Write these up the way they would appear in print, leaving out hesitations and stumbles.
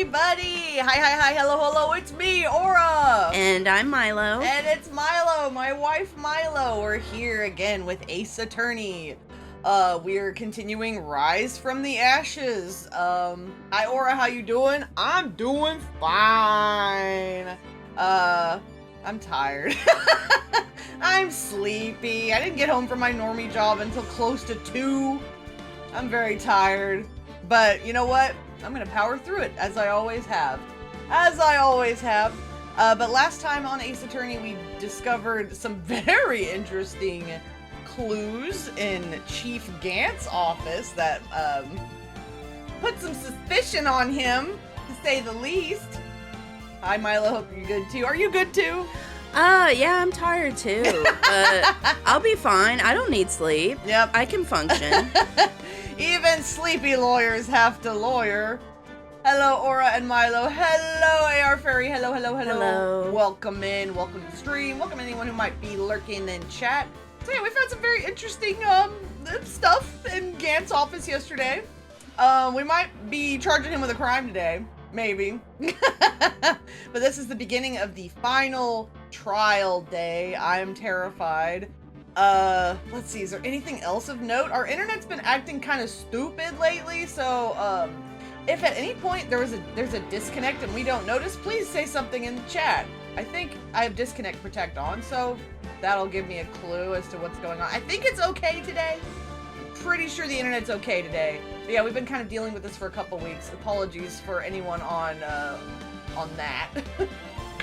everybody! Hi, hello, it's me, Aura! And I'm Milo. And it's Milo, my wife Milo. We're here again with Ace Attorney. We're continuing Rise from the Ashes. Hi Aura, how you doing? I'm doing fine. I'm tired. I'm sleepy. I didn't get home from my normie job until close to 2. I'm very tired. But you know what? I'm gonna power through it, as I always have. But last time on Ace Attorney, we discovered some very interesting clues in Chief Gant's office that put some suspicion on him, to say the least. Hi, Milo. Hope you're good too. Are you good too? Yeah, I'm tired too, but I'll be fine. I don't need sleep. Yep. I can function. Even sleepy lawyers have to lawyer. Hello, Aura and Milo. Hello, AR Fairy. Hello. Hello. Welcome in. Welcome to the stream. Welcome anyone who might be lurking in chat. So yeah, we found some very interesting stuff in Gant's office yesterday. We might be charging him with a crime today. Maybe. But this is the beginning of the final trial day. I'm terrified. Let's see, is there anything else of note? Our internet's been acting kind of stupid lately, so, if at any point there's a disconnect and we don't notice, please say something in the chat. I think I have disconnect protect on, so that'll give me a clue as to what's going on. I think it's okay today. I'm pretty sure the internet's okay today. But yeah, we've been kind of dealing with this for a couple weeks. Apologies for anyone on that.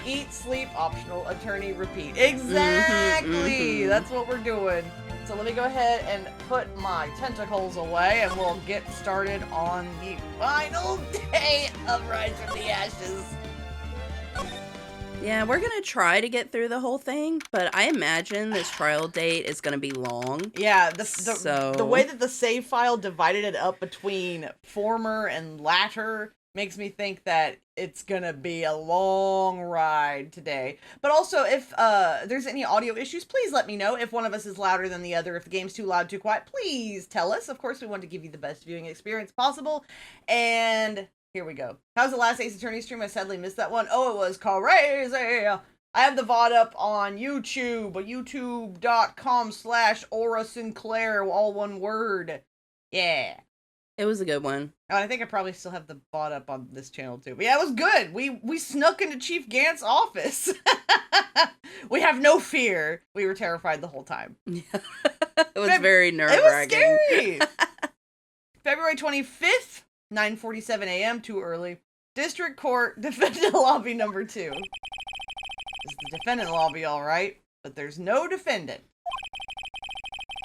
Eat, sleep, optional, attorney, repeat. Exactly! That's what we're doing. So let me go ahead and put my tentacles away and we'll get started on the final day of Rise from the Ashes. Yeah, we're gonna try to get through the whole thing, but I imagine this trial date is gonna be long. Yeah, the way that the save file divided it up between former and latter makes me think that it's gonna be a long ride today. But also, if there's any audio issues, please let me know. If one of us is louder than the other, if the game's too loud, too quiet, please tell us. Of course, we want to give you the best viewing experience possible. And here we go. How's the last Ace Attorney stream? I sadly missed that one. Oh, it was crazy. I have the VOD up on YouTube, youtube.com/Aura Sinclair, all one word. Yeah. It was a good one. Oh, I think I probably still have the bot up on this channel too. But yeah, it was good. We snuck into Chief Gant's office. We have no fear. We were terrified the whole time. It was very nerve-wracking. It was scary. February 25th, 9:47 a.m. Too early. District Court, Defendant Lobby number 2. This is the defendant lobby, all right, but there's no defendant.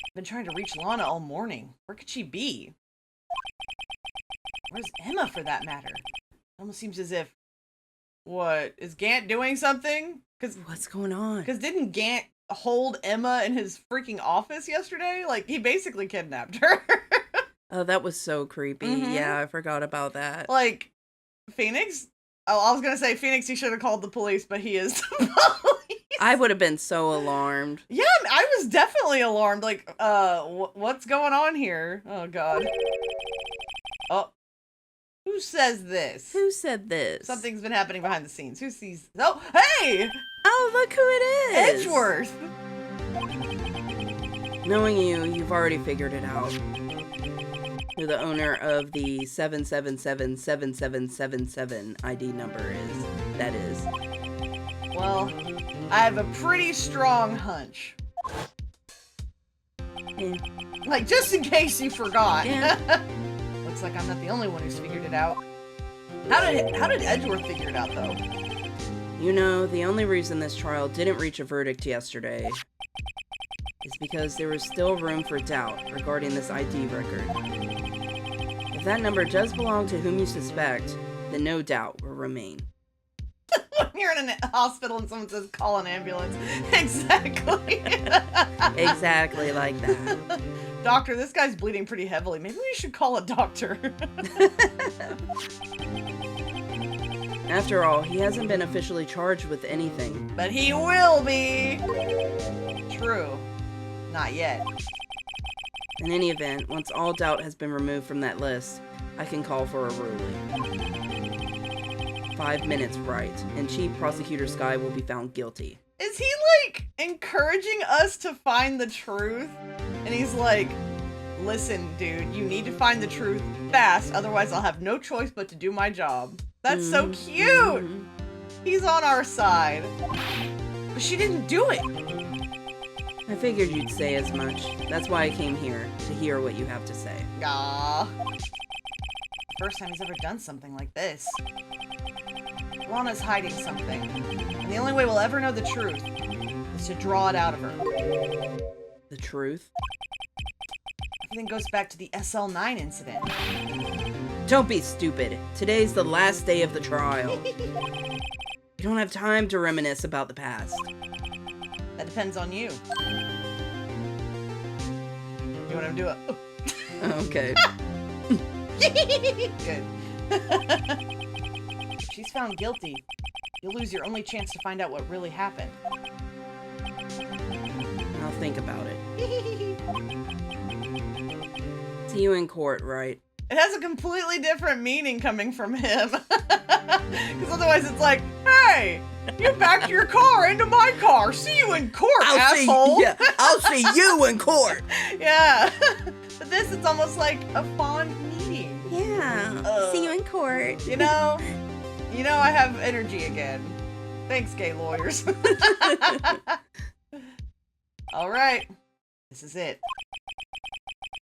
I've been trying to reach Lana all morning. Where could she be? Where's Emma, for that matter? It almost seems as if... What? Is Gant doing something? What's going on? Because didn't Gant hold Emma in his freaking office yesterday? Like, he basically kidnapped her. Oh, that was so creepy. Mm-hmm. Yeah, I forgot about that. Like, Phoenix? Oh, I was going to say, Phoenix, he should have called the police, but he is the police. I would have been so alarmed. Yeah, I was definitely alarmed. Like, what's going on here? Oh, God. Oh. Who says this? Who said this? Something's been happening behind the scenes. Who sees? Oh, hey! Oh, look who it is! Edgeworth! Knowing you, you've already figured it out. Who the owner of the 7777777 ID number is. That is. Well, I have a pretty strong hunch. Yeah. Like, just in case you forgot. Yeah. Looks like I'm not the only one who's figured it out. How did Edgeworth figure it out, though? You know, the only reason this trial didn't reach a verdict yesterday is because there was still room for doubt regarding this ID record. If that number does belong to whom you suspect, then no doubt will remain. When you're in a hospital and someone says, call an ambulance. Exactly. Exactly like that. Doctor, this guy's bleeding pretty heavily. Maybe we should call a doctor. After all, he hasn't been officially charged with anything. But he will be! True. Not yet. In any event, once all doubt has been removed from that list, I can call for a ruling. 5 minutes, Wright, and Chief Prosecutor Skye will be found guilty. Is he, like, encouraging us to find the truth? And he's like, listen, dude, you need to find the truth fast, otherwise I'll have no choice but to do my job. That's so cute! He's on our side. But she didn't do it! I figured you'd say as much. That's why I came here, to hear what you have to say. Ah. First time he's ever done something like this. Lana's hiding something. And the only way we'll ever know the truth is to draw it out of her. The truth? Everything goes back to the SL9 incident. Don't be stupid. Today's the last day of the trial. You don't have time to reminisce about the past. That depends on you. You want him to do it? Okay. Good. If she's found guilty, you'll lose your only chance to find out what really happened. I'll think about it. See you in court, Wright? It has a completely different meaning coming from him. Because otherwise it's like, hey, you backed your car into my car. See you in court, asshole. I'll see you in court. Yeah. But this, it's almost like a fond meeting. Yeah. See you in court. You know, I have energy again. Thanks, gay lawyers. All right. This is it.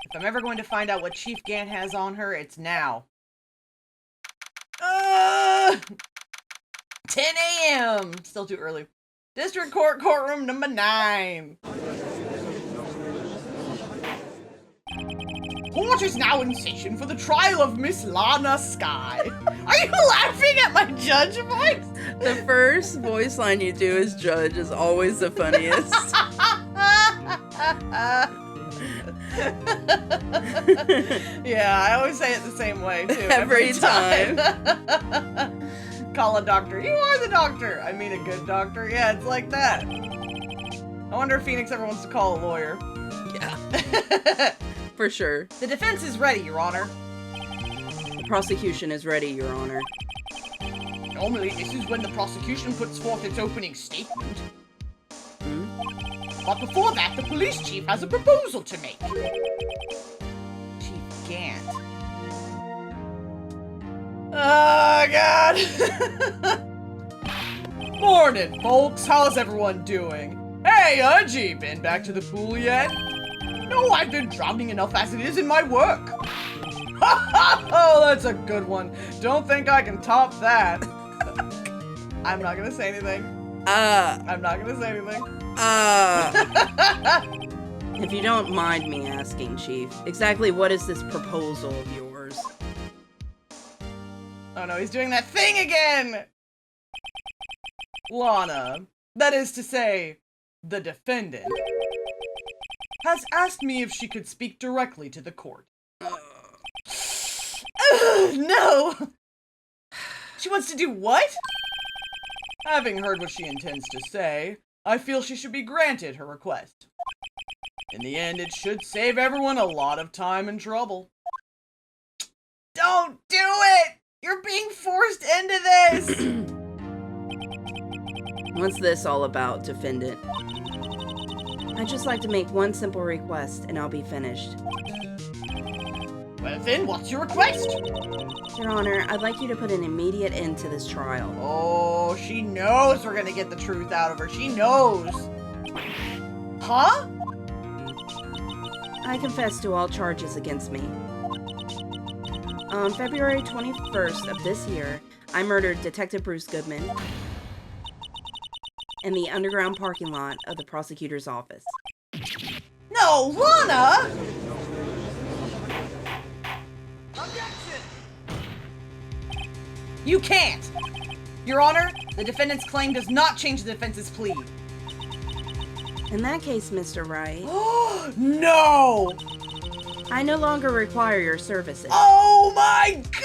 If I'm ever going to find out what Chief Gant has on her, it's now. 10 a.m. Still too early. District Court courtroom number 9. Court is now in session for the trial of Miss Lana Skye. Are you laughing at my judge voice? The first voice line you do as judge is always the funniest. Yeah, I always say it the same way, too. Every time. Call a doctor. You are the doctor. I mean a good doctor. Yeah, it's like that. I wonder if Phoenix ever wants to call a lawyer. Yeah. For sure. The defense is ready, Your Honor. The prosecution is ready, Your Honor. Normally, this is when the prosecution puts forth its opening statement. But before that, the police chief has a proposal to make. Chief Gant. Oh, God. Morning, folks. How's everyone doing? Hey, Udgy, been back to the pool yet? No, I've been drowning enough as it is in my work. Oh, that's a good one. Don't think I can top that. I'm not gonna say anything. I'm not gonna say anything. If you don't mind me asking, Chief, exactly what is this proposal of yours? Oh no, he's doing that thing again! Lana, that is to say, the defendant, has asked me if she could speak directly to the court. No! She wants to do what? Having heard what she intends to say, I feel she should be granted her request. In the end, it should save everyone a lot of time and trouble. Don't do it! You're being forced into this! What's this all about, defendant? I'd just like to make one simple request, and I'll be finished. Well then, what's your request? Your Honor, I'd like you to put an immediate end to this trial. Oh, she knows we're gonna get the truth out of her. She knows. Huh? I confess to all charges against me. On February 21st of this year, I murdered Detective Bruce Goodman in the underground parking lot of the prosecutor's office. No, Lana! Objection! You can't! Your Honor, the defendant's claim does not change the defense's plea. In that case, Mr. Wright, No! I no longer require your services. Oh my God!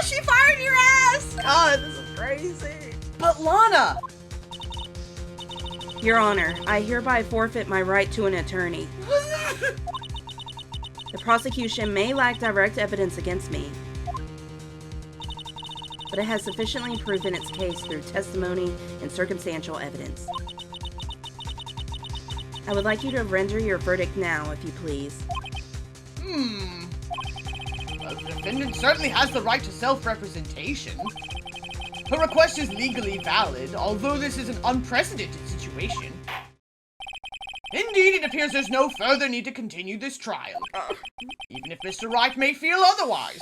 She fired your ass! God, this is crazy. But Lana! Your Honor, I hereby forfeit my right to an attorney. The prosecution may lack direct evidence against me, but it has sufficiently proven its case through testimony and circumstantial evidence. I would like you to render your verdict now, if you please. Well, the defendant certainly has the right to self-representation. Her request is legally valid, although this is an unprecedented situation. Indeed, it appears there's no further need to continue this trial, even if Mr. Wright may feel otherwise.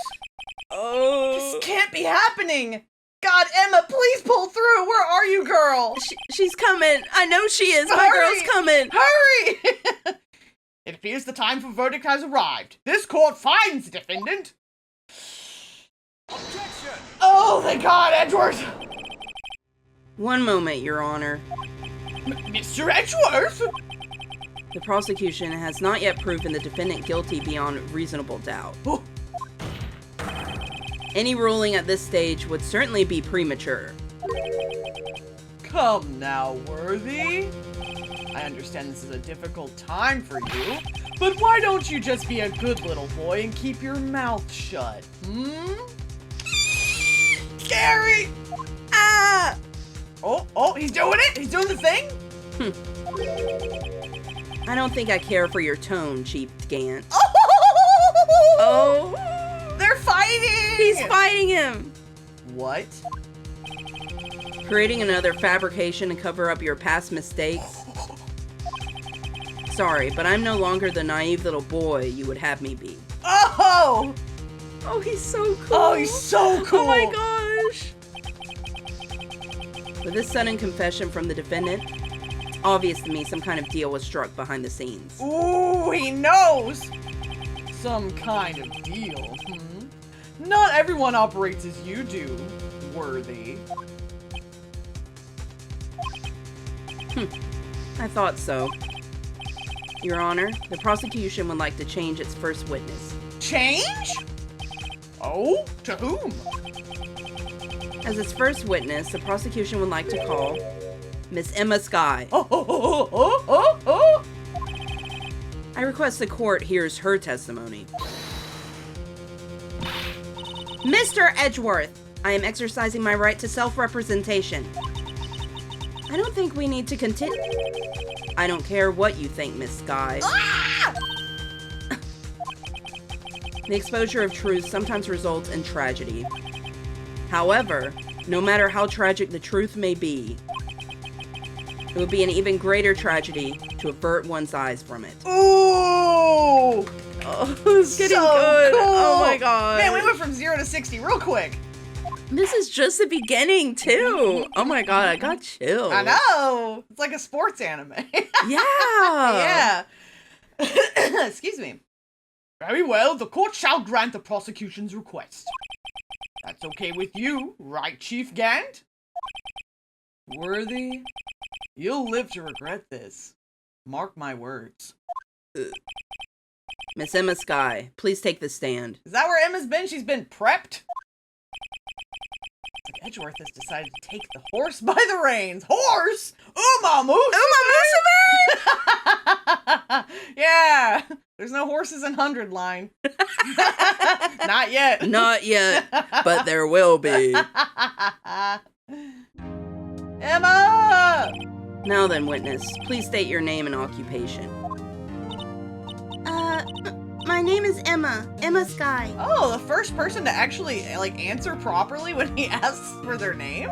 Oh. This can't be happening! God, Emma, please pull through! Where are you, girl? She's coming! I know she is! My Hurry! girl's coming! Hurry! It appears the time for verdict has arrived. This court finds the defendant. Objection! Oh, thank God, Edward! One moment, Your Honor. Mr. Edgeworth? The prosecution has not yet proven the defendant guilty beyond reasonable doubt. Oh. Any ruling at this stage would certainly be premature. Come now, Worthy. I understand this is a difficult time for you, but why don't you just be a good little boy and keep your mouth shut, Scary! Ah! Oh, he's doing it! He's doing the thing! I don't think I care for your tone, Chief Gant. Oh! They're fighting! He's fighting him! What? Creating another fabrication to cover up your past mistakes? Sorry, but I'm no longer the naive little boy you would have me be. Oh! Oh, he's so cool! Oh, he's so cool! Oh my gosh! With this sudden confession from the defendant, it's obvious to me some kind of deal was struck behind the scenes. Ooh, he knows! Some kind of deal, Not everyone operates as you do, Worthy. I thought so. Your Honor, the prosecution would like to change its first witness. Change? Oh, to whom? As its first witness, the prosecution would like to call Miss Emma Skye. Oh. I request the court hears her testimony. Mr. Edgeworth, I am exercising my right to self-representation. I don't think we need to continue. I don't care what you think, Miss Skye. Ah! The exposure of truth sometimes results in tragedy. However, no matter how tragic the truth may be, it would be an even greater tragedy to avert one's eyes from it. Ooh! Oh, it's getting so good. Cool. Oh my god. Man, we went from 0 to 60 real quick. This is just the beginning, too. Oh my god, I got chills. I know. It's like a sports anime. Yeah. Yeah. Excuse me. Very well, the court shall grant the prosecution's request. That's okay with you, right, Chief Gant? Worthy, you'll live to regret this. Mark my words. Miss Emma Skye, please take the stand. Is that where Emma's been? She's been prepped? It's like Edgeworth has decided to take the horse by the reins. Horse? Uma Musume! Yeah. There's no horses in 100 line. Not yet. Not yet, but there will be. Emma! Now then, witness, please state your name and occupation. My name is Emma Skye. Oh, the first person to actually, answer properly when he asks for their name?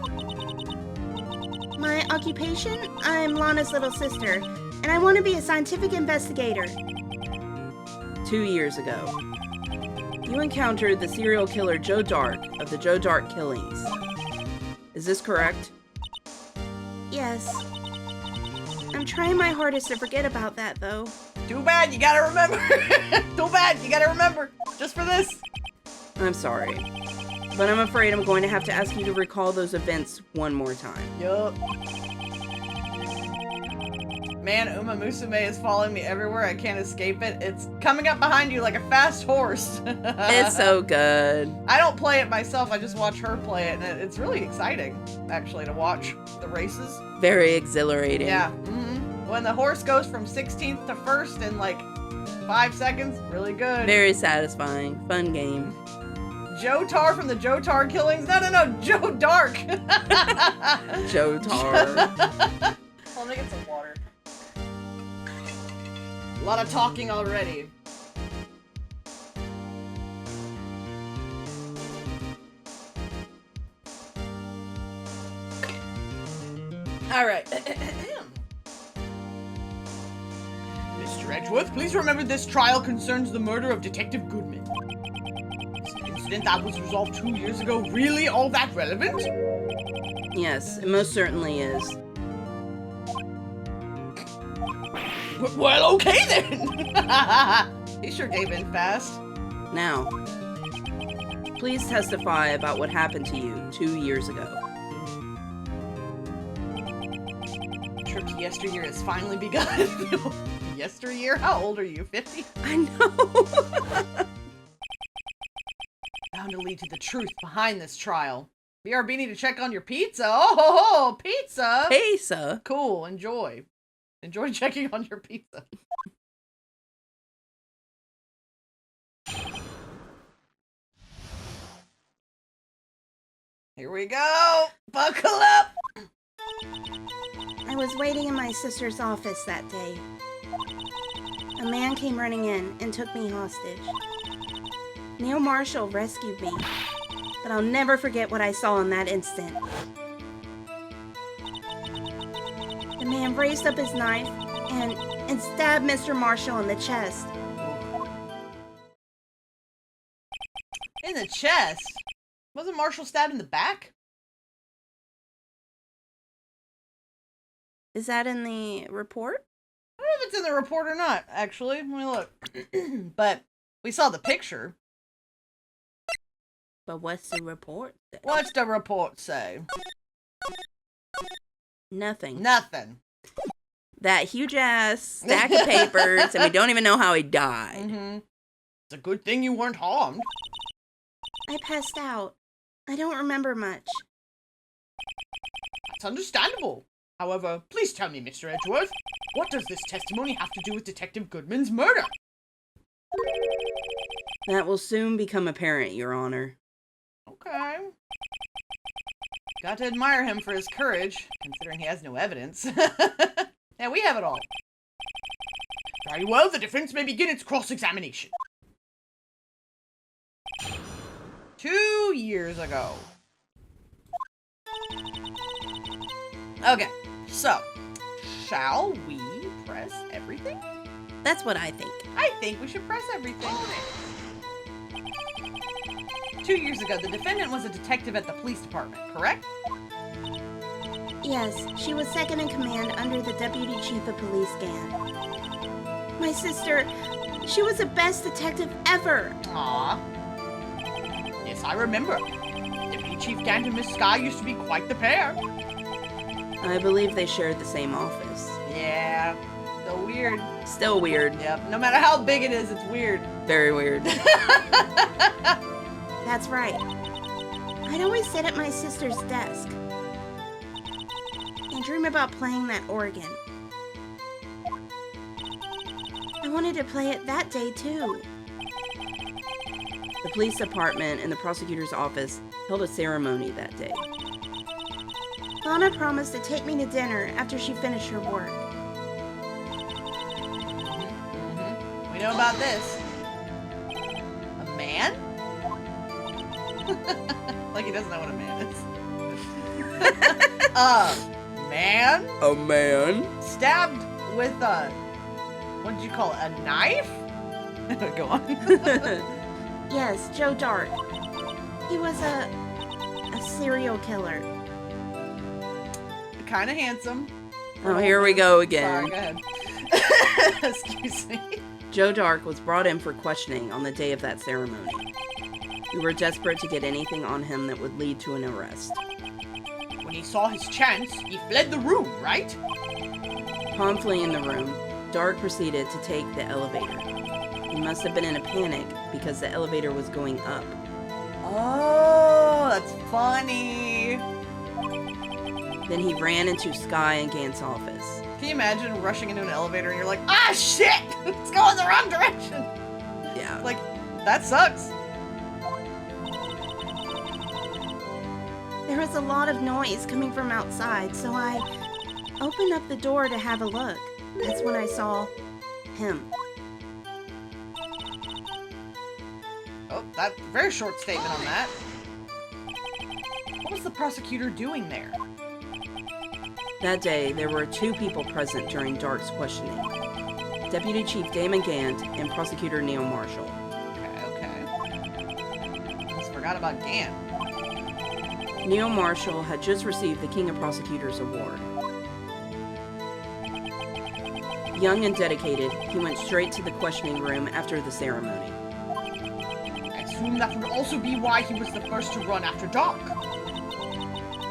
My occupation? I'm Lana's little sister, and I want to be a scientific investigator. 2 years ago, you encountered the serial killer Joe Dark of the Joe Dark killings. Is this correct? Yes. I'm trying my hardest to forget about that, though. Too bad, you gotta remember. Too bad, you gotta remember. Just for this. I'm sorry, but I'm afraid I'm going to have to ask you to recall those events one more time. Yup. Man, Uma Musume is following me everywhere. I can't escape it. It's coming up behind you like a fast horse. It's so good. I don't play it myself. I just watch her play it, and it's really exciting, actually, to watch the races. Very exhilarating. Yeah. When the horse goes from 16th to 1st in, 5 seconds, really good. Very satisfying. Fun game. Joe Tar from the Joe Tar killings? No, Joe Dark. Joe Tar. Let me get some water. A lot of talking already. Alright. Mr. Edgeworth, please remember this trial concerns the murder of Detective Goodman. Is an incident that was resolved 2 years ago really all that relevant? Yes, it most certainly is. Well, okay then! He sure gave in fast. Now, please testify about what happened to you 2 years ago. Trip to yesteryear has finally begun. Yesteryear? How old are you? 50? I know! Bound to lead to the truth behind this trial. BRB need to check on your pizza. Oh, pizza! Pizza? Cool, enjoy. Enjoy checking on your pizza. Here we go! Buckle up! I was waiting in my sister's office that day. A man came running in and took me hostage. Neil Marshall rescued me, but I'll never forget what I saw in that instant. The man raised up his knife and stabbed Mr. Marshall in the chest. In the chest? Wasn't Marshall stabbed in the back? Is that in the report? I don't know if it's in the report or not, actually. Let me look. But we saw the picture. But what's the report say? What's the report say? Nothing. Nothing. That huge ass stack of papers, and we don't even know how he died. Mm-hmm. It's a good thing you weren't harmed. I passed out. I don't remember much. That's understandable. However, please tell me, Mr. Edgeworth, what does this testimony have to do with Detective Goodman's murder? That will soon become apparent, Your Honor. Okay. Got to admire him for his courage, considering he has no evidence. Yeah, we have it all. Very well, the defense may begin its cross-examination. 2 years ago. Okay, so, shall we press everything? That's what I think. I think we should press everything. 2 years ago, the defendant was a detective at the police department, correct? Yes, she was second in command under the deputy chief of police, Gann. My sister, she was the best detective ever. Aww. Yes, I remember. Deputy Chief Gant and Miss Sky used to be quite the pair. I believe they shared the same office. Yeah, so weird. Still weird. Yep, no matter how big it is, it's weird. Very weird. That's right. I'd always sit at my sister's desk and dream about playing that organ. I wanted to play it that day, too. The police department and the prosecutor's office held a ceremony that day. Lana promised to take me to dinner after she finished her work. We know about this. A man? Like he doesn't know what a man is. Man? A man? Stabbed with a... What did you call it? A knife? Go on. Yes, Joe Dart. He was a serial killer. Kind of handsome. Oh, here we go again. Sorry, go ahead. Excuse me. Joe Dark was brought in for questioning on the day of that ceremony. We were desperate to get anything on him that would lead to an arrest. When he saw his chance, he fled the room, right? Upon fleeing the room, Dark proceeded to take the elevator. He must have been in a panic because the elevator was going up. Oh, that's funny. Then he ran into Sky and Gant's office. Can you imagine rushing into an elevator and you're like, ah, shit! It's going the wrong direction! Yeah. Like, that sucks. There was a lot of noise coming from outside, so I opened up the door to have a look. That's when I saw him. Oh, that very short statement on that. What was the prosecutor doing there? That day, there were 2 people present during Dark's questioning. Deputy Chief Damon Gant and Prosecutor Neil Marshall. Okay. Almost forgot about Gant. Neil Marshall had just received the King of Prosecutors Award. Young and dedicated, he went straight to the questioning room after the ceremony. I assume that would also be why he was the first to run after Doc.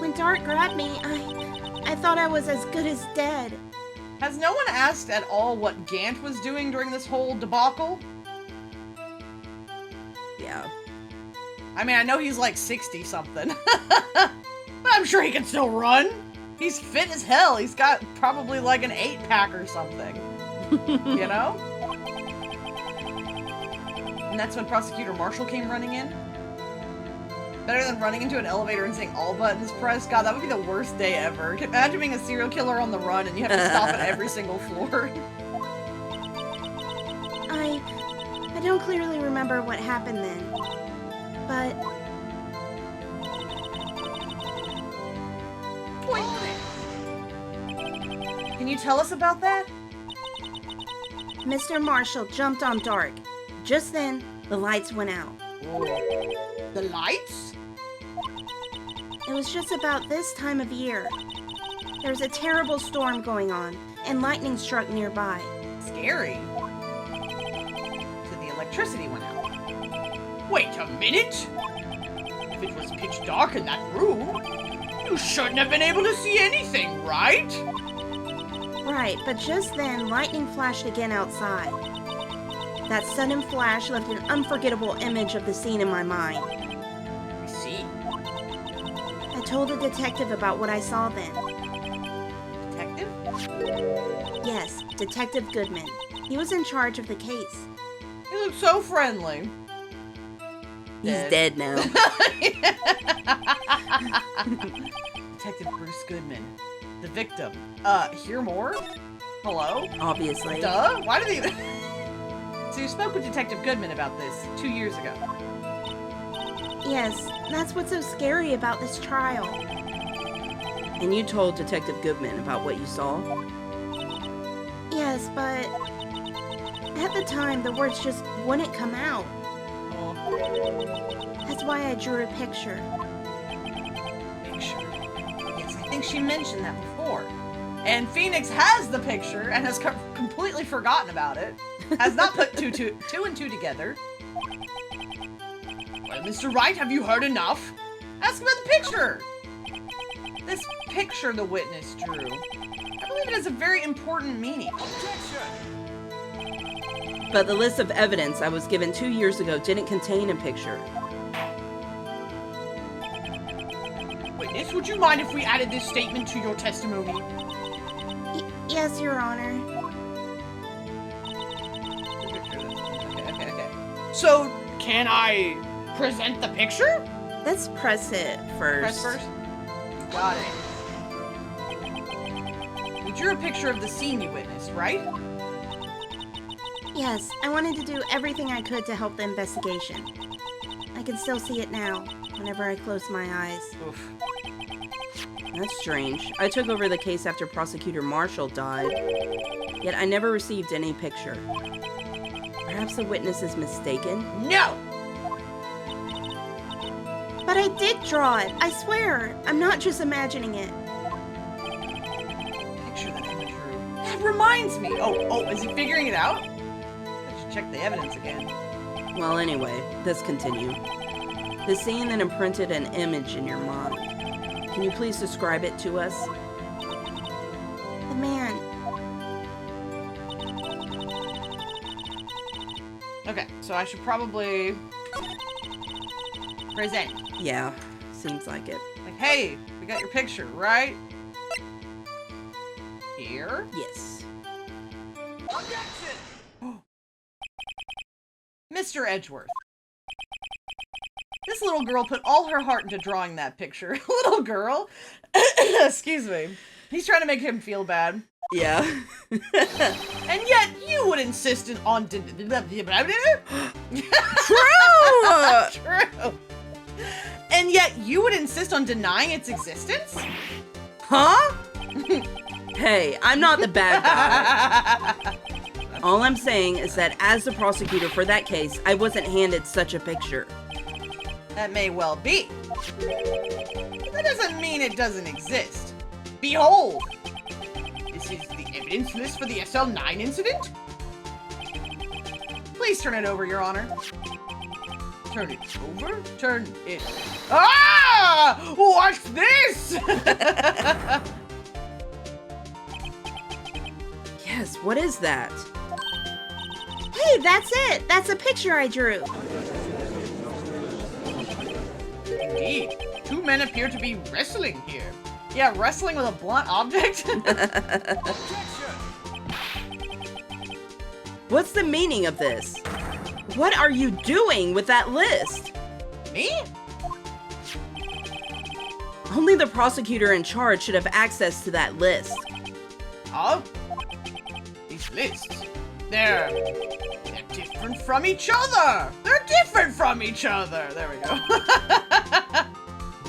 When Dark grabbed me, I thought I was as good as dead. Has no one asked at all what Gant was doing during this whole debacle? Yeah. I mean, I know he's like 60-something. But I'm sure he can still run. He's fit as hell. He's got probably like an 8-pack or something. You know? And that's when Prosecutor Marshall came running in. Better than running into an elevator and saying all buttons pressed. God, that would be the worst day ever. Imagine being a serial killer on the run and you have to stop at every single floor. I don't clearly remember what happened then, but Can you tell us about that? Mr. Marshall jumped on Dark. Just then, the lights went out. The lights? It was just about this time of year. There was a terrible storm going on, and lightning struck nearby. Scary. So the electricity went out. Wait a minute! If it was pitch dark in that room, you shouldn't have been able to see anything, right? Right, but just then, lightning flashed again outside. That sudden flash left an unforgettable image of the scene in my mind. I see. I told the detective about what I saw then. Detective? Yes, Detective Goodman. He was in charge of the case. He looked so friendly. He's dead now. Detective Bruce Goodman. The victim. Hear more? Hello? Obviously. Duh? Why did they... So you spoke with Detective Goodman about this 2 years ago. Yes, that's what's so scary about this trial. And you told Detective Goodman about what you saw? Yes, but at the time, the words just wouldn't come out. Oh, That's why I drew a picture. picture. Yes, I think she mentioned that before. And Phoenix has the picture and has completely forgotten about it. Has not put two and two together. Well, Mr. Wright, have you heard enough? Ask about the picture. This picture the witness drew. I believe it has a very important meaning. But the list of evidence I was given 2 years ago didn't contain a picture. Witness, would you mind if we added this statement to your testimony? Yes, Your Honor. Okay. So, can I present the picture? Let's press it first. Press first. Got it. You drew a picture of the scene you witnessed, right? Yes, I wanted to do everything I could to help the investigation. I can still see it now, whenever I close my eyes. Oof. That's strange. I took over the case after Prosecutor Marshall died, yet I never received any picture. Perhaps the witness is mistaken? No! But I did draw it, I swear. I'm not just imagining it. Picture that image drew. That reminds me. Oh, is he figuring it out? I should check the evidence again. Well, anyway, let's continue. The scene that imprinted an image in your mind. Can you please describe it to us? The man. Okay, so I should probably present. Yeah, seems like it. Like, hey, we got your picture, right? here? Yes. Objection! Mr. Edgeworth. This little girl put all her heart into drawing that picture. Little girl? Excuse me. He's trying to make him feel bad. Yeah. And yet, you would insist on... True! True! And yet, you would insist on denying its existence? Huh? Hey, I'm not the bad guy. All I'm saying is that as the prosecutor for that case, I wasn't handed such a picture. That may well be. But that doesn't mean it doesn't exist. Behold! This is the evidence list for the SL9 incident? Please turn it over, Your Honor. Turn it over? Turn it... Ah! What's this? Yes, what is that? Hey, that's it! That's a picture I drew. Indeed. Two men appear to be wrestling here. Yeah, wrestling with a blunt object? What's the meaning of this? What are you doing with that list? Me? Only the prosecutor in charge should have access to that list. Oh? These lists. They're different from each other! They're different from each other! There we go.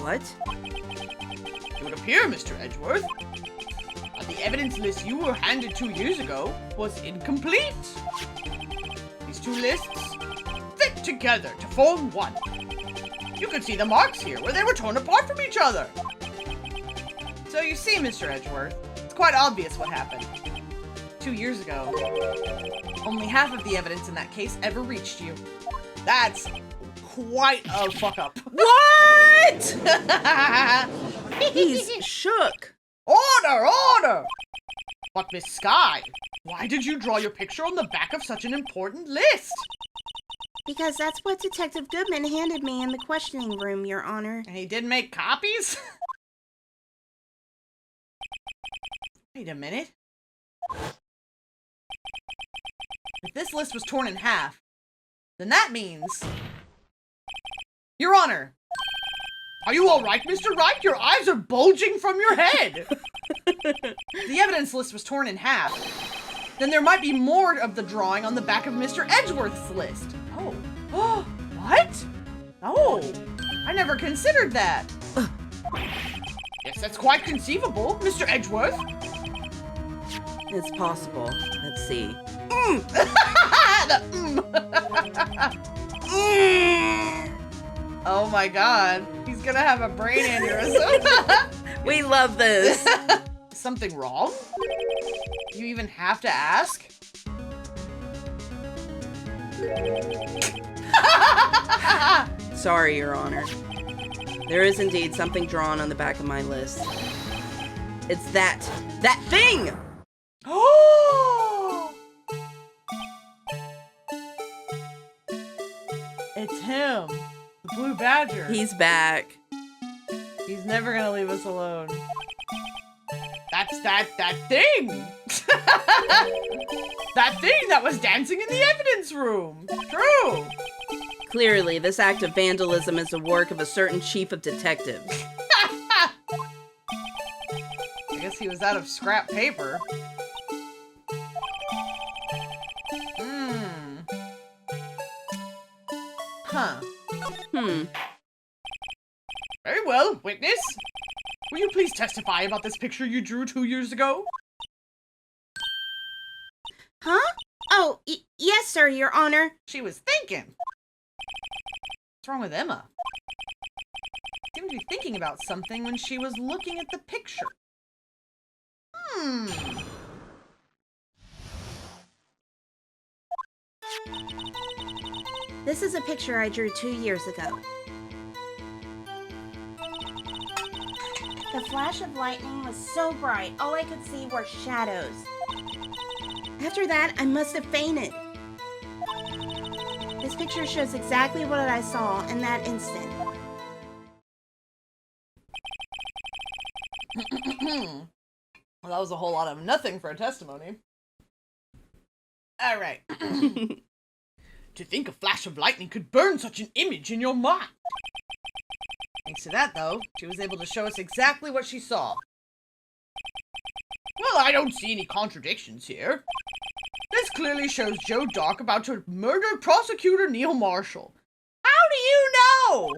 What? It would appear, Mr. Edgeworth, that the evidence list you were handed 2 years ago was incomplete. These two lists fit together to form one. You can see the marks here where they were torn apart from each other. So you see, Mr. Edgeworth, it's quite obvious what happened. 2 years ago, only half of the evidence in that case ever reached you. That's quite a fuck up. What? He's shook. Order! Order! But Miss Sky, why did you draw your picture on the back of such an important list? Because that's what Detective Goodman handed me in the questioning room, Your Honor. And he did make copies? Wait a minute. If this list was torn in half, then that means... Your Honor! Are you alright, Mr. Wright? Your eyes are bulging from your head! The evidence list was torn in half. Then there might be more of the drawing on the back of Mr. Edgeworth's list. Oh. Oh, what? Oh, I never considered that. Yes, that's quite conceivable, Mr. Edgeworth. It's possible. Let's see. Oh my god. He's gonna have a brain aneurysm. We love this. Something wrong? You even have to ask? Sorry, Your Honor. There is indeed something drawn on the back of my list. It's that thing! Oh! It's him. The Blue Badger. He's back. He's never gonna leave us alone. That's that thing! That thing that was dancing in the evidence room! True! Clearly, this act of vandalism is the work of a certain chief of detectives. I guess he was out of scrap paper. Huh. Very well, witness. Will you please testify about this picture you drew 2 years ago? Huh? Oh, yes, sir, Your Honor. She was thinking. What's wrong with Emma? She seemed to be thinking about something when she was looking at the picture. This is a picture I drew 2 years ago. The flash of lightning was so bright, all I could see were shadows. After that, I must have fainted. This picture shows exactly what I saw in that instant. Well, that was a whole lot of nothing for a testimony. Alright. To think a flash of lightning could burn such an image in your mind. Thanks to that, though, she was able to show us exactly what she saw. Well, I don't see any contradictions here. This clearly shows Joe Dark about to murder prosecutor Neil Marshall. How do you know?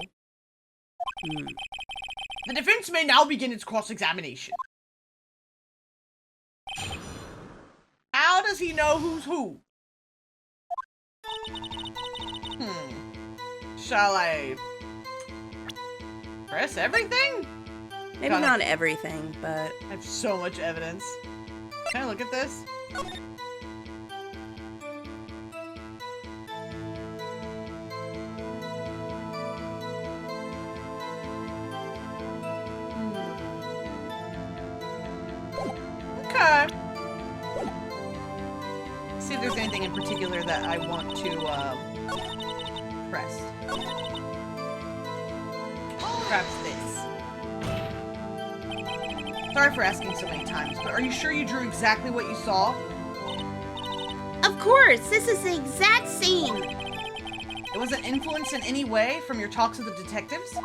The defense may now begin its cross-examination. How does he know who's who? Shall I press everything? Maybe not everything, but... I have so much evidence. Can I look at this? Okay. See if there's anything in particular that I want to press. Perhaps this. Sorry for asking so many times, but are you sure you drew exactly what you saw? Of course, this is the exact scene. It wasn't influenced in any way from your talks with the detectives?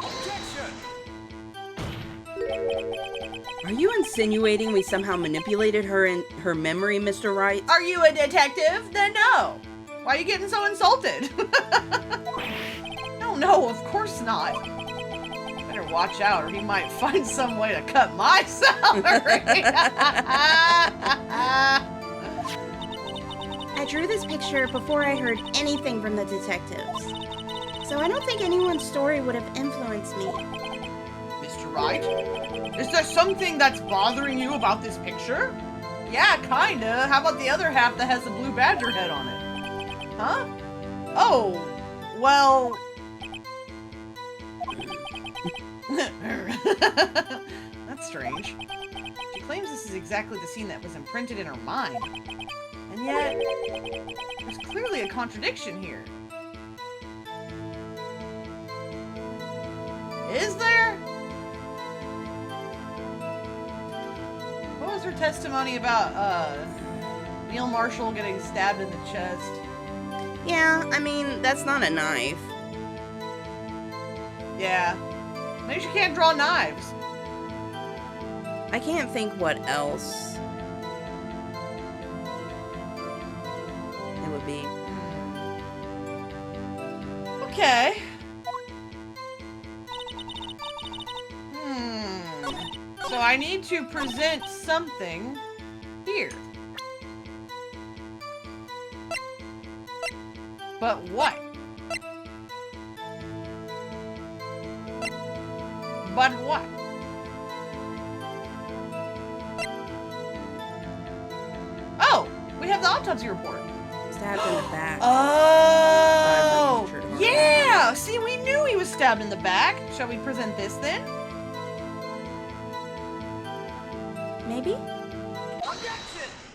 Are you insinuating we somehow manipulated her memory, Mr. Wright? Are you a detective? Then no. Why are you getting so insulted? No, of course not. Better watch out or he might find some way to cut my salary. I drew this picture before I heard anything from the detectives. So I don't think anyone's story would have influenced me. Mr. Wright, is there something that's bothering you about this picture? Yeah, kinda. How about the other half that has the blue badger head on it? Huh? Oh, well... That's strange. She claims this is exactly the scene that was imprinted in her mind. And yet, there's clearly a contradiction here. Is there? What was her testimony about, Neil Marshall getting stabbed in the chest? Yeah, I mean, that's not a knife. Yeah. Maybe she can't draw knives. I can't think what else it would be. Okay. So I need to present something here. But what? But what? Oh, we have the autopsy report. Stabbed in the back. Oh, yeah. See, we knew he was stabbed in the back. Shall we present this then? Maybe?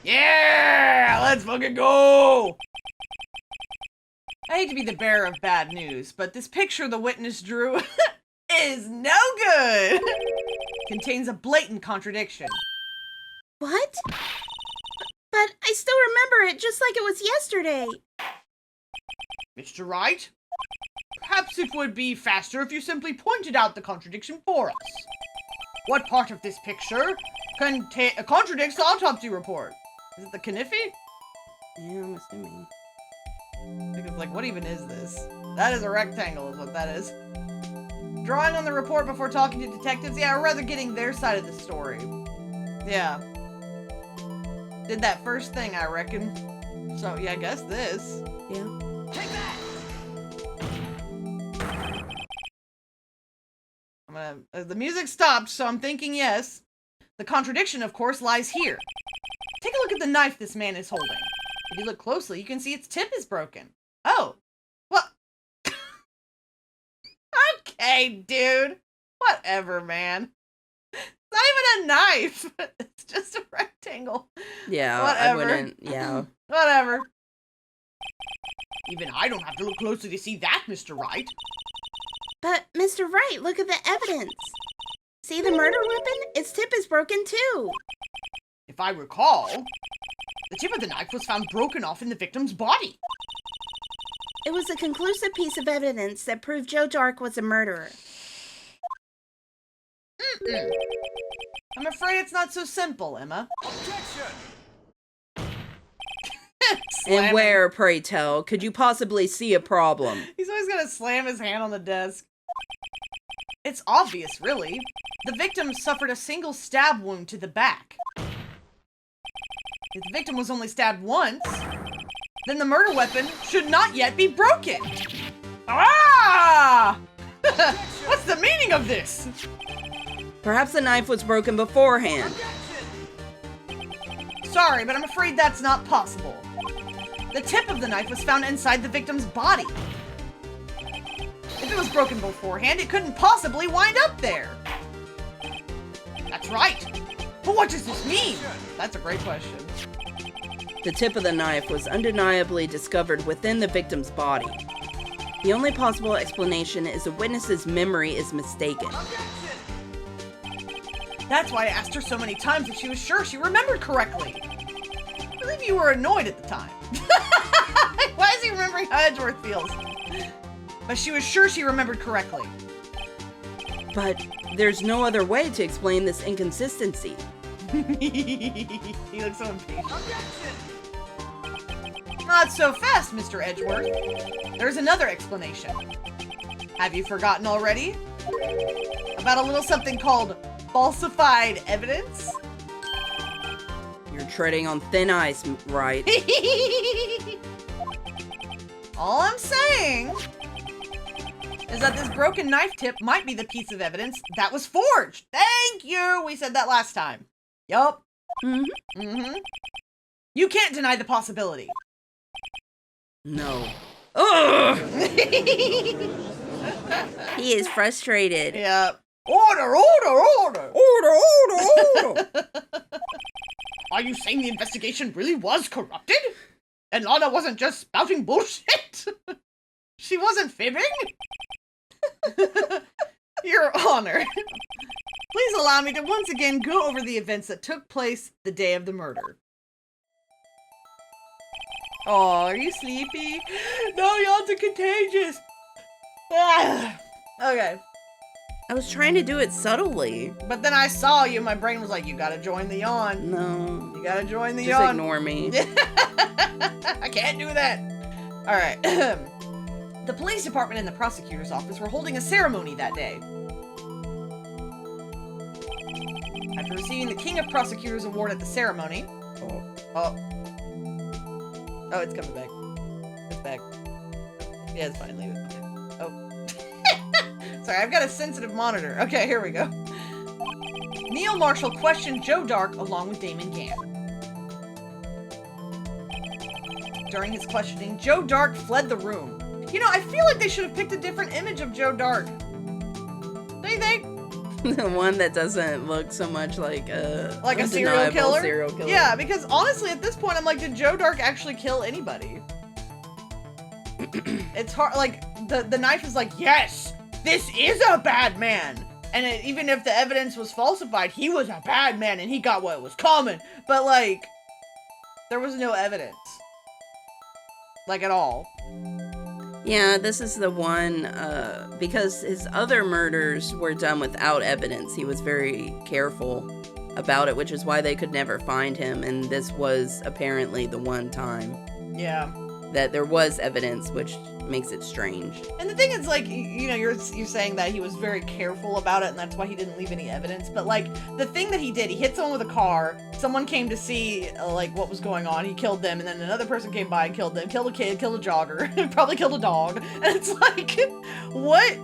Yeah, let's fucking go. I hate to be the bearer of bad news, but this picture the witness drew is no good. Contains a blatant contradiction. What? But I still remember it just like it was yesterday. Mr. Wright, perhaps it would be faster if you simply pointed out the contradiction for us. What part of this picture contradicts the autopsy report? Is it the Kniffy? Yeah, I'm assuming. Because, like, what even is this? That is a rectangle is what that is. Drawing on the report before talking to detectives? Yeah, or rather getting their side of the story. Yeah. Did that first thing, I reckon. So, yeah, I guess this. Yeah. Take that! I'm gonna... the music stopped, so I'm thinking yes. The contradiction, of course, lies here. Take a look at the knife this man is holding. If you look closely, you can see its tip is broken. Oh. What? Okay, dude. Whatever, man. It's not even a knife. It's just a rectangle. Yeah, Whatever. I wouldn't, yeah. Whatever. Even I don't have to look closely to see that, Mr. Wright. But, Mr. Wright, look at the evidence. See the murder weapon? Its tip is broken too. if I recall, the tip of the knife was found broken off in the victim's body. It was a conclusive piece of evidence that proved Joe Dark was a murderer. I'm afraid it's not so simple, Emma. Objection! And where, pray tell, could you possibly see a problem? He's always gonna slam his hand on the desk. It's obvious, really. The victim suffered a single stab wound to the back. If the victim was only stabbed once, then the murder weapon should not yet be broken. Ah! What's the meaning of this? Perhaps the knife was broken beforehand. Sorry, but I'm afraid that's not possible. The tip of the knife was found inside the victim's body. If it was broken beforehand, it couldn't possibly wind up there. That's right. But what does this mean? That's a great question. The tip of the knife was undeniably discovered within the victim's body. The only possible explanation is the witness's memory is mistaken. That's why I asked her so many times if she was sure she remembered correctly. I believe you were annoyed at the time. Why is he remembering how Edgeworth feels? But she was sure she remembered correctly. But there's no other way to explain this inconsistency. He looks so impatient. Not so fast, Mr. Edgeworth. There's another explanation. Have you forgotten already? About a little something called falsified evidence? You're treading on thin ice, Wright. All I'm saying is that this broken knife tip might be the piece of evidence that was forged. Thank you! We said that last time. Yup. You can't deny the possibility. No. Ugh! He is frustrated. Yep. Order! Order, order! Are you saying the investigation really was corrupted? And Lana wasn't just spouting bullshit? She wasn't fibbing? Your Honor, please allow me to once again go over the events that took place the day of the murder. Oh, are you sleepy? No, yawns are contagious. Ah. Okay. I was trying to do it subtly. But then I saw you, my brain was like, you gotta join the yawn. No. You gotta join the Just yawn. ignore me. I can't do that. Alright. The police department and the prosecutor's office were holding a ceremony that day. After receiving the King of Prosecutors Award at the ceremony... Oh, it's coming back. It's back. Yeah, it's fine. Leave it. Oh. Sorry, I've got a sensitive monitor. Okay, here we go. Neil Marshall questioned Joe Dark along with Damon Gant. During his questioning, Joe Dark fled the room. You know, I feel like they should have picked a different image of Joe Dark. Don't you think? The one that doesn't look so much like a serial killer? serial killer. Yeah, because honestly, at this point, I'm like, did Joe Dark actually kill anybody? It's hard, like, the knife is like, yes, this is a bad man. And even if the evidence was falsified, he was a bad man and he got what was coming. But, like, there was no evidence. Like, at all. Yeah, this is the one, because his other murders were done without evidence. He was very careful about it, which is why they could never find him. And this was apparently the one time. Yeah. That there was evidence, which makes it strange. And the thing is, like, you know, you're saying that he was very careful about it and that's why he didn't leave any evidence. But, like, the thing that he did, he hit someone with a car, someone came to see, like, what was going on, he killed them, and then another person came by and killed them, killed a kid, killed a jogger, probably killed a dog. And it's like, what?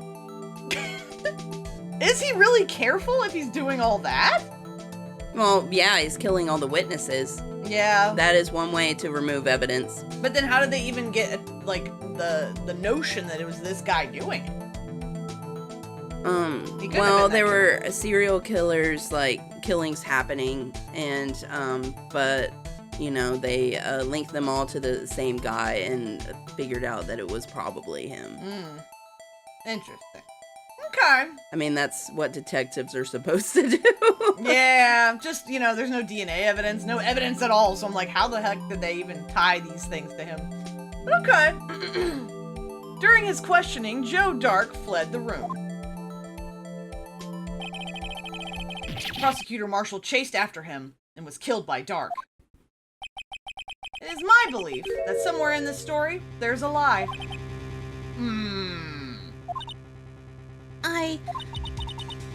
Is he really careful if he's doing all that? Well, yeah, he's killing all the witnesses. Yeah. That is one way to remove evidence. But then how did they even get, like, the notion that it was this guy doing it? Well, there were serial killers, like, killings happening, and, but, you know, they linked them all to the same guy and figured out that it was probably him. Interesting. Okay. I mean, that's what detectives are supposed to do. Yeah, just, you know, there's no DNA evidence, no evidence at all, so I'm like, how the heck did they even tie these things to him? Okay. During his questioning, Joe Dark fled the room. Prosecutor Marshall chased after him and was killed by Dark. It is my belief that somewhere in this story, there's a lie.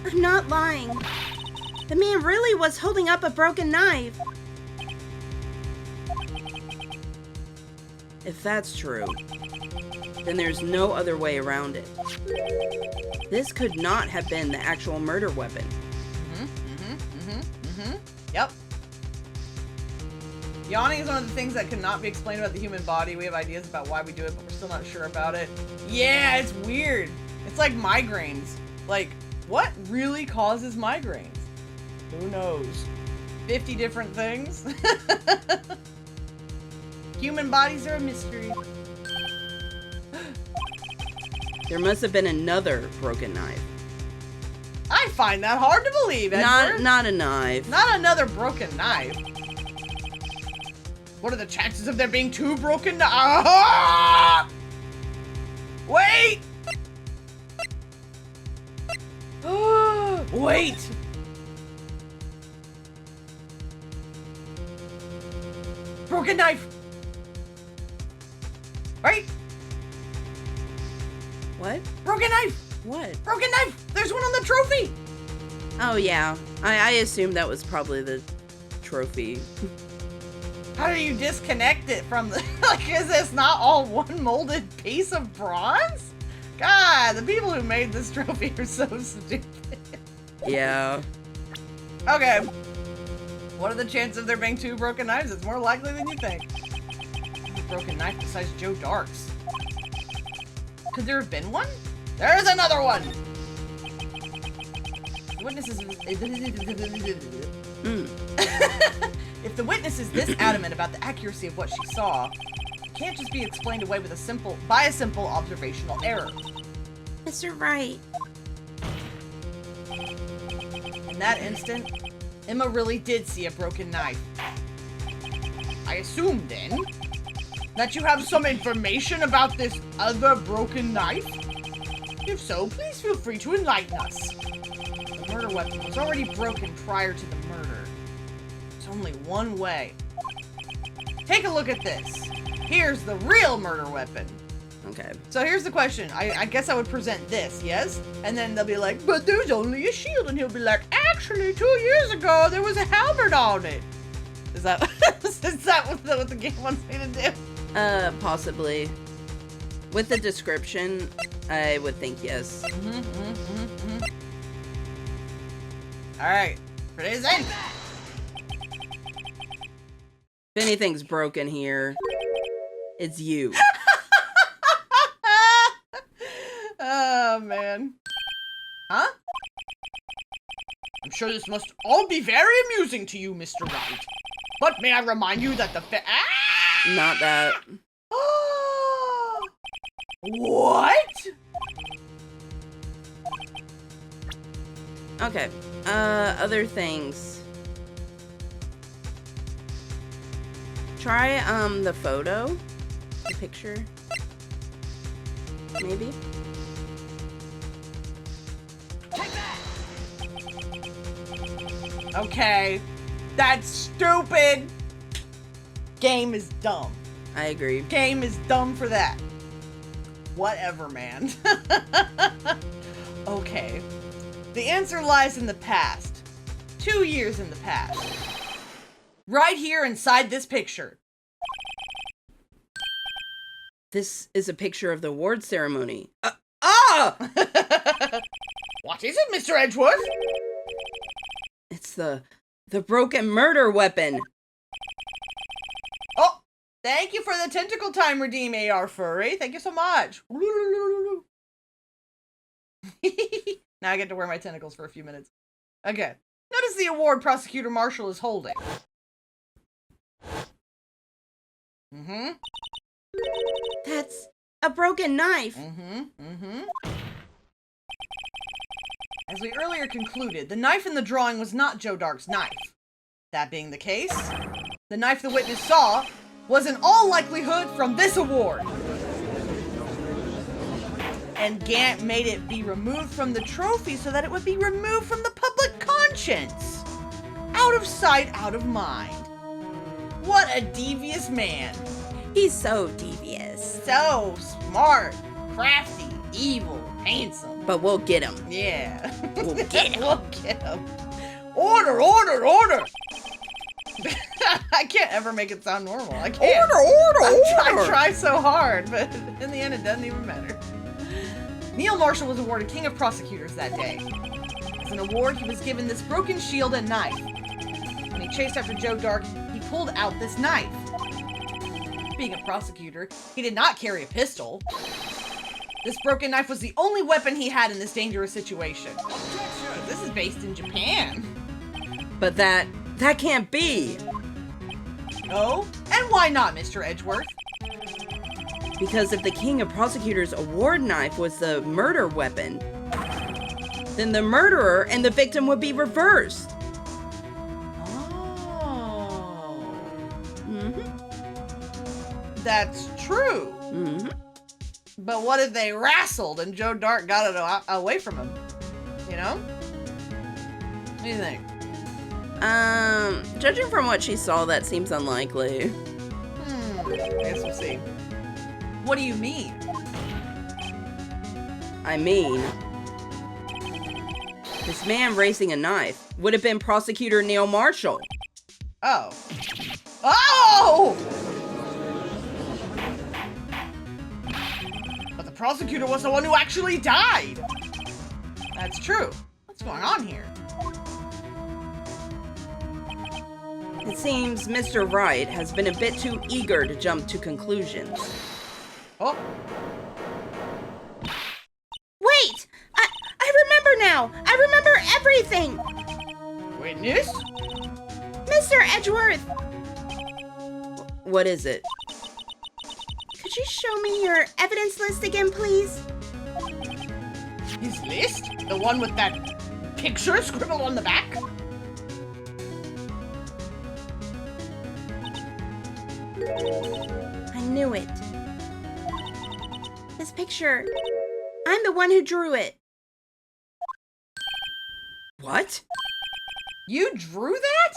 I'm not lying. The man really was holding up a broken knife. If that's true, then there's no other way around it. This could not have been the actual murder weapon. Yep. Yawning is one of the things that cannot be explained about the human body. We have ideas about why we do it, but we're still not sure about it. Yeah, it's weird. It's like migraines. Like, what really causes migraines? Who knows? 50 different things? Human bodies are a mystery. There must have been another broken knife. I find that hard to believe, Edward. Not a knife. Not another broken knife. What are the chances of there being two broken knives? Ah! Wait! Wait! Broken knife! Right? What? Broken knife! What? Broken knife! There's one on the trophy! Oh, yeah. I assumed that was probably the trophy. How do you disconnect it from the... Like, is this not all one molded piece of bronze? God, the people who made this trophy are so stupid. Yeah. Okay. What are the chances of there being two broken knives? It's more likely than you think. A broken knife besides Joe Dark's. Could there have been one? There's another one! The witness is... If the witness is this adamant about the accuracy of what she saw, it can't just be explained away with a simple observational error. Mr. Wright. In that instant, Emma really did see a broken knife. I assume, then, that you have some information about this other broken knife? If so, please feel free to enlighten us. The murder weapon was already broken prior to the murder. There's only one way. Take a look at this. Here's the real murder weapon. Okay. So here's the question. I guess I would present this, yes? And then they'll be like, but there's only a shield. And he'll be like, actually, 2 years ago, there was a halberd on it. Is that, is that what the game wants me to do? Possibly. With the description, I would think yes. All right. Present. If anything's broken here, it's you. Oh, man. Huh? I'm sure this must all be very amusing to you, Mr. Wright. But may I remind you that the Not that. What? Okay. Other things. Try, the photo. The picture. Maybe? Okay. That's stupid. Game is dumb. I agree. Game is dumb for that. Whatever, man. Okay. The answer lies in the past. 2 years in the past. Right here inside this picture. This is a picture of the award ceremony. What is it, Mr. Edgeworth? It's the broken murder weapon. Oh, thank you for the tentacle time redeem, AR Furry. Thank you so much. Now I get to wear my tentacles for a few minutes. Okay. Notice the award Prosecutor Marshall is holding. That's a broken knife. As we earlier concluded, the knife in the drawing was not Joe Dark's knife. That being the case, the knife the witness saw was in all likelihood from this award. And Gant made it be removed from the trophy so that it would be removed from the public conscience. Out of sight, out of mind. What a devious man. He's so devious. So smart, crafty, evil, handsome. But we'll get him. Yeah. We'll get him. We'll get him. Order, order, order! I can't ever make it sound normal. I can't. Order! I try so hard, but in the end it doesn't even matter. Neil Marshall was awarded King of Prosecutors that day. As an award, he was given this broken shield and knife. When he chased after Joe Dark, he pulled out this knife. Being a prosecutor, he did not carry a pistol. This broken knife was the only weapon he had in this dangerous situation. This is based in Japan. But that can't be. Oh? And why not, Mr. Edgeworth? Because if the King of Prosecutors award knife was the murder weapon, then the murderer and the victim would be reversed. Oh. Mm-hmm. That's true. Mm-hmm. But what if they wrestled and Joe Dark got it away from him? You know? What do you think? Judging from what she saw, that seems unlikely. I guess we'll see. What do you mean? I mean, this man raising a knife would have been Prosecutor Neil Marshall. Oh. Oh! But the prosecutor was the one who actually died. That's true. What's going on here? It seems Mr. Wright has been a bit too eager to jump to conclusions. Oh. Wait! I remember now! I remember everything! Witness? Mr. Edgeworth! What is it? Could you show me your evidence list again, please? His list? The one with that picture scribbled on the back? I knew it. This picture, I'm the one who drew it. What? You drew that?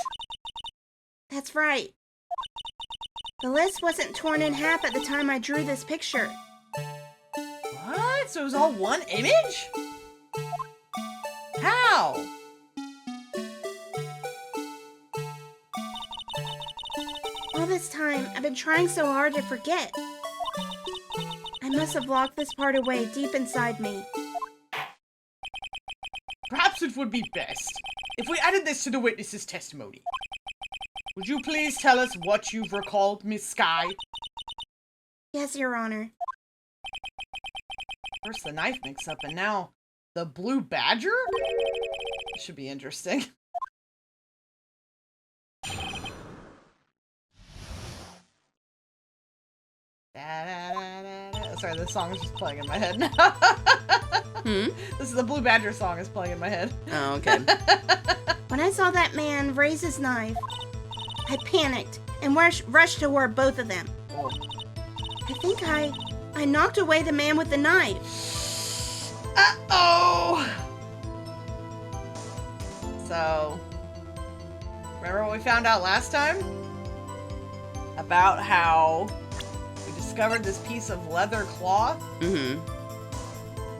That's right. The list wasn't torn in half at the time I drew this picture. What? So it was all one image? How? All this time, I've been trying so hard to forget. I must have locked this part away deep inside me. Perhaps it would be best if we added this to the witness's testimony. Would you please tell us what you've recalled, Miss Sky? Yes, Your Honor. First the knife mix-up, and now the blue badger? This should be interesting. Sorry, this song is just playing in my head now. This is the Blue Badger song is playing in my head. Oh, okay. When I saw that man raise his knife, I panicked and rushed toward both of them. Oh. I think I knocked away the man with the knife. Uh-oh! So, remember what we found out last time? About how we discovered this piece of leather cloth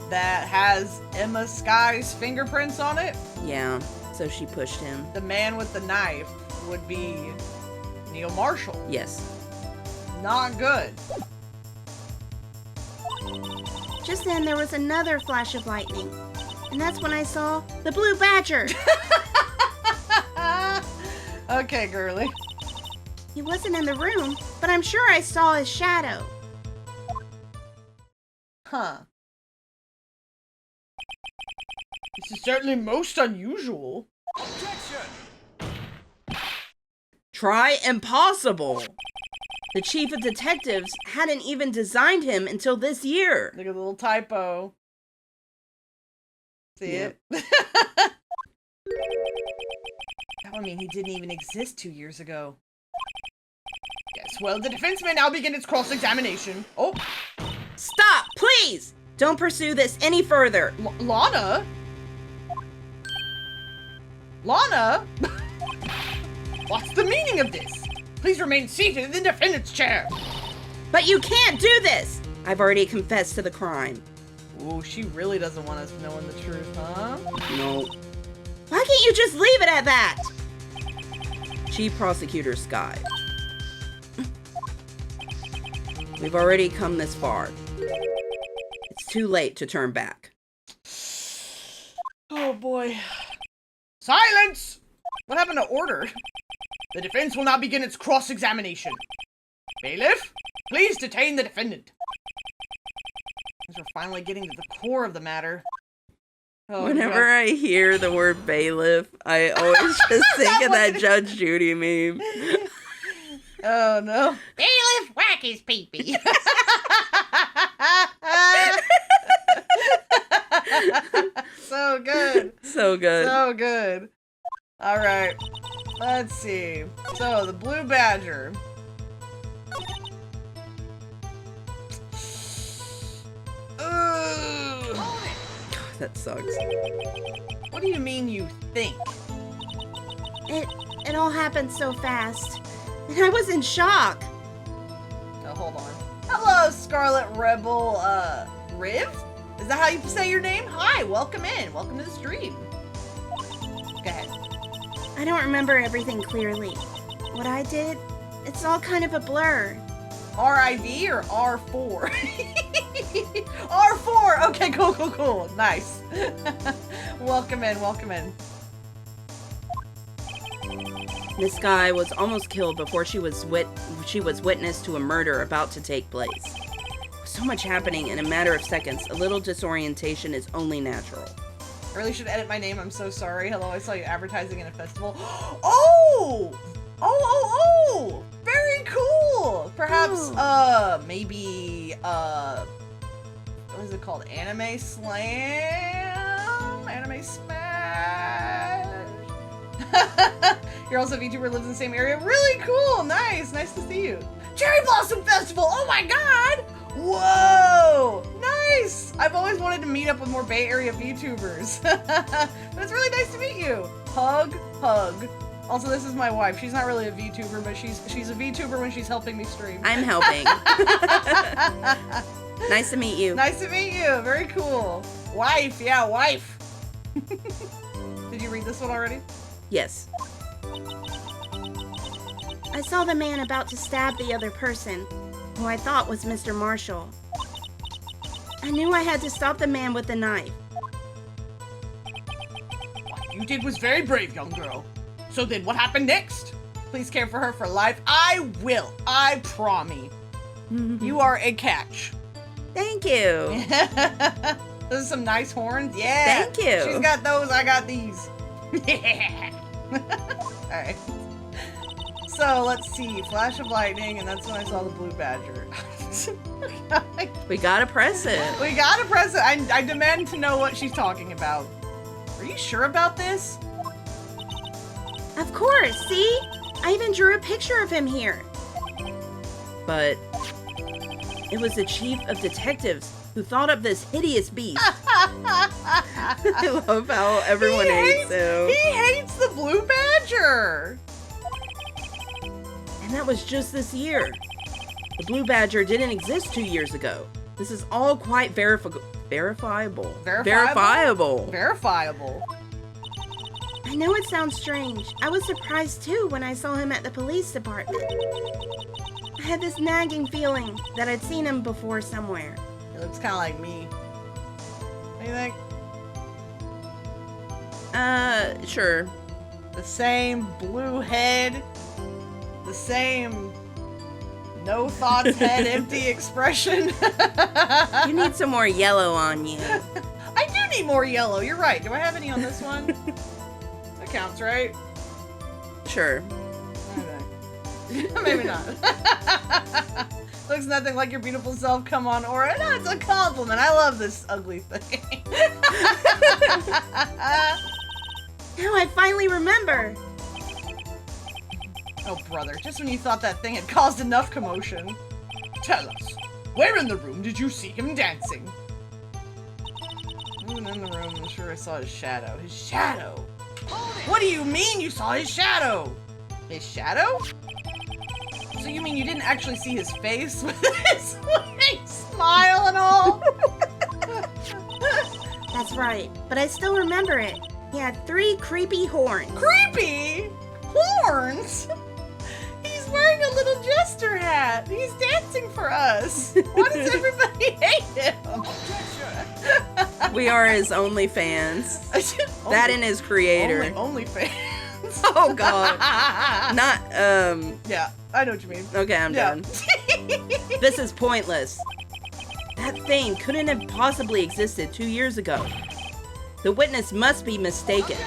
that has Emma Sky's fingerprints on it? Yeah, so she pushed him. The man with the knife would be Neil Marshall. Yes. Not good. Just then, there was another flash of lightning. And that's when I saw the blue badger. Okay, girly. He wasn't in the room, but I'm sure I saw his shadow. Huh. This is certainly most unusual. Try impossible. The chief of detectives hadn't even designed him until this year. Look at the little typo. See it? That would mean he didn't even exist 2 years ago. Yes, well, the defense may now begin its cross-examination. Oh. Stop, please! Don't pursue this any further. Lana? Lana? What's the meaning of this? Please remain seated in the defendant's chair. But you can't do this! I've already confessed to the crime. Ooh, she really doesn't want us knowing the truth, huh? No. Why can't you just leave it at that? Chief Prosecutor Sky. We've already come this far. It's too late to turn back. Oh boy. Silence! What happened to order? The defense will now begin its cross-examination. Bailiff, please detain the defendant. We're finally getting to the core of the matter. Oh, Whenever I hear the word bailiff, I always just think of that Judge Judy meme. Oh no. Bailiff, whack his pee-pee. So good. So good. So good. Alright. Let's see. So, the blue badger. Ugh. That sucks. What do you mean you think? It all happened so fast. And I was in shock. Oh, hold on. Hello, Scarlet Rebel, Riv? Is that how you say your name? Hi, welcome in. Welcome to the stream. Go ahead. I don't remember everything clearly. What I did, it's all kind of a blur. R-I-V or R4? R4! Okay, cool. Nice. Welcome in, welcome in. This guy was almost killed before she was witness to a murder about to take place. With so much happening in a matter of seconds, a little disorientation is only natural. I really should edit my name. I'm so sorry. Hello, I saw you advertising in a festival. Oh! Very cool! Perhaps, maybe, what is it called? Anime Slam? Anime Smash? You're also a VTuber, lives in the same area? Really cool! Nice to see you. Cherry Blossom Festival! Oh my god! Whoa! Nice! I've always wanted to meet up with more Bay Area VTubers. But it's really nice to meet you. Hug. Also, this is my wife. She's not really a VTuber, but she's a VTuber when she's helping me stream. I'm helping. Nice to meet you. Nice to meet you. Very cool. Wife. Yeah, wife. Did you read this one already? Yes. I saw the man about to stab the other person, who I thought was Mr. Marshall. I knew I had to stop the man with the knife. What you did was very brave, young girl. So then what happened next? Please care for her for life. I will. I promise. You are a catch. Thank you. Those are some nice horns. Yeah. Thank you. She's got those. I got these. Yeah. All right. So let's see. Flash of lightning, and that's when I saw the blue badger. We gotta press it. We gotta press it. I demand to know what she's talking about. Are you sure about this? Of course, see? I even drew a picture of him here. But it was the chief of detectives who thought up this hideous beast. I love how everyone hates him. He hates the blue badger. And that was just this year. The blue badger didn't exist 2 years ago. This is all quite verifiable. Verifiable. I know it sounds strange. I was surprised too when I saw him at the police department. I had this nagging feeling that I'd seen him before somewhere. He looks kind of like me. What do you think? Sure. The same blue head. The same no thoughts head empty expression. You need some more yellow on you. I do need more yellow. You're right. Do I have any on this one? That counts, right? Sure. Okay. Maybe not. Looks nothing like your beautiful self. Come on, Aura. No, it's a compliment. I love this ugly thing. Now I finally remember. Oh, brother. Just when you thought that thing had caused enough commotion. Tell us, where in the room did you see him dancing? Moving in the room, I'm sure I saw his shadow. His shadow? What do you mean you saw his shadow? His shadow? So you mean you didn't actually see his face with his smile and all? That's right, but I still remember it. He had 3 creepy horns. Creepy? Horns? He's wearing a little jester hat. He's dancing for us. Why does everybody hate him? We are his only fans. That and his creator. Only fans. Oh god. Not, Yeah, I know what you mean. okay, I'm done. This is pointless. That thing couldn't have possibly existed 2 years ago. The witness must be mistaken.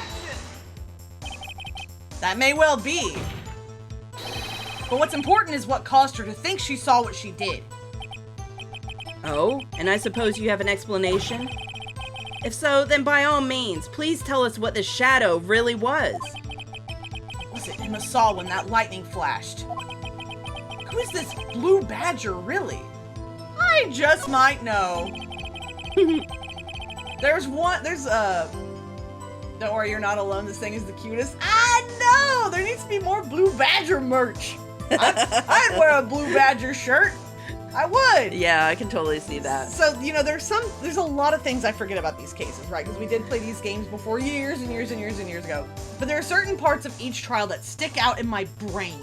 That may well be. But what's important is what caused her to think she saw what she did. Oh, and I suppose you have an explanation? If so, then by all means, please tell us what the shadow really was. What was it Emma saw when that lightning flashed? Who is this blue badger, really? I just might know. Don't worry, you're not alone. This thing is the cutest. I know! There needs to be more blue badger merch. I'd wear a blue badger shirt. I would. Yeah, I can totally see that. So, you know, there's a lot of things I forget about these cases, right? Because we did play these games before years and years and years and years ago. But there are certain parts of each trial that stick out in my brain.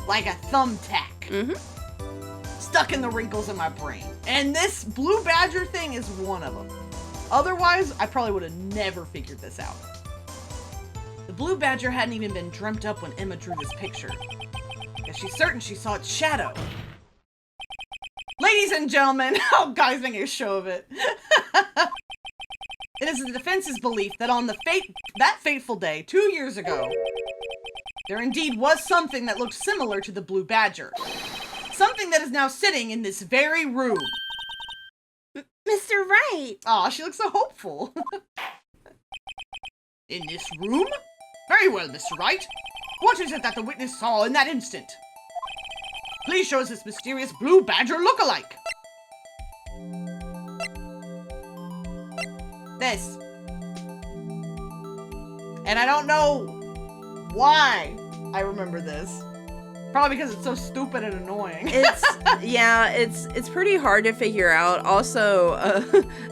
Like a thumbtack. Mm-hmm. Stuck in the wrinkles in my brain. And this blue badger thing is one of them. Otherwise, I probably would have never figured this out. The blue badger hadn't even been dreamt up when Emma drew this picture. Because she's certain she saw its shadow. Ladies and gentlemen, oh god, he's making a show of it. It is the defense's belief that on that fateful day, 2 years ago, there indeed was something that looked similar to the blue badger. Something that is now sitting in this very room. Mr. Wright! Aw, she looks so hopeful. In this room? Very well, Mr. Wright. What is it that the witness saw in that instant? Please show us this mysterious blue badger look-alike. This. And I don't know why I remember this. Probably because it's so stupid and annoying. It's pretty hard to figure out. Also,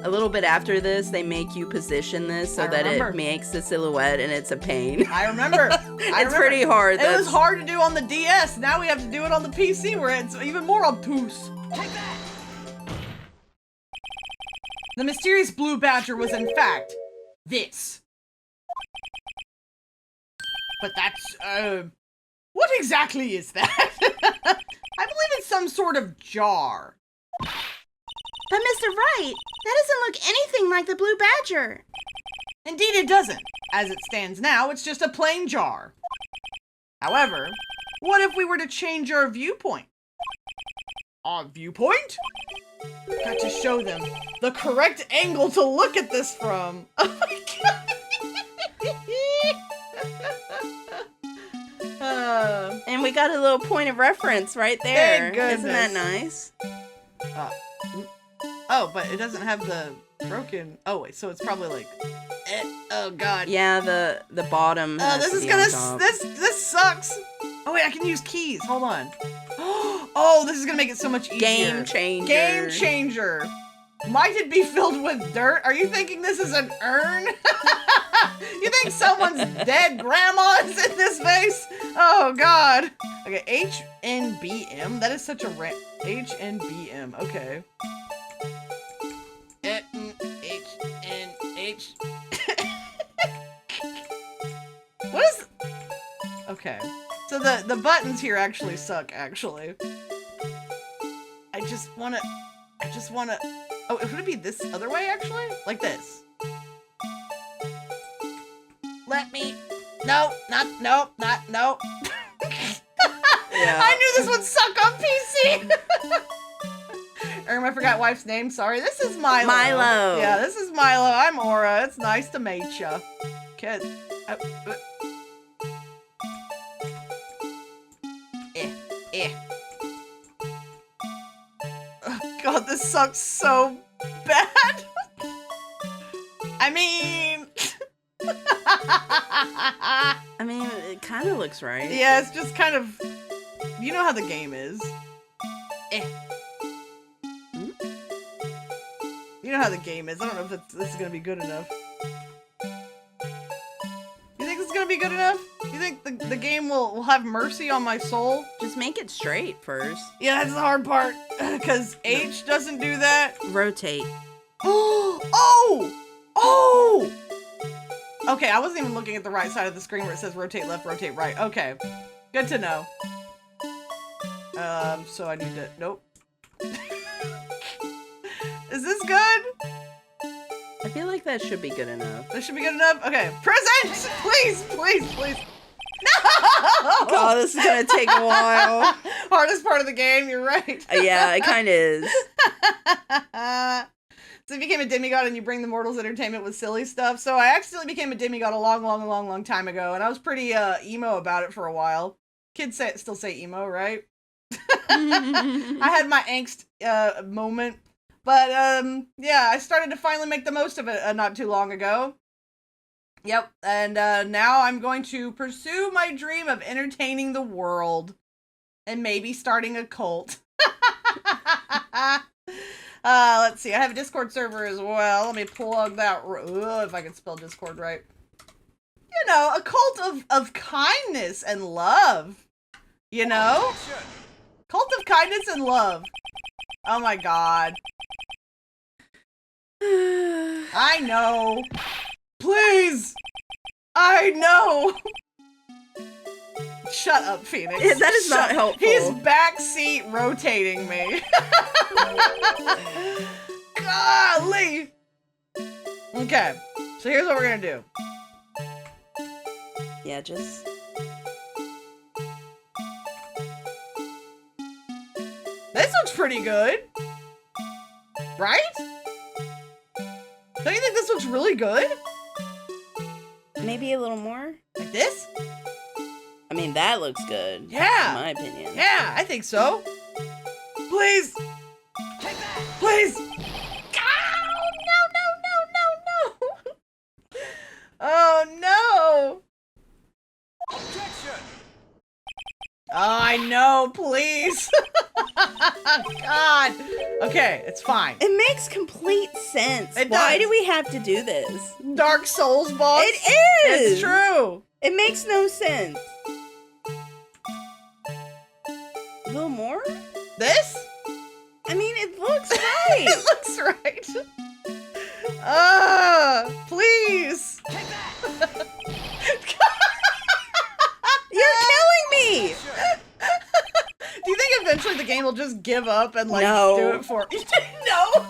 a little bit after this, they make you position this so that it makes the silhouette, and it's a pain. I remember. It's pretty hard. It was hard to do on the DS. Now we have to do it on the PC, where it's even more obtuse. Take that. The mysterious blue badger was, in fact, this. But that's, what exactly is that? I believe it's some sort of jar. But Mr. Wright, that doesn't look anything like the blue badger. Indeed it doesn't. As it stands now, it's just a plain jar. However, what if we were to change our viewpoint? Our viewpoint? Got to show them the correct angle to look at this from. Oh my god. And we got a little point of reference right there. Thank goodness. Isn't that nice? Oh, but it doesn't have the broken. Oh wait, so it's probably like. Oh god. Yeah, the bottom. This is gonna. This sucks. Oh wait, I can use keys. Hold on. Oh, this is gonna make it so much easier. Game changer. Game changer. Might it be filled with dirt? Are you thinking this is an urn? You think someone's dead grandma is in this vase? Oh god. Okay, HNBM. That is such a HNBM. Okay. HNH. What is? Okay. So the buttons here actually suck. Actually. I just wanna. Oh, would it be this other way, actually? Like this. Let me... No. Yeah. I knew this would suck on PC! I forgot wife's name. Sorry. This is Milo. Milo. Yeah, this is Milo. I'm Aura. It's nice to meet you. Kid. Oh, God, this sucks so bad. I mean... I mean, it kind of looks right. Yeah, it's just kind of... You know how the game is. You know how the game is. I don't know if this is going to be good enough. You think this is going to be good enough? You think the game will have mercy on my soul? Just make it straight first. Yeah, that's the hard part. Because H doesn't do that. Rotate. Oh! Oh! Okay, I wasn't even looking at the right side of the screen where it says rotate left, rotate right. Okay. Good to know. So I need to... Nope. Is this good? I feel like that should be good enough. That should be good enough? Okay. Present! Please, please, please. No! God, this is gonna take a while. Hardest part of the game, you're right. Yeah, it kind of is. So you became a demigod and you bring the mortals entertainment with silly stuff. So I accidentally became a demigod a long time ago, and I was pretty emo about it for a while. Kids still say emo, right? I had my angst moment. But, yeah, I started to finally make the most of it not too long ago. Yep, and now I'm going to pursue my dream of entertaining the world. And maybe starting a cult. Let's see, I have a Discord server as well. Let me plug that, if I can spell Discord right. You know, a cult of kindness and love. You know? Cult of kindness and love. Oh my god. I know. Please. I know. Shut up, Phoenix. Yeah, that is not helpful. He's backseat rotating me. Golly. Okay, so here's what we're gonna do. Yeah, just... This looks pretty good. Right? Don't you think this looks really good? Maybe a little more? Like this? I mean, that looks good. Yeah. In my opinion. Yeah, I think so. Please. Please. Oh, no. Oh, no. Objection! Oh, I know, please. God. Okay, it's fine. It makes complete sense. It Why does. do we have to do this? Dark Souls boss. It is! It's true. It makes no sense. A little more? This? I mean, it looks right. It looks right. Please. You're killing me! Do you think eventually the game will just give up and, like, No. do it for... No!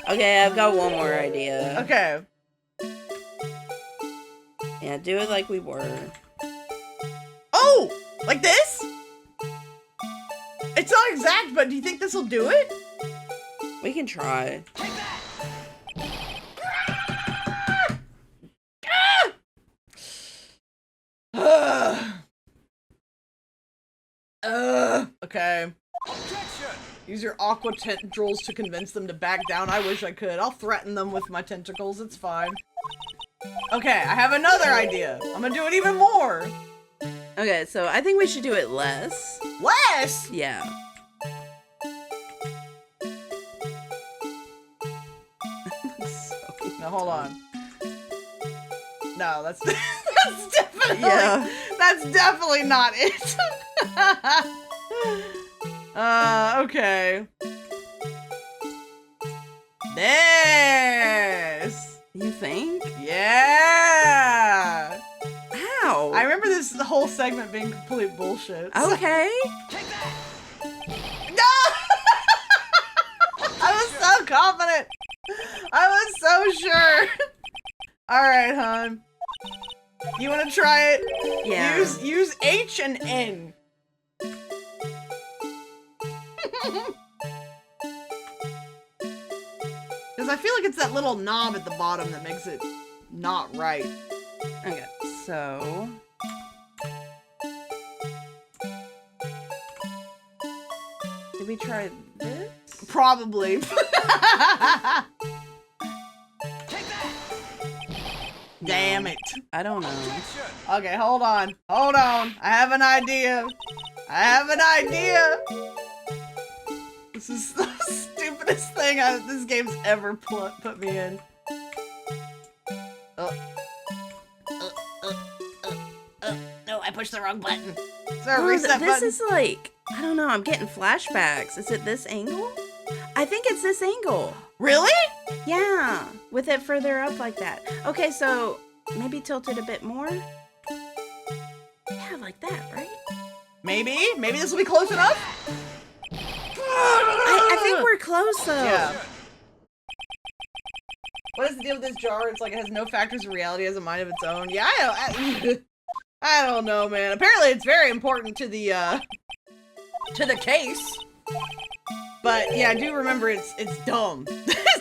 Okay, I've got one more idea. Okay. Yeah, do it like we were. Oh! Like this? It's not exact, but do you think this will do it? We can try. Objection! Okay. Use your aqua tendrils to convince them to back down. I wish I could. I'll threaten them with my tentacles. It's fine. Okay, I have another idea. I'm gonna do it even more. Okay, so I think we should do it less. Less? Yeah. No, hold on. No, that's definitely that's definitely not it. Okay. This. You think? Yeah. How? I remember this whole segment being complete bullshit. Okay. No! I was so confident. I was so sure. All right, hon. You want to try it? Yeah. Use H and N. I feel like it's that little knob at the bottom that makes it not right. Okay, so... Did we try this? Probably. Take that! Damn it. I don't know. Objection! Okay, hold on. Hold on. I have an idea. I have an idea. This is the stupidest thing this game's ever put me in. No, I pushed the wrong button. Is there a reset this button? is like, I don't know, I'm getting flashbacks. Is it this angle? I think it's this angle. Really? Yeah, with it further up like that. Okay, so maybe tilt it a bit more. Yeah, like that, right? Maybe? Maybe this will be close enough? I think we're close though. Yeah. What is the deal with this jar? It's like it has no factors of reality, has a mind of its own. Yeah, I don't know, man. Apparently it's very important to the case. But yeah, I do remember it's dumb.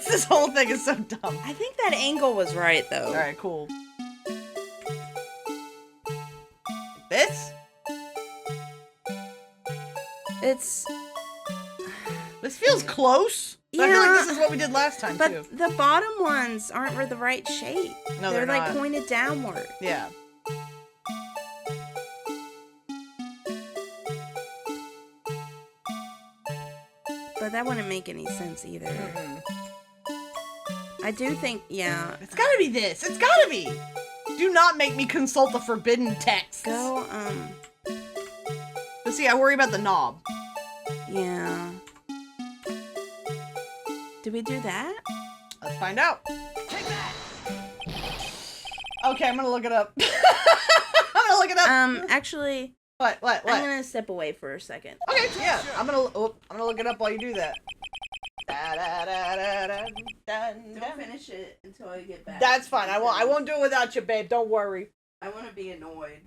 This whole thing is so dumb. I think that angle was right though. Alright, cool. This? It's... This feels close. But I feel like Yeah. this is what we did last time, But too. the bottom ones aren't the right shape. No, they're they're like not. pointed downward. Yeah. But that wouldn't make any sense either. Mm-mm. I do think, yeah. It's gotta be this. It's gotta be. Do not make me consult the forbidden text. Go, But see, I worry about the knob. yeah. Did we do that? Let's find out. Take that! Okay, I'm gonna look it up. I'm gonna look it up. Actually, What? I'm gonna step away for a second. Okay, yeah. I'm gonna look it up while you do that. Don't finish it until I get back. That's fine. I won't do it without you, babe. Don't worry. I want to be annoyed.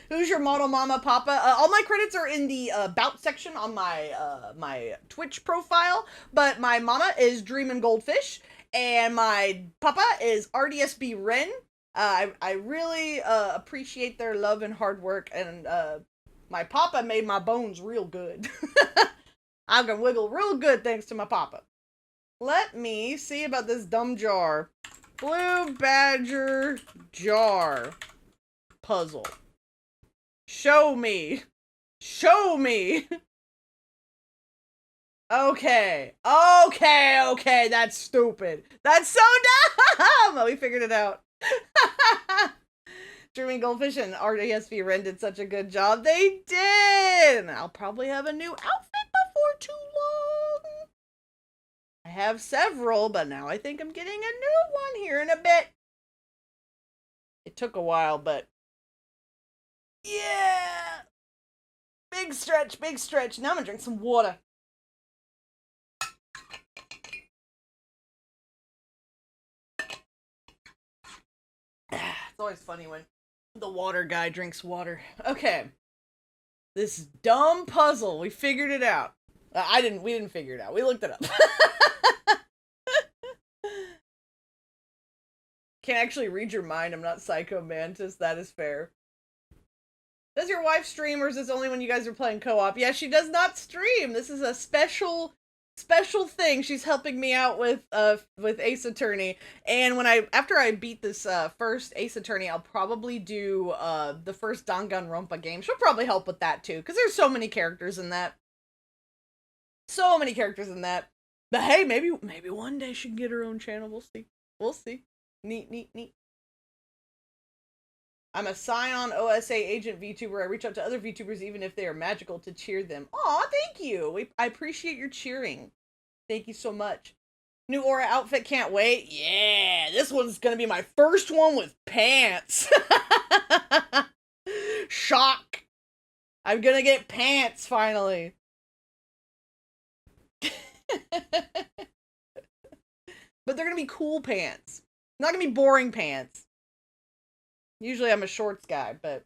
Who's your model mama, papa? All my credits are in the about section on my my Twitch profile. But my mama is Dreamin' Goldfish, and my papa is RDSB Ren. I really appreciate their love and hard work, and my papa made my bones real good. I can wiggle real good thanks to my papa. Let me see about this dumb jar. Blue Badger jar puzzle. Show me. Show me. Okay. Okay. That's stupid. That's so dumb. We figured it out. Dreaming Goldfish and RDSV Ren did such a good job. They did. I'll probably have a new outfit before too long. I have several, but now I think I'm getting a new one here in a bit. It took a while, but yeah. Big stretch, big stretch. Now I'm gonna drink some water. It's always funny when the water guy drinks water. Okay. This dumb puzzle. We figured it out. We didn't figure it out. We looked it up. Can't actually read your mind. I'm not Psycho Mantis. That is fair. Does your wife stream, or is this only when you guys are playing co-op? Yeah, she does not stream. This is a special thing. She's helping me out with Ace Attorney. And after I beat this first Ace Attorney, I'll probably do the first Danganronpa game. She'll probably help with that too, because there's so many characters in that. So many characters in that. But hey, maybe one day she can get her own channel. We'll see. We'll see. Neat. I'm a Scion OSA agent VTuber. I reach out to other VTubers even if they are magical to cheer them. Aw, thank you. I appreciate your cheering. Thank you so much. New Aura outfit, can't wait. Yeah, this one's gonna be my first one with pants. Shock. I'm gonna get pants finally. But they're gonna be cool pants. Not gonna be boring pants. Usually I'm a shorts guy, but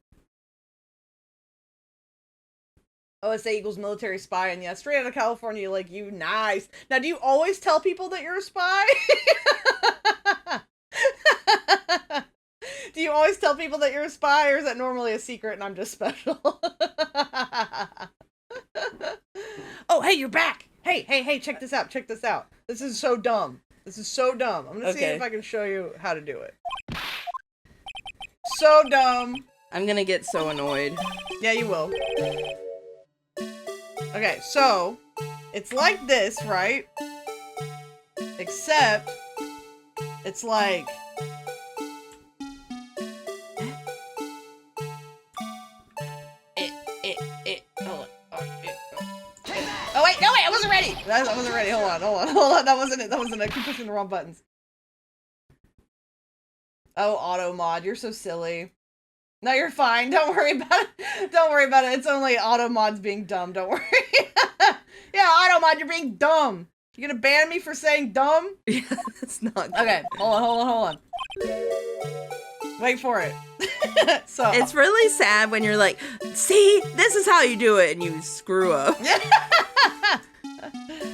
OSA equals military spy, and yeah, straight out of California, like, you nice. Now, do you always tell people that you're a spy? Do you always tell people that you're a spy, or is that normally a secret and I'm just special? Oh, hey, you're back! Hey, check this out, This is so dumb. I'm gonna see if I can show you how to do it. So dumb. I'm gonna get so annoyed. Yeah, you will. Okay, so it's like this, right? Except it's like Oh wait, no wait, I wasn't ready. I wasn't ready. Hold on. That wasn't it. I keep pushing the wrong buttons. Oh, auto mod, you're so silly. No, you're fine. Don't worry about it. It's only auto mods being dumb. Don't worry. Yeah, auto mod, you're being dumb. You gonna ban me for saying dumb? Yeah, it's not good. Okay, hold on. Wait for it. So it's really sad when you're like, see, this is how you do it, and you screw up.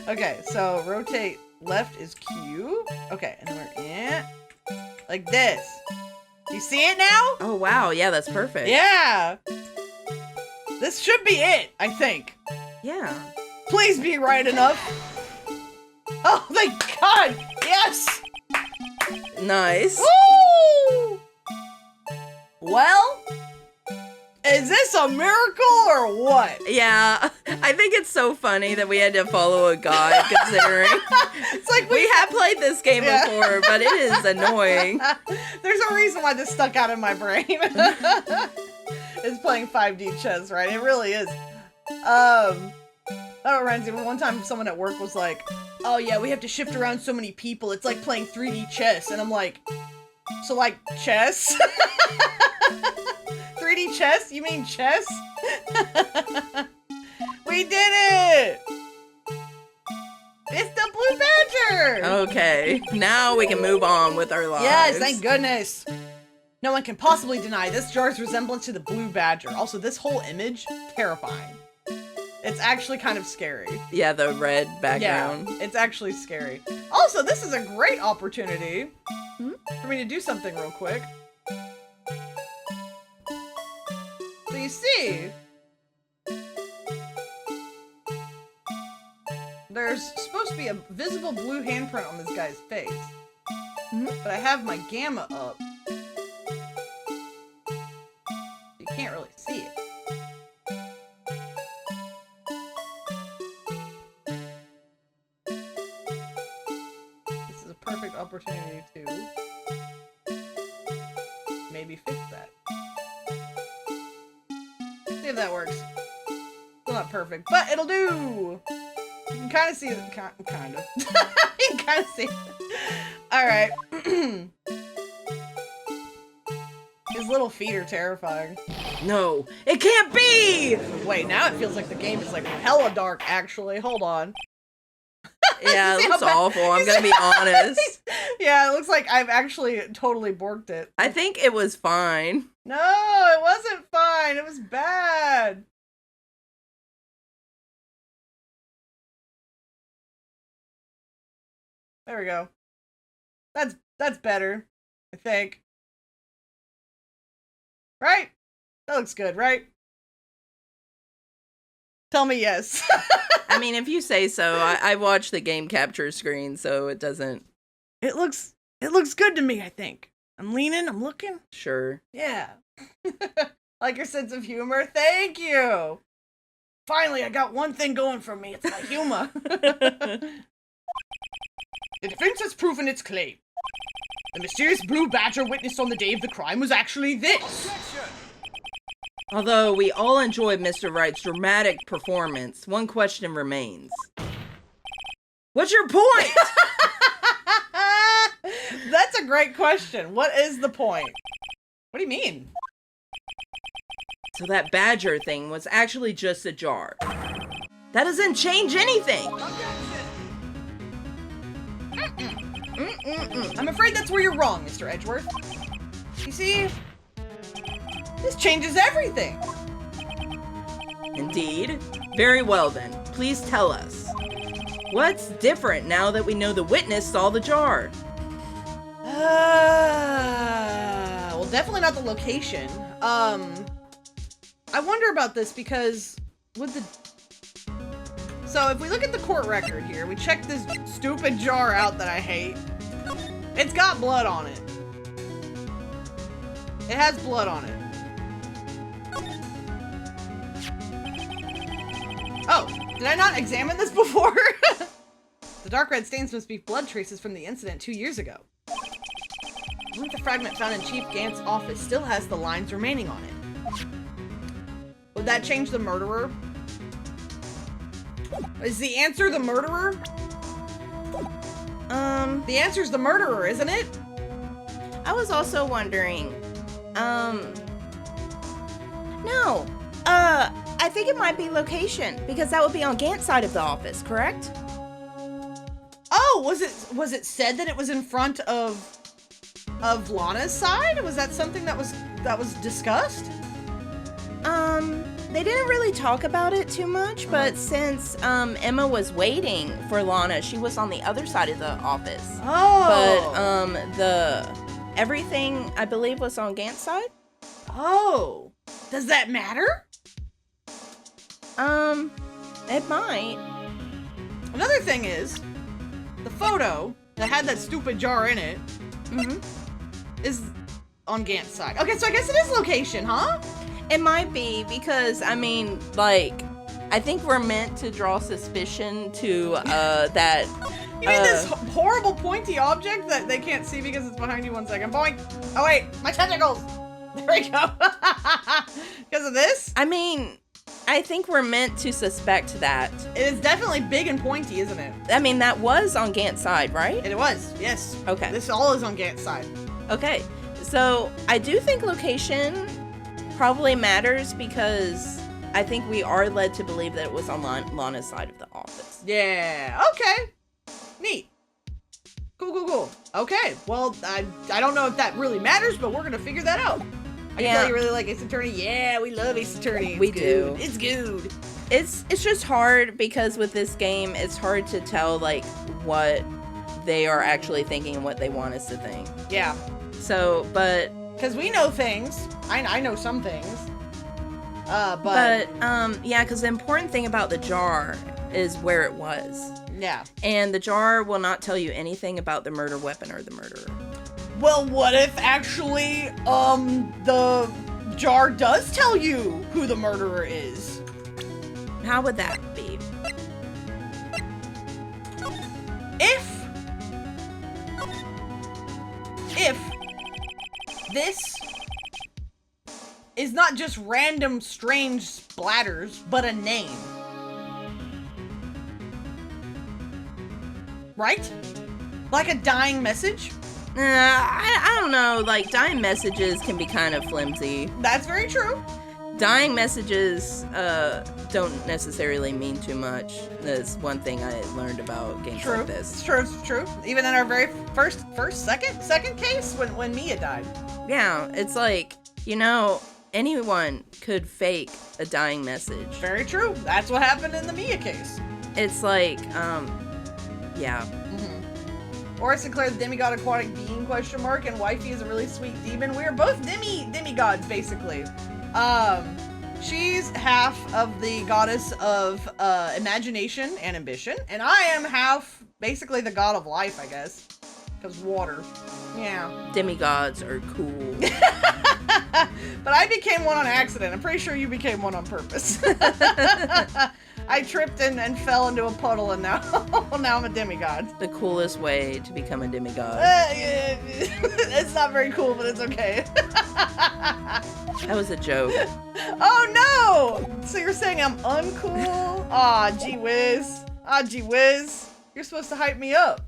Okay, so rotate left is Q. Okay, and then we're in like this. You see it now? Oh, wow. Yeah, that's perfect. Yeah. This should be it, I think. Yeah. Please be right enough. Oh, thank God. Yes. Nice. Woo! Well, is this a miracle or what? Yeah, I think it's so funny that we had to follow a guide, considering It's like we have played this game before, but it is annoying. There's a reason why this stuck out in my brain. It's playing 5D chess, right? It really is. Oh, Renzi, one time someone at work was like, oh yeah, we have to shift around so many people. It's like playing 3D chess. And I'm like, so like chess? 3D chess? You mean chess? We did it! It's the Blue Badger! Okay, now we can move on with our lives. Yes, thank goodness. No one can possibly deny this jar's resemblance to the Blue Badger. Also, this whole image, terrifying. It's actually kind of scary. Yeah, the red background. Yeah, it's actually scary. Also, this is a great opportunity for me to do something real quick. So you see, there's supposed to be a visible blue handprint on this guy's face. But I have my gamma up. You can't really see it. This is a perfect opportunity to maybe fix that. See if that works. Still not perfect, but it'll do! You can kind of see it. Kind of. You can kind of see it. Alright. His little feet are terrifying. No, it can't be! Wait, now it feels like the game is like hella dark, actually. Hold on. Yeah, it See looks how bad- awful, I'm gonna be honest. Yeah, it looks like I've actually totally borked it. I think it was fine. No, it wasn't fine. It was bad. There we go. That's better, I think. Right? That looks good, right? Tell me yes. I mean, if you say so, I watch the game capture screen, so it doesn't... It looks good to me, I think. I'm leaning, I'm looking. Sure. Yeah. Like your sense of humor? Thank you! Finally, I got one thing going for me. It's my humor. The defense has proven its claim. The mysterious blue badger witnessed on the day of the crime was actually this. Although we all enjoyed Mr. Wright's dramatic performance, one question remains. What's your point? That's a great question. What is the point? What do you mean? So that badger thing was actually just a jar. That doesn't change anything. I'm afraid that's where you're wrong, Mr. Edgeworth. You see, this changes everything. Indeed. Very well then. Please tell us. What's different now that we know the witness saw the jar? Well, definitely not the location. I wonder about this because so if we look at the court record here, we check this stupid jar out that I hate. It's got blood on it. It has blood on it. Oh, did I not examine this before? The dark red stains must be blood traces from the incident 2 years ago. The fragment found in Chief Gant's office still has the lines remaining on it. Would that change the murderer? Is the answer the murderer? The answer's the murderer, isn't it? I was also wondering, no, I think it might be location, because that would be on Gant's side of the office, correct? Oh, was it said that it was in front of Lana's side? Was that something that was discussed? They didn't really talk about it too much, but since Emma was waiting for Lana, she was on the other side of the office. Oh. But everything I believe was on Gant's side. Oh. Does that matter? It might. Another thing is, the photo that had that stupid jar in it is on Gant's side. Okay, so I guess it is location, huh? It might be because, I mean, like, I think we're meant to draw suspicion to that. You mean this horrible pointy object that they can't see because it's behind you? 1 second. Boink. Oh wait, my tentacles. There we go. Because of this? I mean, I think we're meant to suspect that. It is definitely big and pointy, isn't it? I mean, that was on Gant's side, right? It was, yes. Okay. This all is on Gant's side. Okay, so I do think location probably matters because I think we are led to believe that it was on Lana's side of the office. Yeah, okay. Neat. Cool. Okay, well, I don't know if that really matters, but we're going to figure that out. I can tell you really like Ace Attorney. Yeah, we love Ace Attorney. We do. It's good. It's just hard because with this game, it's hard to tell, like, what they are actually thinking and what they want us to think. Yeah. So, but... Because we know things. I know some things. But, yeah, because the important thing about the jar is where it was. Yeah. And the jar will not tell you anything about the murder weapon or the murderer. Well, what if actually, the jar does tell you who the murderer is? How would that be? If this is not just random strange splatters, but a name. Right? Like a dying message? I don't know, like, dying messages can be kind of flimsy. That's very true. Dying messages don't necessarily mean too much. That's one thing I learned about games like this. It's true. Even in our very second case when Mia died. Yeah, it's like, you know, anyone could fake a dying message. Very true. That's what happened in the Mia case. It's like, yeah. Or Sinclair, the demigod aquatic being, ? And wifey is a really sweet demon. We are both demigods, basically. She's half of the goddess of imagination and ambition, and I am half, basically, the god of life, I guess. Because water. Yeah. Demigods are cool. But I became one on accident. I'm pretty sure you became one on purpose. I tripped and fell into a puddle, and now I'm a demigod. The coolest way to become a demigod. It's not very cool, but it's okay. That was a joke. Oh no! So you're saying I'm uncool? Aw, gee whiz. You're supposed to hype me up.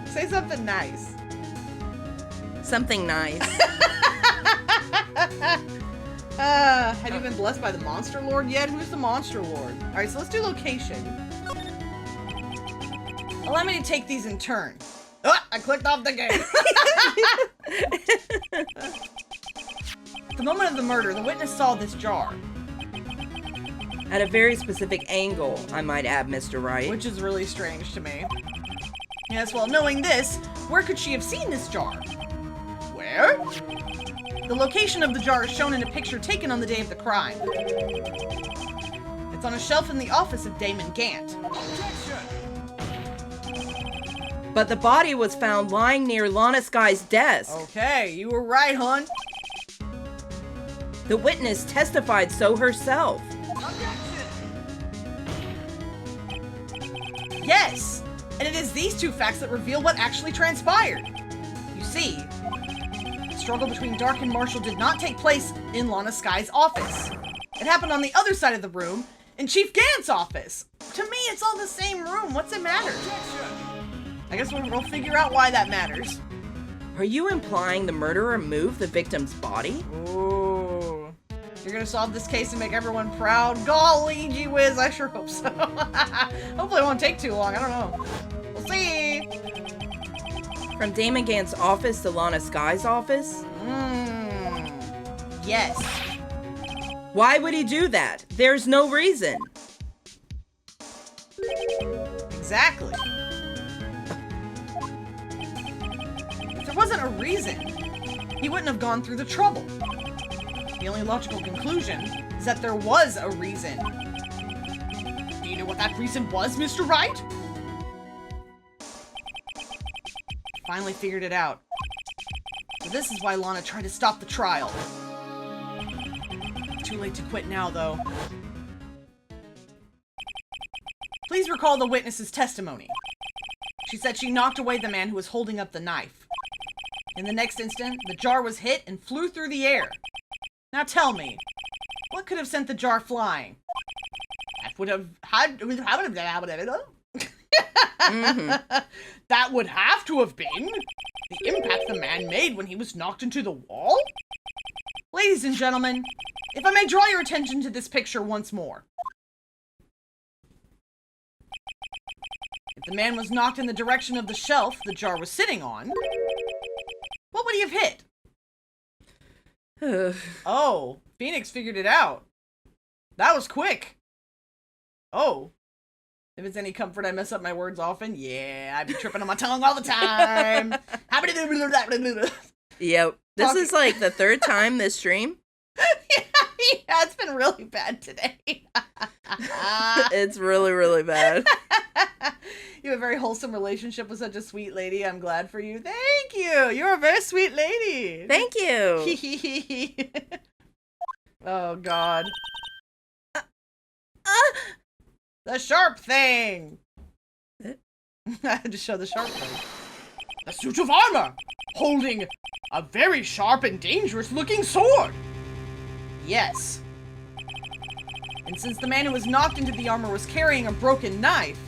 Say something nice. Something nice. Have you been blessed by the Monster Lord yet? Who's the Monster Lord? Alright, so let's do location. Allow me to take these in turn. Oh, I clicked off the game. The moment of the murder, the witness saw this jar. At a very specific angle, I might add, Mr. Wright. Which is really strange to me. Yes, well, knowing this, where could she have seen this jar? Where? The location of the jar is shown in a picture taken on the day of the crime. It's on a shelf in the office of Damon Gant. But the body was found lying near Lana Sky's desk. Okay, you were right, hon. The witness testified so herself. Yes! And it is these two facts that reveal what actually transpired. You see, the struggle between Dark and Marshall did not take place in Lana Sky's office. It happened on the other side of the room, in Chief Gant's office. To me, it's all the same room. What's it matter? I guess we'll figure out why that matters. Are you implying the murderer moved the victim's body? Ooh. You're gonna solve this case and make everyone proud? Golly gee whiz, I sure hope so. Hopefully it won't take too long, I don't know. We'll see. From Damon Gant's office to Lana Sky's office? Yes. Why would he do that? There's no reason. Exactly. If there wasn't a reason, he wouldn't have gone through the trouble. The only logical conclusion is that there was a reason. Do you know what that reason was, Mr. Wright? Finally figured it out. So this is why Lana tried to stop the trial. Too late to quit now, though. Please recall the witness's testimony. She said she knocked away the man who was holding up the knife. In the next instant, the jar was hit and flew through the air. Now tell me, what could have sent the jar flying? That would have had... That would have to have been the impact the man made when he was knocked into the wall? Ladies and gentlemen, if I may draw your attention to this picture once more. If the man was knocked in the direction of the shelf the jar was sitting on, what would he have hit? Oh, Phoenix figured it out. That was quick. Oh. If it's any comfort, I mess up my words often. Yeah, I be tripping on my tongue all the time. Yep. This is like the third time this stream. Yeah, it's been really bad today. It's really, really bad. You have a very wholesome relationship with such a sweet lady. I'm glad for you. Thank you. You're a very sweet lady. Thank you. Oh, God. The sharp thing. I had to show the sharp thing. A suit of armor, holding a very sharp and dangerous looking sword. Yes. And since the man who was knocked into the armor was carrying a broken knife,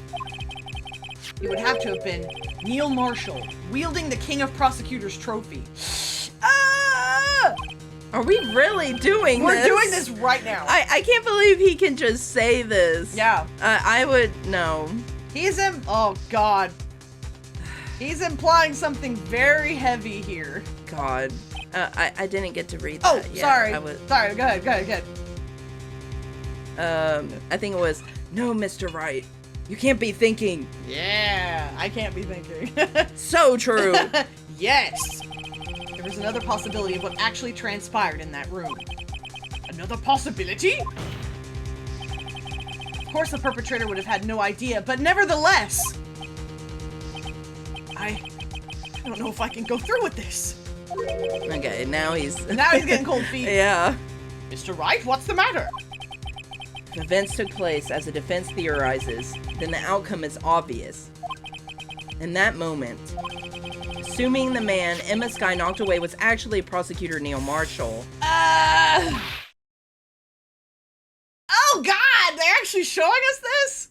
it would have to have been Neil Marshall, wielding the King of Prosecutors trophy. Ah! Are we really doing this? We're doing this right now. I can't believe he can just say this. Yeah. I would, no. Oh, God. He's implying something very heavy here. God. I didn't get to read that. Oh, sorry. Sorry, go ahead. I think it was, no, Mr. Wright. You can't be thinking. Yeah, I can't be thinking. So true. Yes. There was another possibility of what actually transpired in that room. Another possibility? Of course the perpetrator would have had no idea, but nevertheless... I don't know if I can go through with this. Okay, now he's getting cold feet. Yeah. Mr. Wright, what's the matter? If events took place as the defense theorizes, then the outcome is obvious. In that moment, assuming the man Emma Sky knocked away was actually Prosecutor Neil Marshall. Oh God, they're actually showing us this?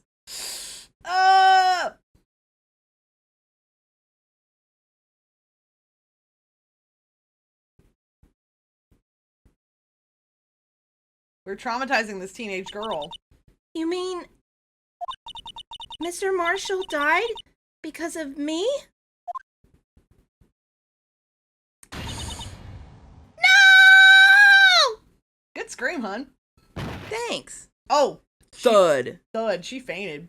We're traumatizing this teenage girl. You mean Mr. Marshall died because of me? No! scream, hun. Thanks. Oh. Thud. Thud. She fainted.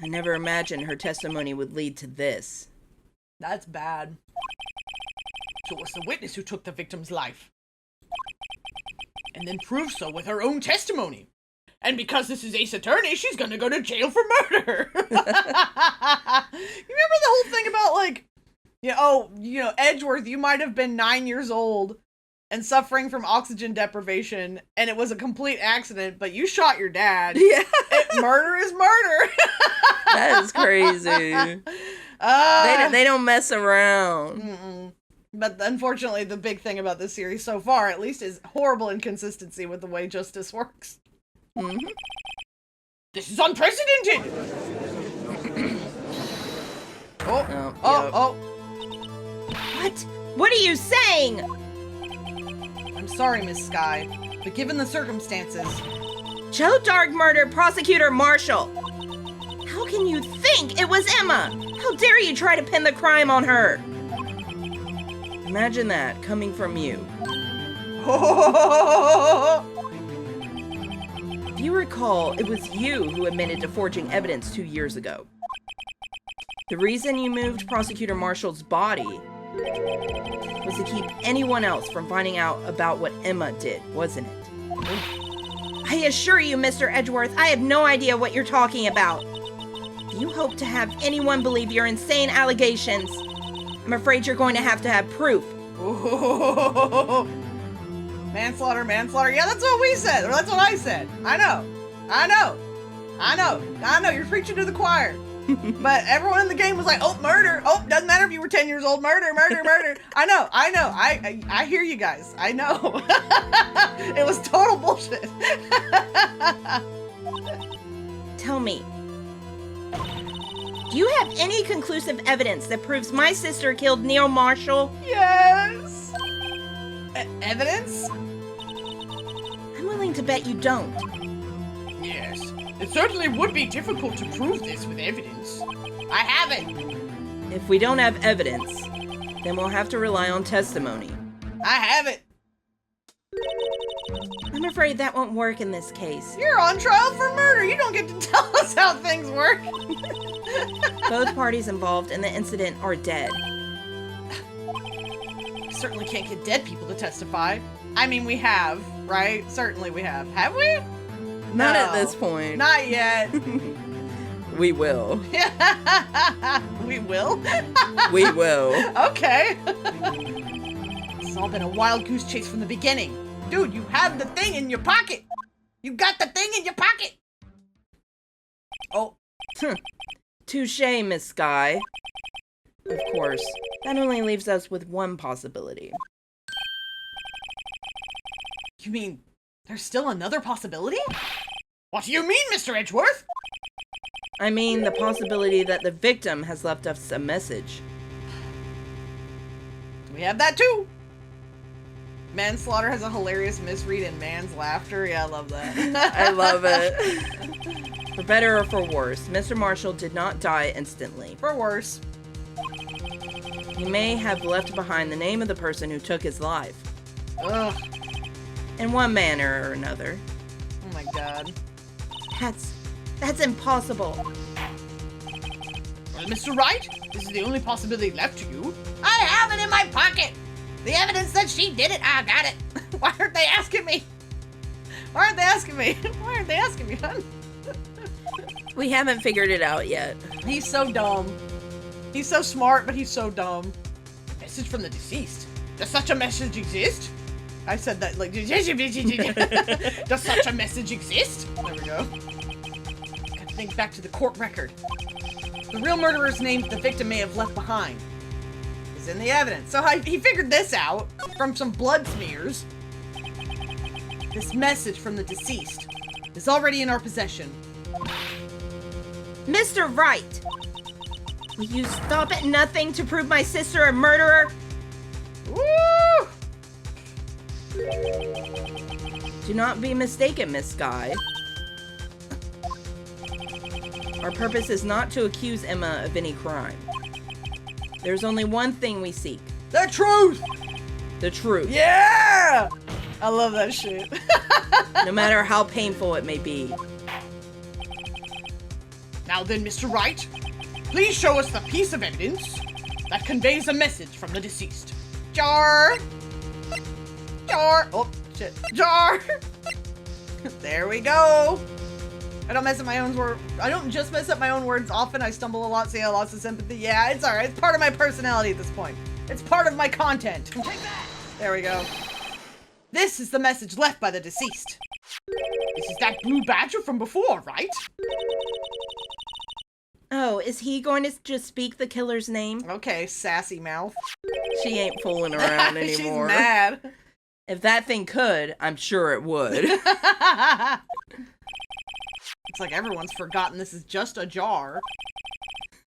I never imagined her testimony would lead to this. That's bad. So it was the witness who took the victim's life. And then proved so with her own testimony. And because this is Ace Attorney, she's gonna go to jail for murder. You remember the whole thing about, like, Edgeworth, you might have been 9 years old and suffering from oxygen deprivation, and it was a complete accident, but you shot your dad. Yeah. Murder is murder. That is crazy. They don't mess around. Mm-mm. But unfortunately, the big thing about this series so far, at least, is horrible inconsistency with the way justice works. Mm-hmm. This is unprecedented! Oh. What? What are you saying? I'm sorry, Miss Sky, but given the circumstances... Joe Dark murdered Prosecutor Marshall. How can you think it was Emma? How dare you try to pin the crime on her? Imagine that coming from you. If you recall, it was you who admitted to forging evidence 2 years ago. The reason you moved Prosecutor Marshall's body was to keep anyone else from finding out about what Emma did, wasn't it? I assure you, Mr. Edgeworth, I have no idea what you're talking about. If you hope to have anyone believe your insane allegations, I'm afraid you're going to have proof. Manslaughter. Yeah, that's what we said. Or that's what I said. I know. You're preaching to the choir. But everyone in the game was like, oh, murder. Oh, doesn't matter if you were 10 years old. Murder. I know. I hear you guys. I know. It was total bullshit. Tell me, do you have any conclusive evidence that proves my sister killed Neil Marshall? Yes. Evidence? I'm willing to bet you don't. Yes. It certainly would be difficult to prove this with evidence. I have it. If we don't have evidence, then we'll have to rely on testimony. I have it. I'm afraid that won't work in this case. You're on trial for murder. You don't get to tell us how things work. Both parties involved in the incident are dead. We certainly can't get dead people to testify. I mean, we have, right? Certainly we have. Have we? Not No. at this point. Not yet. We will. We will? We will. Okay. It's all been a wild goose chase from the beginning. Dude, you have the thing in your pocket. You got the thing in your pocket. Oh. Touché, Miss Sky. Of course, that only leaves us with one possibility. You mean there's still another possibility? What do you mean, Mr. Edgeworth? I mean, the possibility that the victim has left us a message. We have that too. Manslaughter has a hilarious misread in man's laughter. Yeah, I love that. I love it. For better or for worse, Mr. Marshall did not die instantly. For worse. He may have left behind the name of the person who took his life. Ugh. In one manner or another. Oh my god. That's impossible. Well, Mr. Wright, this is the only possibility left to you. I have it in my pocket. The evidence that she did it. I got it. Why aren't they asking me? Why aren't they asking me, hun? We haven't figured it out yet. He's so dumb. He's so smart, but he's so dumb. A message from the deceased. Does such a message exist? I said that like, does such a message exist? There we go. Gotta think back to the court record. The real murderer's name the victim may have left behind is in the evidence. So he figured this out from some blood smears. This message from the deceased is already in our possession. Mr. Wright! Will you stop at nothing to prove my sister a murderer? Woo! Do not be mistaken, Miss Sky. Our purpose is not to accuse Emma of any crime. There's only one thing we seek. The truth! The truth. Yeah! I love that shit. No matter how painful it may be. Now then, Mr. Wright, please show us the piece of evidence that conveys a message from the deceased. Jar! Jar! Oh, shit. Jar! There we go. I don't mess up my own words. I don't just mess up my own words often. I stumble a lot, say I lost the sympathy. Yeah, it's alright. It's part of my personality at this point. It's part of my content. Take that! There we go. This is the message left by the deceased. This is that blue badger from before, right? Oh, is he going to just speak the killer's name? Okay, sassy mouth. She ain't fooling around anymore. She's mad. If that thing could, I'm sure it would. It's like everyone's forgotten this is just a jar.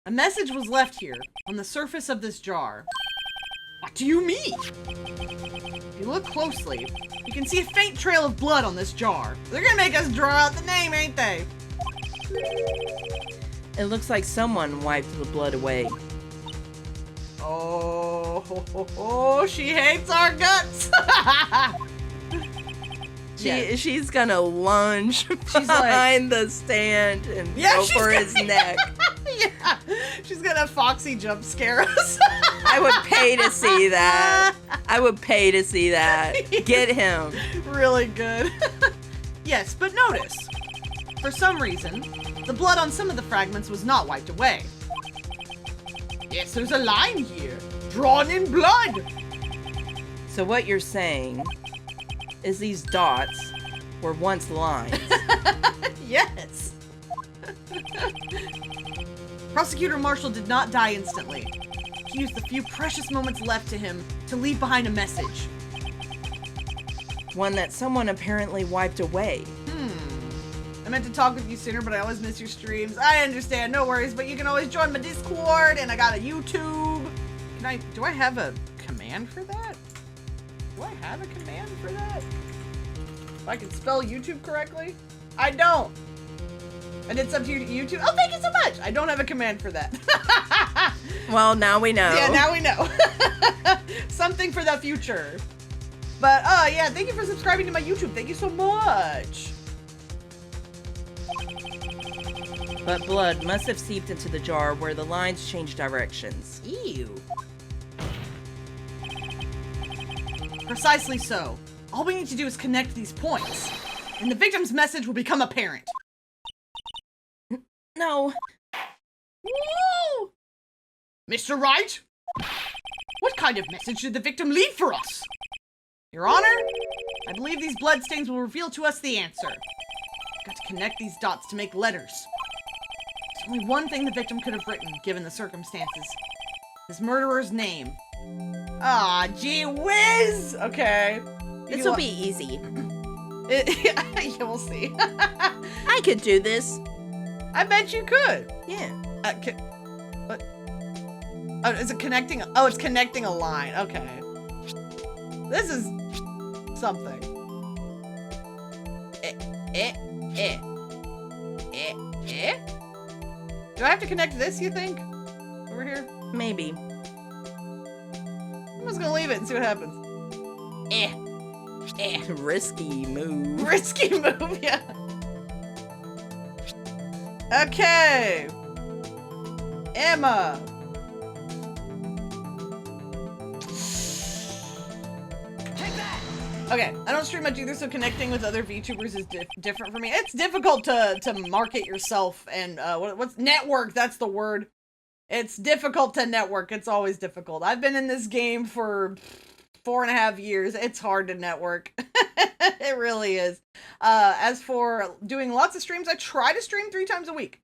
A message was left here, on the surface of this jar. What do you mean? If you look closely, you can see a faint trail of blood on this jar. They're gonna make us draw out the name, ain't they? It looks like someone wiped the blood away. Oh, she hates our guts. She's gonna lunge behind the stand and go for his neck. Yeah, she's gonna Foxy jump scare us. I would pay to see that. I would pay to see that. Get him. Really good. Yes, but notice, for some reason, the blood on some of the fragments was not wiped away. Yes, there's a line here, drawn in blood. So what you're saying is these dots were once lines. Yes. Prosecutor Marshall did not die instantly. He used the few precious moments left to him to leave behind a message. One that someone apparently wiped away. I meant to talk with you sooner, but I always miss your streams. I understand, no worries, but you can always join my Discord, and I got a YouTube. Do I have a command for that? Do I have a command for that? If I can spell YouTube correctly? I don't. And it's up to YouTube. Oh, thank you so much. I don't have a command for that. Well, now we know. Yeah, now we know. Something for the future. But, yeah, thank you for subscribing to my YouTube. Thank you so much. But blood must have seeped into the jar where the lines changed directions. Ew. Precisely so. All we need to do is connect these points, and the victim's message will become apparent. No. Woo! Mr. Wright? What kind of message did the victim leave for us? Your Honor, I believe these bloodstains will reveal to us the answer. I've got to connect these dots to make letters. There's only one thing the victim could have written, given the circumstances. His murderer's name. Ah, gee whiz! Okay. This will be easy. Yeah, we'll see. I could do this. I bet you could. Yeah. What? Oh, is it connecting? Oh, it's connecting a line. Okay. This is something. Do I have to connect this, you think? Over here? Maybe. I'm just gonna leave it and see what happens. Risky move. Risky move, yeah. Okay. Emma. Take that! Okay, I don't stream much either, so connecting with other VTubers is different for me. It's difficult to market yourself and what's network? That's the word. It's difficult to network. It's always difficult. I've been in this game for 4.5 years. It's hard to network. It really is. As for doing lots of streams, I try to stream 3 times a week.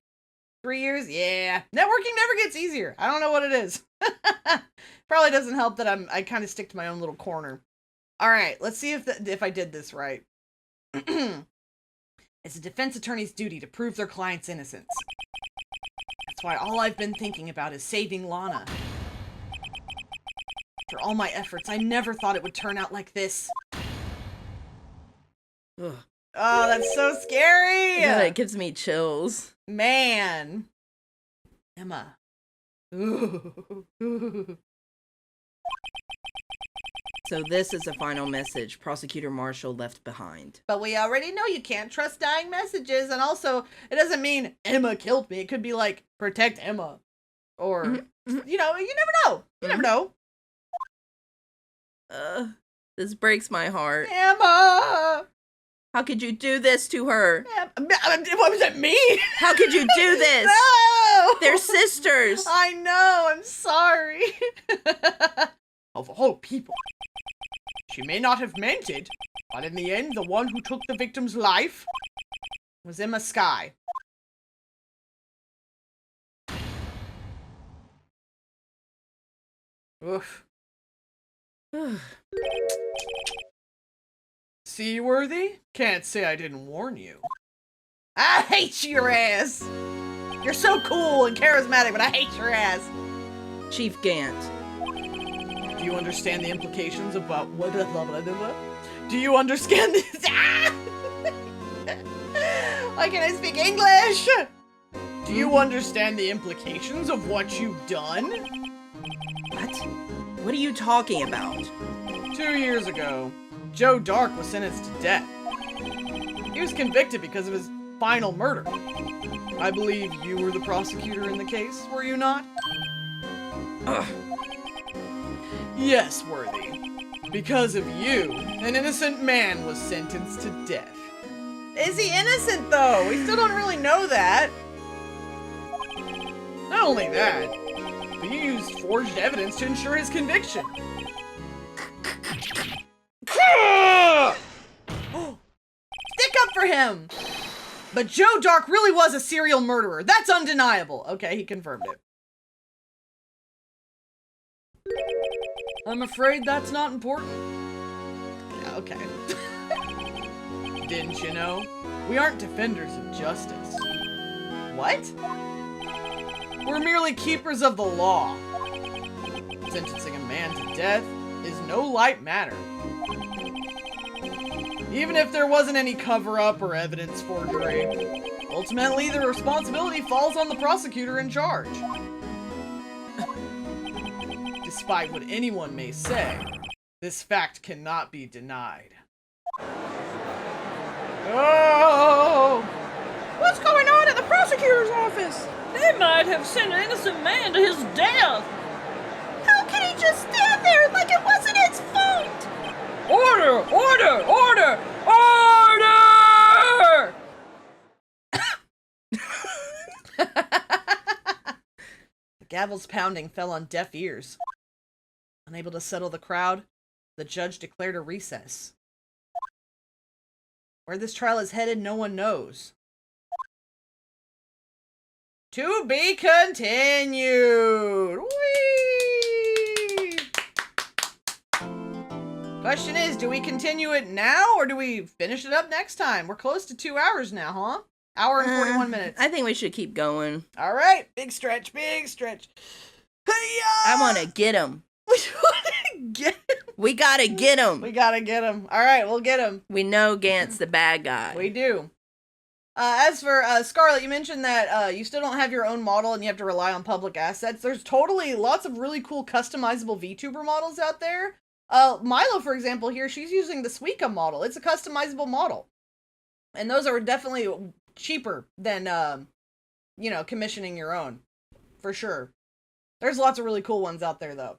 3 years? Yeah. Networking never gets easier. I don't know what it is. Probably doesn't help that I kind of stick to my own little corner. All right, let's see if I did this right. It's a defense attorney's duty to prove their client's innocence. That's why all I've been thinking about is saving Lana. After all my efforts, I never thought it would turn out like this. Ugh. Oh, that's so scary! God, it gives me chills. Man. Emma. Ooh. So this is the final message Prosecutor Marshall left behind. But we already know you can't trust dying messages, and also, it doesn't mean Emma killed me. It could be like, protect Emma. Or, you know, you never know. You never know. This breaks my heart. Emma! How could you do this to her? What was it, me? How could you do this? No! They're sisters. I know, I'm sorry. Of all people. She may not have meant it, but in the end, the one who took the victim's life was Emma Skye. Oof. Seaworthy? Can't say I didn't warn you. I hate your ass! You're so cool and charismatic, but I hate your ass. Chief Gant. Do you understand the implications about what? Do you understand this? Why can't I speak English? Do you understand the implications of what you've done? What? What are you talking about? 2 years ago, Joe Dark was sentenced to death. He was convicted because of his final murder. I believe you were the prosecutor in the case, were you not? Ugh. Yes, Worthy. Because of you, an innocent man was sentenced to death. Is he innocent, though? We still don't really know that. Not only that, but you used forged evidence to ensure his conviction. Stick up for him! But Joe Dark really was a serial murderer. That's undeniable. Okay, he confirmed it. I'm afraid that's not important. Yeah, okay. Didn't you know? We aren't defenders of justice. What? We're merely keepers of the law. Sentencing a man to death is no light matter. Even if there wasn't any cover-up or evidence forgery, ultimately the responsibility falls on the prosecutor in charge. Despite what anyone may say, this fact cannot be denied. Oh! What's going on at the prosecutor's office? They might have sent an innocent man to his death. How can he just stand there like it wasn't his fault? Order! Order! Order! Order! The gavel's pounding fell on deaf ears. Unable to settle the crowd, the judge declared a recess. Where this trial is headed, no one knows. To be continued! Whee! Question is, do we continue it now, or do we finish it up next time? We're close to 2 hours now, huh? Hour and 41 minutes. I think we should keep going. All right, big stretch, big stretch. Hey-ya! I want to get him. We want to get him. We gotta get him. We gotta get him. All right, we'll get him. We know Gant's the bad guy. We do. As for Scarlett, you mentioned that you still don't have your own model and you have to rely on public assets. There's totally lots of really cool customizable VTuber models out there. Milo, for example, here, she's using the Suika model. It's a customizable model. And those are definitely cheaper than, you know, commissioning your own. For sure. There's lots of really cool ones out there, though.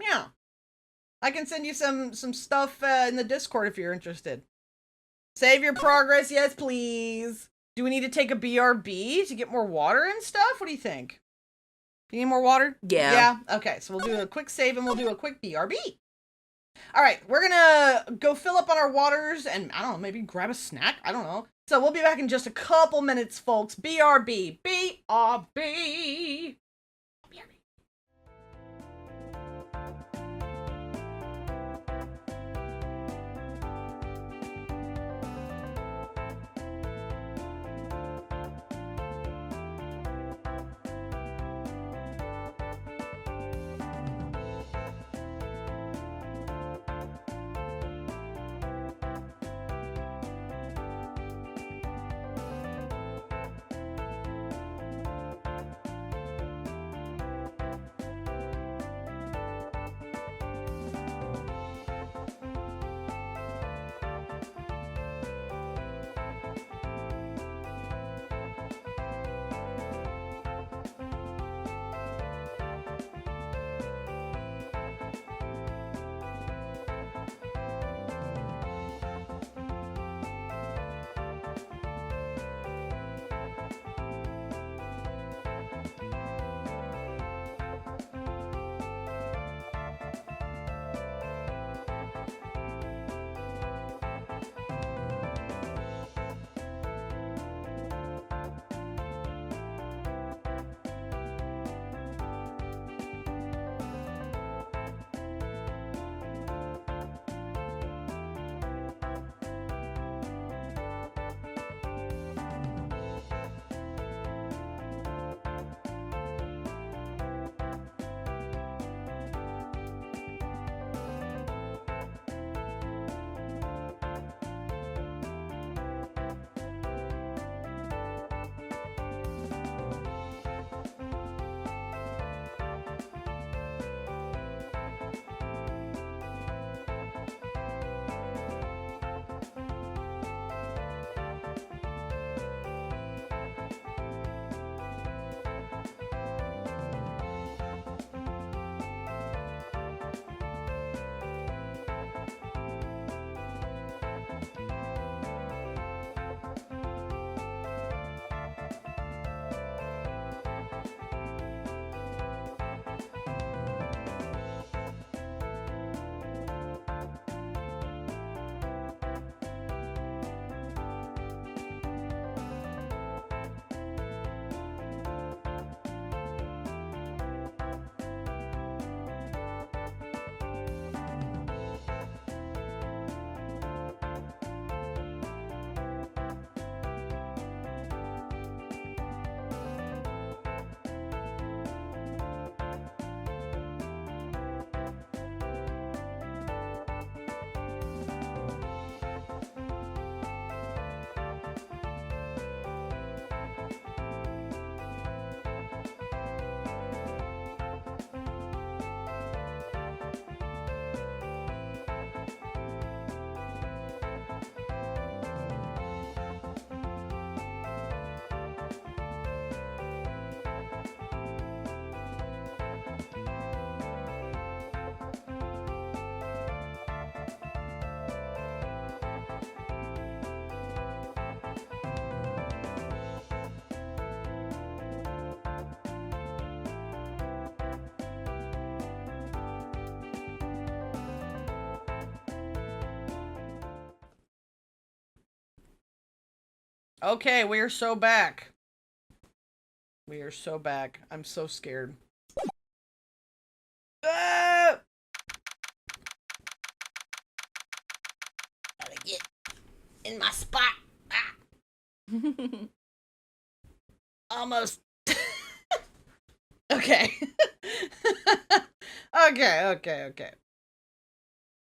Yeah. I can send you some stuff in the Discord if you're interested. Save your progress, yes please. Do we need to take a BRB to get more water and stuff? What do you think? Do you need more water? Yeah. Yeah? Okay, so we'll do a quick save and we'll do a quick BRB. Alright, we're gonna go fill up on our waters and, I don't know, maybe grab a snack? I don't know. So we'll be back in just a couple minutes, folks. BRB. BRB. Okay, we are so back. We are so back. I'm so scared. Gotta get in my spot. Almost. Okay. Okay.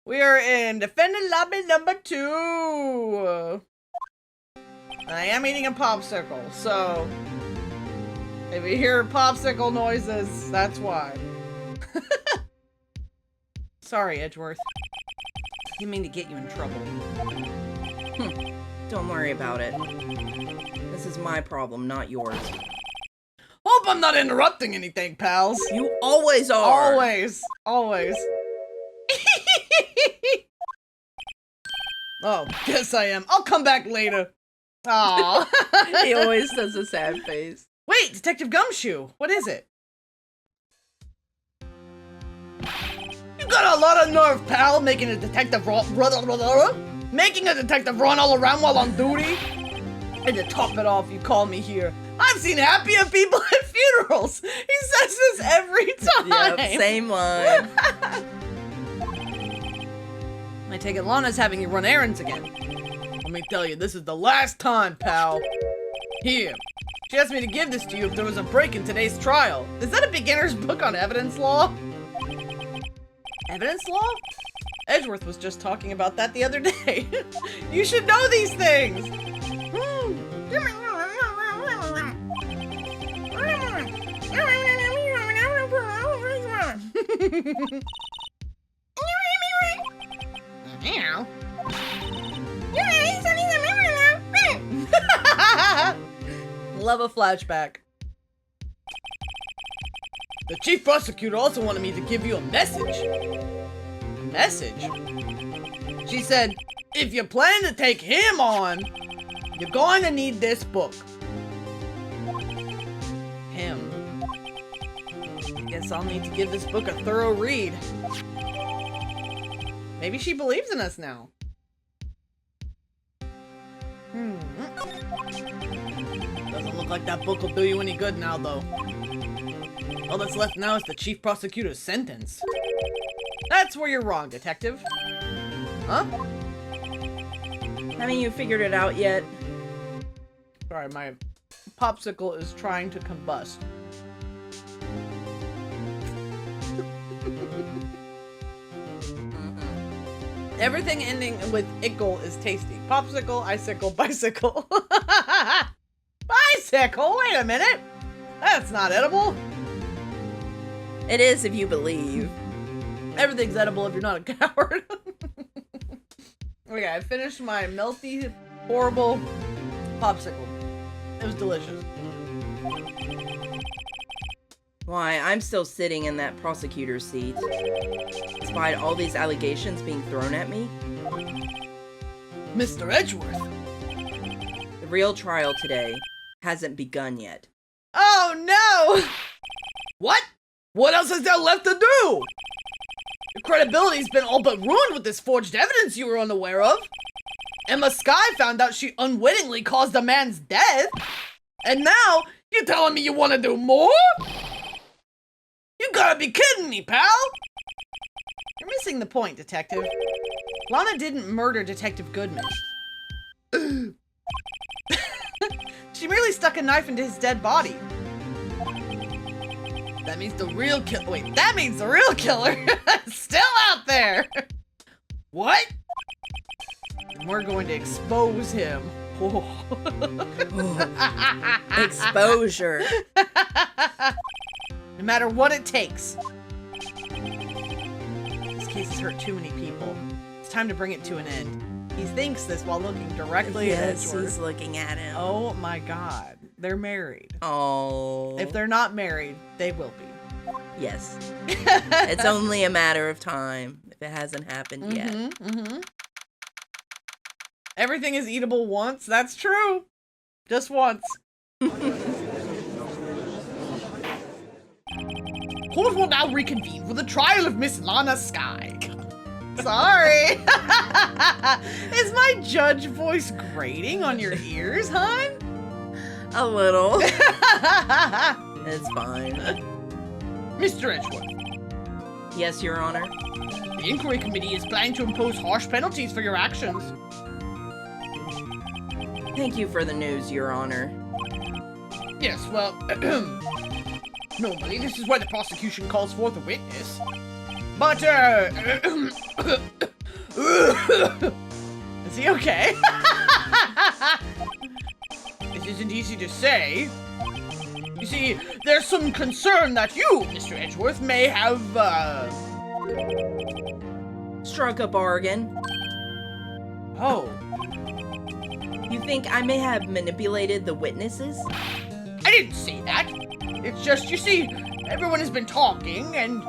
We are in defendant lobby number 2. I am eating a popsicle, so if you hear popsicle noises, that's why. Sorry, Edgeworth. Didn't mean to get you in trouble. Don't worry about it. This is my problem, not yours. Hope I'm not interrupting anything, pals. You always are! Always. Oh, guess I am. I'll come back later. Aww. He always does a sad face. Wait, Detective Gumshoe. What is it? You got a lot of nerve, pal, making a detective run all around while on duty. And to top it off, you call me here. I've seen happier people at funerals. He says this every time. Yep, same line. I take it Lana's having you run errands again. Let me tell you, this is the last time, pal. Here. She asked me to give this to you if there was a break in today's trial. Is that a beginner's book on evidence law? Evidence law? Edgeworth was just talking about that the other day. You should know these things. Love a flashback. The chief prosecutor also wanted me to give you a message. A message? She said, if you plan to take him on, you're going to need this book. Him. I guess I'll need to give this book a thorough read. Maybe she believes in us now. Doesn't look like that book will do you any good now, though. All that's left now is the chief prosecutor's sentence. That's where you're wrong, detective. Huh? Haven't you figured it out yet? Sorry, my popsicle is trying to combust. Everything ending with ickle is tasty. Popsicle, icicle, bicycle. Bicycle? Wait a minute. That's not edible. It is if you believe. Everything's edible if you're not a coward. Okay, I finished my melty, horrible popsicle. It was delicious. Why, I'm still sitting in that prosecutor's seat. Despite all these allegations being thrown at me. Mr. Edgeworth. The real trial today hasn't begun yet. Oh no! What? What else is there left to do? Your credibility's been all but ruined with this forged evidence you were unaware of. Emma Skye found out she unwittingly caused a man's death. And now, you're telling me you want to do more? You gotta be kidding me, pal! You're missing the point, Detective. Lana didn't murder Detective Goodman. She merely stuck a knife into his dead body. That means the real killer. Wait, that means the real killer is still out there. What? And we're going to expose him. Exposure. No matter what it takes. This case has hurt too many people. It's time to bring it to an end. He thinks this while looking directly at Edgeworth. He's looking at him. Oh my god. They're married. Oh. If they're not married, they will be. Yes. It's only a matter of time if it hasn't happened yet. Everything is eatable once. That's true. Just once. Court will now reconvene for the trial of Miss Lana Skye. Sorry. Is my judge voice grating on your ears, hon? A little. It's fine. Mr. Edgeworth, Yes, Your Honor. the inquiry committee is planning to impose harsh penalties for your actions. Thank you for the news, Your Honor. Yes, well, normally this is why the prosecution calls forth a witness. But, is he okay? It isn't easy to say. You see, there's some concern that you, Mr. Edgeworth, may have, Struck a bargain. Oh, You think I may have manipulated the witnesses? I didn't say that. It's just, you see, everyone has been talking, and...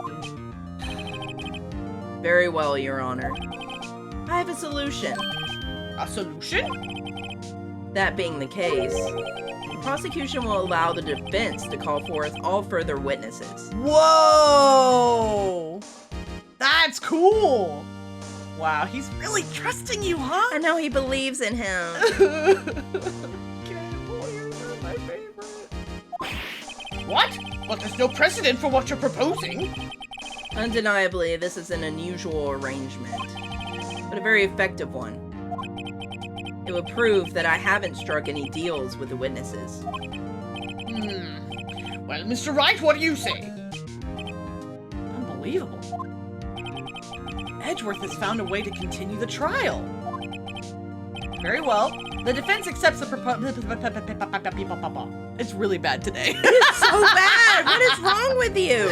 Very well, Your Honor. I have a solution. A solution? That being the case, the prosecution will allow the defense to call forth all further witnesses. Whoa! That's cool! Wow, he's really trusting you, huh? I know he believes in him. Okay, lawyers are my favorite. What? But there's no precedent for what you're proposing. Undeniably, this is an unusual arrangement, but a very effective one. It would prove that I haven't struck any deals with the witnesses. Well, Mr. Wright, what do you say? Unbelievable. Edgeworth has found a way to continue the trial. Very well. The defense accepts the proposal. It's really bad today. So bad! What is wrong with you?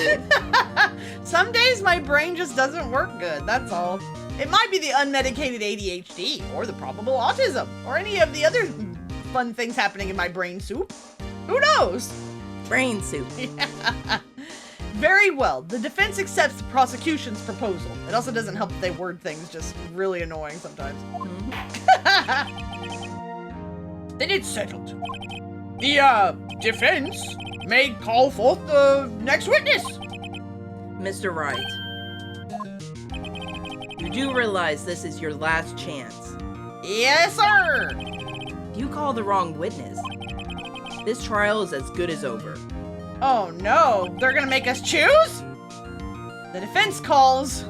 Some days my brain just doesn't work good, that's all. It might be the unmedicated ADHD, or the probable autism, or any of the other fun things happening in my brain soup. Who knows? Brain soup. Very well. The defense accepts the prosecution's proposal. It also doesn't help that they word things just really annoying sometimes. Then it's settled. The, defense may call forth the next witness. Mr. Wright, you do realize this is your last chance. Yes, sir. You call the wrong witness. This trial is as good as over. Oh no, they're gonna make us choose? The defense calls.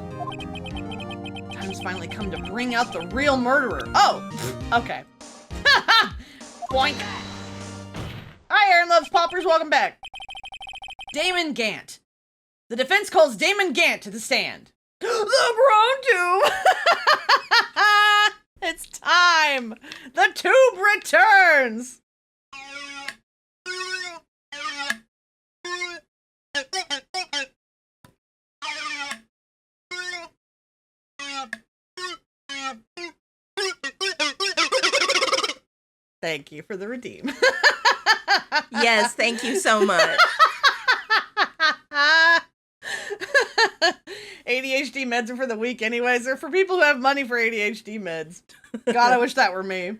Time's finally come to bring out the real murderer. Oh, okay. Boink. Hi, Aaron Loves Poppers, welcome back. Damon Gant. The defense calls Damon Gant to the stand. The Bronto! It's time! The tube returns! Thank you for the redeem. Yes, thank you so much. ADHD meds are for the weak anyways. They're for people who have money for ADHD meds. God, I wish that were me.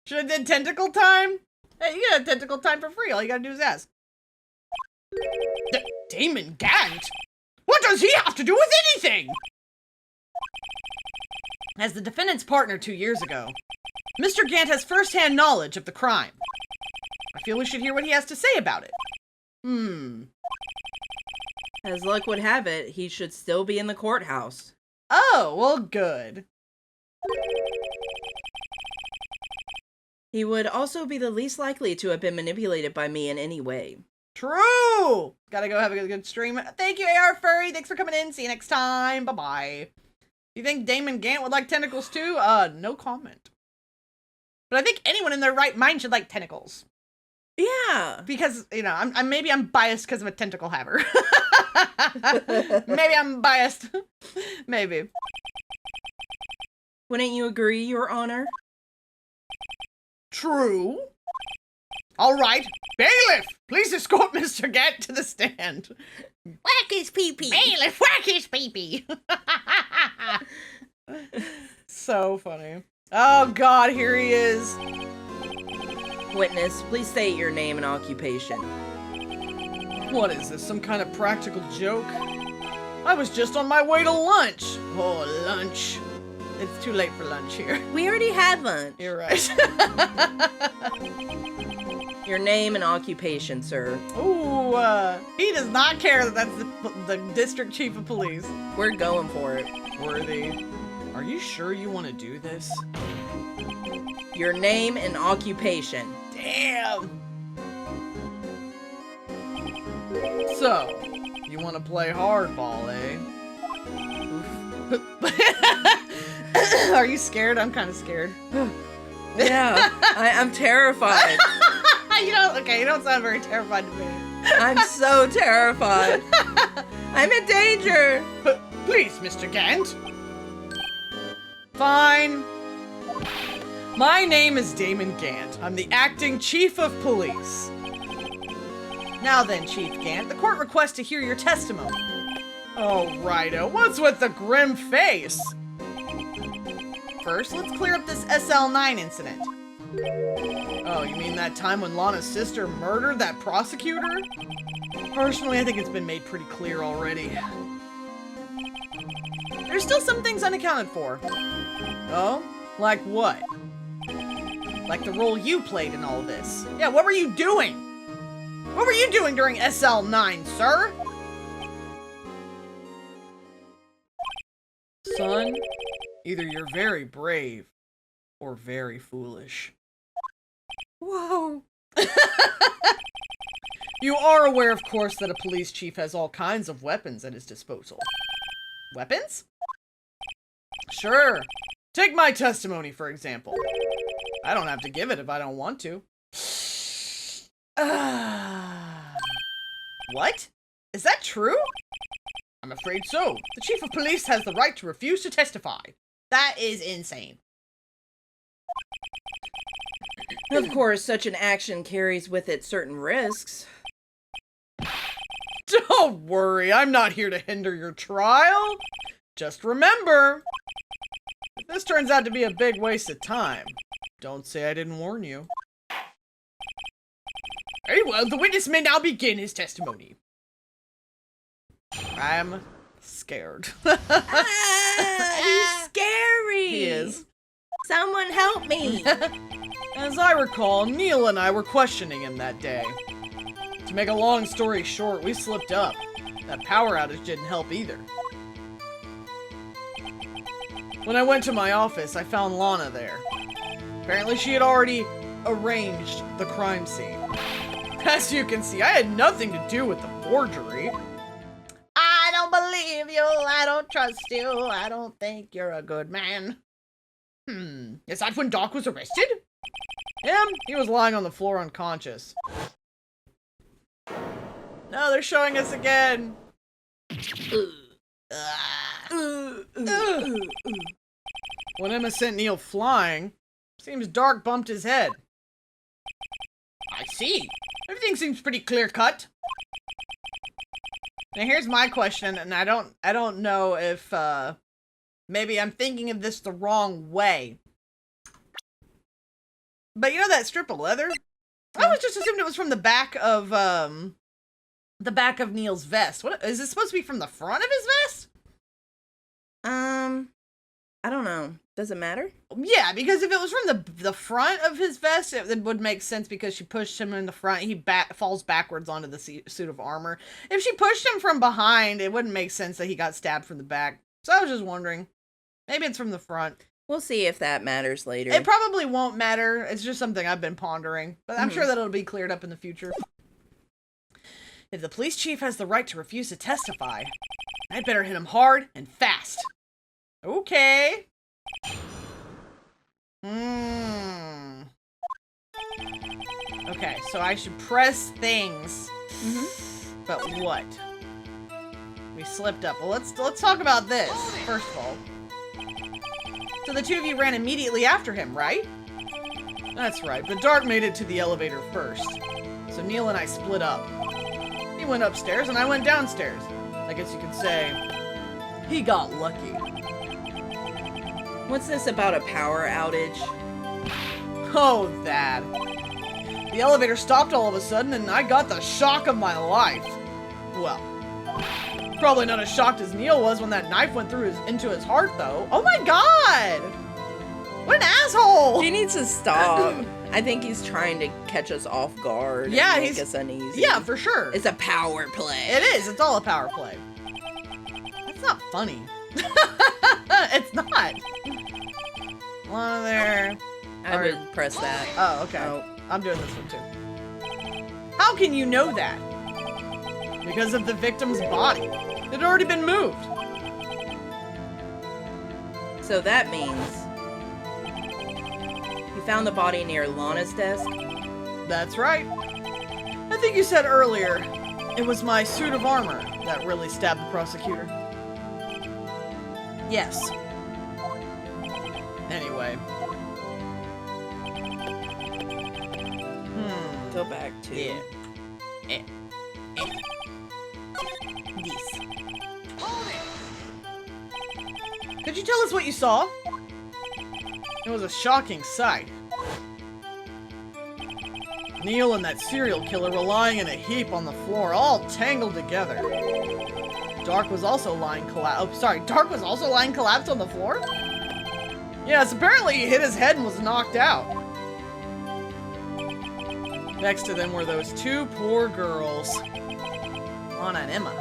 Should have did tentacle time? Hey, you get a tentacle time for free. All you gotta do is ask. Damon Gant? What does he have to do with anything? As the defendant's partner 2 years ago, Mr. Gant has first-hand knowledge of the crime. I feel we should hear what he has to say about it. As luck would have it, he should still be in the courthouse. Oh, well, good. He would also be the least likely to have been manipulated by me in any way. True! Gotta go have a good stream. Thank you, AR Furry. Thanks for coming in. See you next time. Bye-bye. You think Damon Gant would like tentacles too? No comment. But I think anyone in their right mind should like tentacles. Yeah. Because, you know, maybe I'm biased because I'm a tentacle haver. Maybe I'm biased. Maybe. Wouldn't you agree, Your Honor? True. All right. Bailiff, please escort Mr. Gant to the stand. Whack his pee-pee. Bailiff, whack his pee-pee. So funny. Oh, God, here he is. Witness, please state your name and occupation. What is this, some kind of practical joke? I was just on my way to lunch. Oh, lunch. It's too late for lunch here. We already had lunch. You're right. Your name and occupation, sir. Ooh, he does not care that that's the district chief of police. We're going for it. Worthy. Are you sure you want to do this? Your name and occupation. Damn. So, you want to play hardball, eh? Are you scared? I'm kind of scared. Yeah, I'm terrified. You don't sound very terrified to me. I'm so terrified. I'm in danger. Please, Mr. Gant. Fine. My name is Damon Gant. I'm the acting chief of police. Now then, Chief Gant, the court requests to hear your testimony. Oh, righto. What's with the grim face? First, let's clear up this SL9 incident. Oh, you mean that time when Lana's sister murdered that prosecutor? Personally, I think it's been made pretty clear already. There's still some things unaccounted for. Oh? Like what? Like the role you played in all this. Yeah, what were you doing? What were you doing during SL9, sir? Son, either you're very brave or very foolish. Whoa. You are aware, of course, that a police chief has all kinds of weapons at his disposal. Weapons? Sure. Take my testimony, for example. I don't have to give it if I don't want to. What? Is that true? I'm afraid so. The chief of police has the right to refuse to testify. That is insane. Of course, such an action carries with it certain risks. Don't worry, I'm not here to hinder your trial. Just remember, if this turns out to be a big waste of time, don't say I didn't warn you. Very well, the witness may now begin his testimony. I'm scared. He's scary. He is. Someone help me. As I recall, Neil and I were questioning him that day. To make a long story short, we slipped up. That power outage didn't help either. When I went to my office, I found Lana there. Apparently she had already arranged the crime scene. As you can see, I had nothing to do with the forgery. I don't believe you, I don't trust you, I don't think you're a good man. Is that when Doc was arrested? Him? He was lying on the floor unconscious. No, they're showing us again. When Emma sent Neil flying, seems Dark bumped his head. I see. Everything seems pretty clear-cut. Now here's my question, and I don't know if maybe I'm thinking of this the wrong way. But you know that strip of leather? I always just assumed it was from the back of Neil's vest. What is it supposed to be, from the front of his vest? I don't know. Does it matter? Yeah, because if it was from the front of his vest, it would make sense because she pushed him in the front. He falls backwards onto the suit of armor. If she pushed him from behind, it wouldn't make sense that he got stabbed from the back. So I was just wondering. Maybe it's from the front. We'll see if that matters later. It probably won't matter. It's just something I've been pondering. But I'm sure that it'll be cleared up in the future. If the police chief has the right to refuse to testify, I'd better hit him hard and fast. Okay. Okay, so I should press things. But what? We slipped up. Well, let's talk about this, first of all. So the two of you ran immediately after him, right? That's right, but Dark made it to the elevator first. So Neil and I split up. He went upstairs and I went downstairs. I guess you could say he got lucky. What's this about a power outage? Oh, that. The elevator stopped all of a sudden and I got the shock of my life. Well, probably not as shocked as Neil was when that knife went into his heart, though. Oh my god! What an asshole! He needs to stop. I think he's trying to catch us off guard. Yeah, and make us uneasy. Yeah, for sure. It's a power play. It is. It's all a power play. That's not funny. It's not. Lana there. I would press that. Oh, okay. Oh. I'm doing this one too. How can you know that? Because of the victim's body. It had already been moved. So that means you found the body near Lana's desk? That's right. I think you said earlier, it was my suit of armor that really stabbed the prosecutor. Yes. Anyway. Go back to... Yeah. This. Could you tell us what you saw? It was a shocking sight. Neil and that serial killer were lying in a heap on the floor, all tangled together. Dark was also lying collapsed on the floor? Yes, apparently he hit his head and was knocked out. Next to them were those two poor girls, Lana and Emma.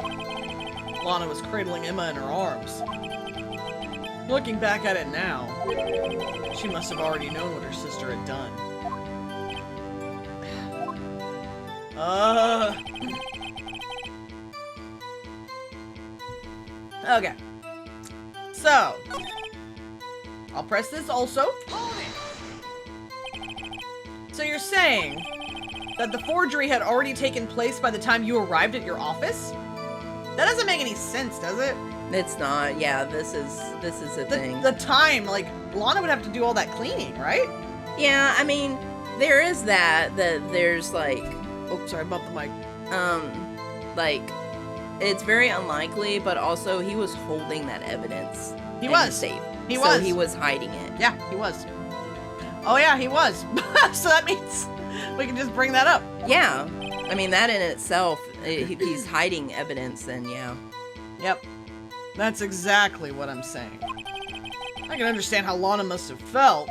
Lana was cradling Emma in her arms. Looking back at it now, she must have already known what her sister had done. Okay. So, I'll press this also. So you're saying that the forgery had already taken place by the time you arrived at your office? That doesn't make any sense, does it? It's not. Yeah, this is a thing. The time, like, Lana would have to do all that cleaning, right? Yeah, I mean, there is that there's like... Oh, sorry, I bumped the mic. Like, it's very unlikely, but also he was holding that evidence. He in was. the safe. He so was. he was hiding it. Yeah, he was. Oh yeah, he was. So that means we can just bring that up. Yeah. I mean, that in itself, if he's hiding evidence, then yeah. Yep. That's exactly what I'm saying. I can understand how Lana must have felt.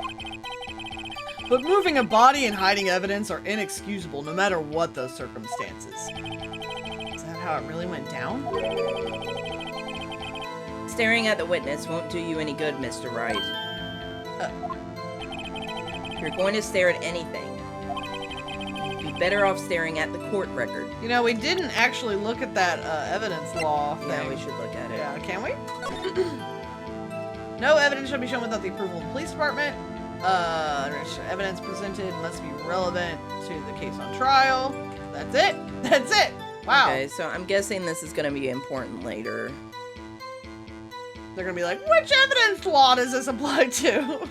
But moving a body and hiding evidence are inexcusable no matter what those circumstances. Is that how it really went down? Staring at the witness won't do you any good, Mr. Wright. If you're going to stare at anything, you'd be better off staring at the court record. You know, we didn't actually look at that evidence law thing. Yeah, we should look at it. Yeah, can we? No evidence shall be shown without the approval of the police department. Evidence presented must be relevant to the case on trial. That's it. That's it. Wow. Okay, so I'm guessing this is going to be important later. They're going to be like, which evidence law does this apply to?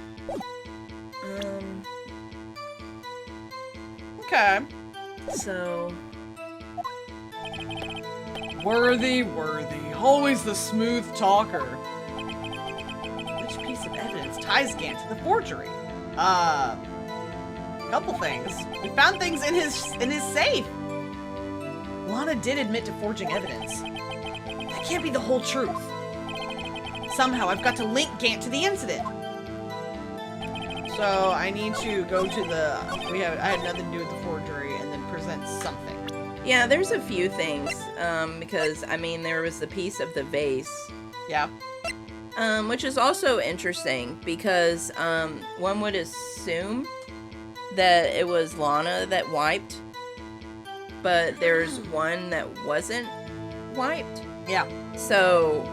Okay. So... Worthy, always the smooth talker. Which piece of evidence ties Gant to the forgery? Couple things. We found things in his safe. Lana did admit to forging evidence. That can't be the whole truth. Somehow I've got to link Gant to the incident. So I need to go to the. I had nothing to do with the forgery, and then present something. Yeah, there's a few things, because, I mean, there was the piece of the vase. Yeah. Which is also interesting, because, one would assume that it was Lana that wiped, but there's one that wasn't wiped. Yeah. So,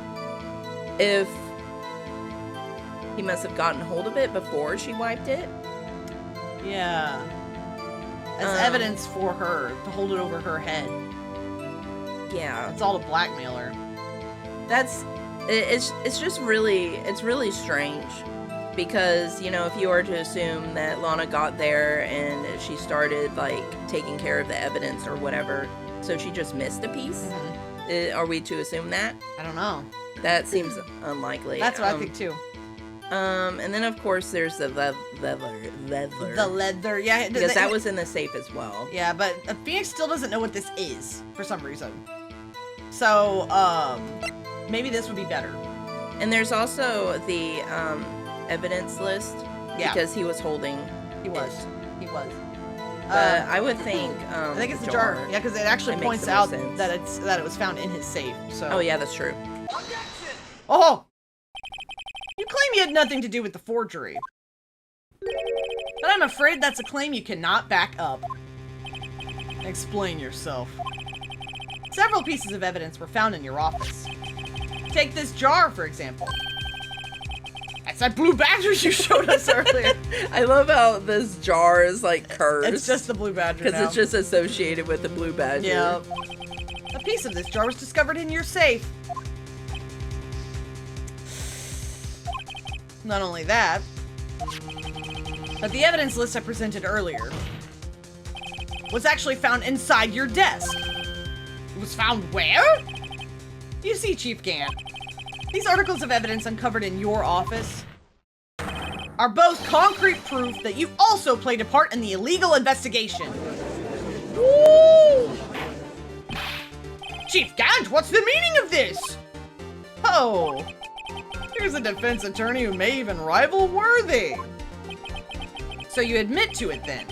if he must have gotten hold of it before she wiped it. Yeah. As evidence for her, to hold it over her head. Yeah. It's all to blackmail her. It's just really, it's really strange. Because, you know, if you were to assume that Lana got there and she started, like, taking care of the evidence or whatever, so she just missed a piece? Mm-hmm. Are we to assume that? I don't know. That seems unlikely. That's what I think too. And then of course there's the leather. The leather, yeah. Because that was in the safe as well. Yeah, but Phoenix still doesn't know what this is for some reason. So, maybe this would be better. And there's also the evidence list Yeah. because he was holding. He was. But I would think. I think it's the jar. Yeah, because it actually That points makes the out most sense. that it was found in his safe. So. Oh yeah, that's true. Oh! You claim you had nothing to do with the forgery. But I'm afraid that's a claim you cannot back up. Explain yourself. Several pieces of evidence were found in your office. Take this jar, for example. That's that blue badger you showed us earlier. I love how this jar is like cursed. It's just the blue badger because now. it's just associated with the blue badger. Yeah. A piece of this jar was discovered in your safe. Not only that, but the evidence list I presented earlier was actually found inside your desk. It was found where? You see, Chief Gant, these articles of evidence uncovered in your office are both concrete proof that you also played a part in the illegal investigation. Woo! Chief Gant, what's the meaning of this? Oh, here's a defense attorney who may even rival Worthy. So you admit to it then,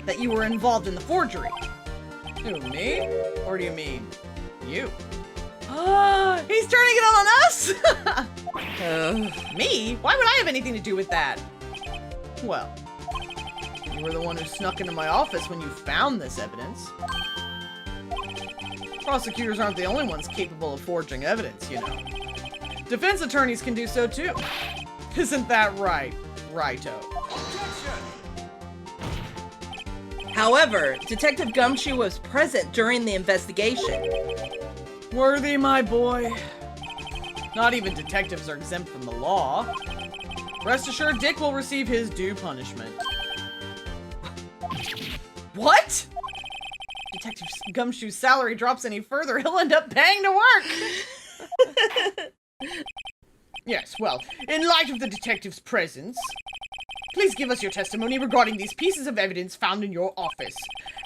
that you were involved in the forgery. Who, me? Or do you mean you? He's turning it on us? Me? Why would I have anything to do with that? Well, you were the one who snuck into my office when you found this evidence. Prosecutors aren't the only ones capable of forging evidence, you know. Defense attorneys can do so too. Isn't that right, Righto? However, Detective Gumshoe was present during the investigation. Worthy, my boy. Not even detectives are exempt from the law. Rest assured, Dick will receive his due punishment. What? Detective Gumshoe's salary drops any further, he'll end up paying to work. Yes, well, in light of the detective's presence, please give us your testimony regarding these pieces of evidence found in your office,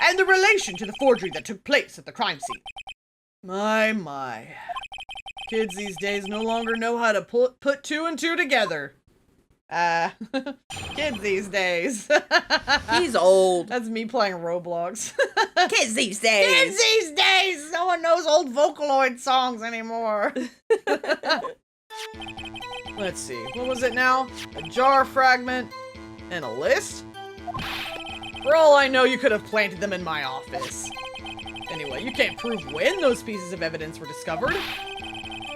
and the relation to the forgery that took place at the crime scene. My. Kids these days no longer know how to put two and two together. Kids these days. He's old. That's me playing Roblox. Kids these days. Kids these days! No one knows old Vocaloid songs anymore. Let's see. What was it now? A jar fragment and a list? For all I know, you could have planted them in my office. Anyway, you can't prove when those pieces of evidence were discovered.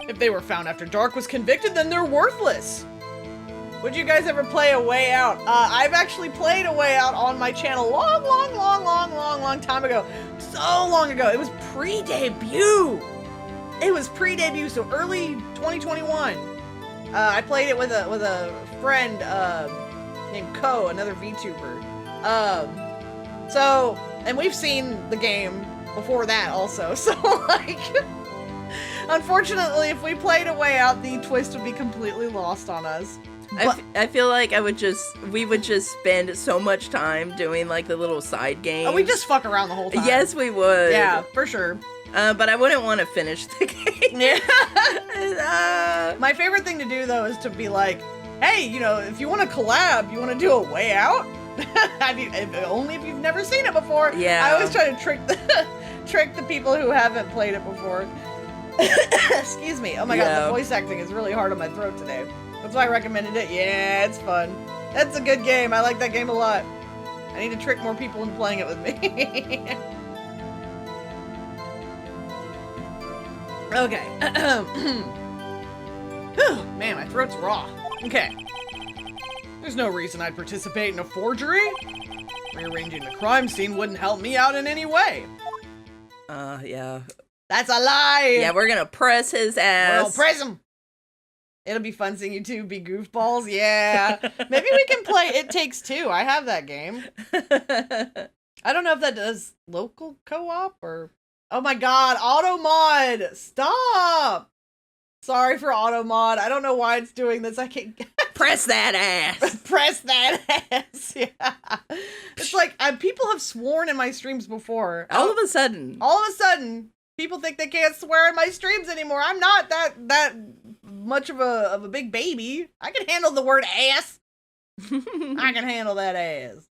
If they were found after Dark was convicted, then they're worthless. Would you guys ever play A Way Out? I've actually played A Way Out on my channel long time ago. So long ago. It was pre-debut. So early 2021. I played it with a friend named Ko, another VTuber. And we've seen the game before that also. So like, unfortunately, if we played A Way Out, the twist would be completely lost on us. I feel like we would just spend so much time doing like the little side games. Oh, we just fuck around the whole time. Yes, we would. Yeah, for sure. But I wouldn't want to finish the game. Yeah. My favorite thing to do though is to be like, hey, you know, if you want to collab, you want to do A Way Out? Only if you've never seen it before. Yeah. I always try to trick the people who haven't played it before. Excuse me. Oh my god, the voice acting is really hard on my throat today. That's why I recommended it. Yeah, it's fun. That's a good game. I like that game a lot. I need to trick more people into playing it with me. Okay. Man, my throat's raw. Okay. There's no reason I'd participate in a forgery. Rearranging the crime scene wouldn't help me out in any way. Yeah. That's a lie! Yeah, we're gonna press his ass. We'll press him! It'll be fun seeing you two be goofballs. Yeah. Maybe we can play It Takes Two. I have that game. I don't know if that does local co-op or... Oh my god, Automod! Stop! Sorry for Automod. I don't know why it's doing this. I can't... Press that ass! Press that ass! Yeah. It's like, people have sworn in my streams before. All of a sudden, People think they can't swear in my streams anymore. I'm not that much of a big baby. I can handle the word ass. I can handle that ass.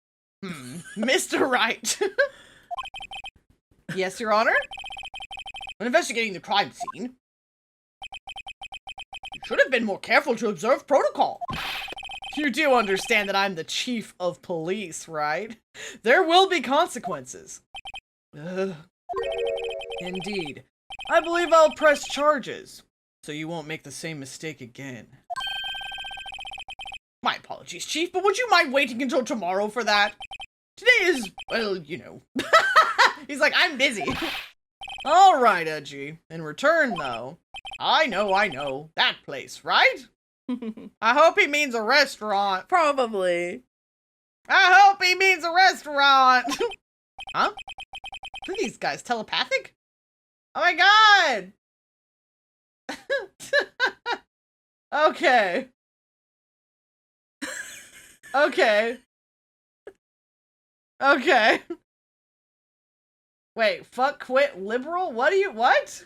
Mr. Wright. Yes, Your Honor? When investigating the crime scene, you should have been more careful to observe protocol. You do understand that I'm the chief of police, right? There will be consequences. Indeed. I believe I'll press charges, so you won't make the same mistake again. My apologies, Chief, but would you mind waiting until tomorrow for that? Today is, well, you know. He's like, I'm busy. All right, Edgy. In return, though, I know. That place, right? I hope he means a restaurant. Probably. I hope he means a restaurant. Huh? Are these guys telepathic? Oh my god! Okay. Okay. Okay. Wait, fuck, quit, liberal? What?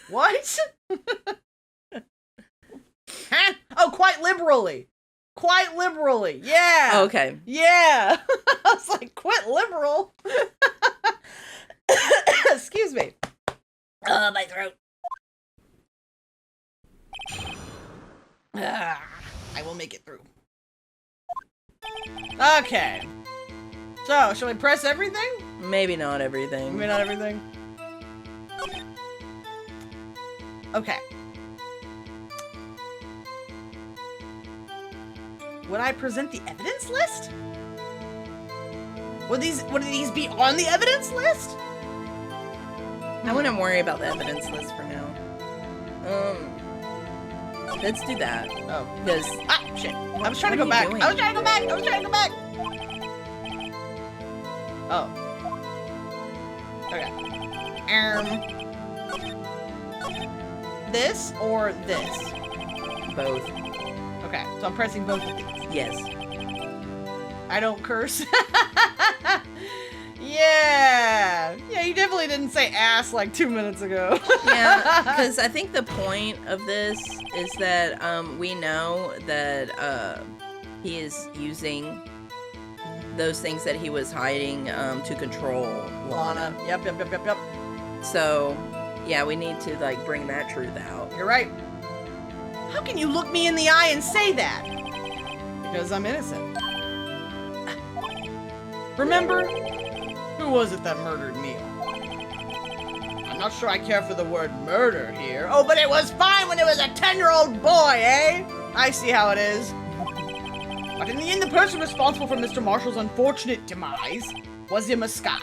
What? Huh? Oh, quite liberally. Quite liberally. Yeah. Okay. Yeah. I was like, quit liberal. Excuse me. My throat. I will make it through. Okay. So, shall we press everything? Maybe not everything. Maybe not everything. Okay. Would I present the evidence list? Would these be on the evidence list? I wouldn't worry about the evidence list for now. Let's do that. Oh. Because shit. I was trying to go what are back. you doing? I was trying to go back. Oh. Okay. This or this? both. Okay, so I'm pressing both of these. Yes. I don't curse. Yeah, you definitely didn't say ass like 2 minutes ago. Yeah, because I think the point of this is that we know that he is using those things that he was hiding to control Lana. Yep. So, yeah, we need to like bring that truth out. You're right. How can you look me in the eye and say that? Because I'm innocent. Remember? Who was it that murdered Neil? I'm not sure I care for the word murder here. Oh, but it was fine when it was a 10-year-old boy, eh? I see how it is. But in the end, the person responsible for Mr. Marshall's unfortunate demise was him a Sky.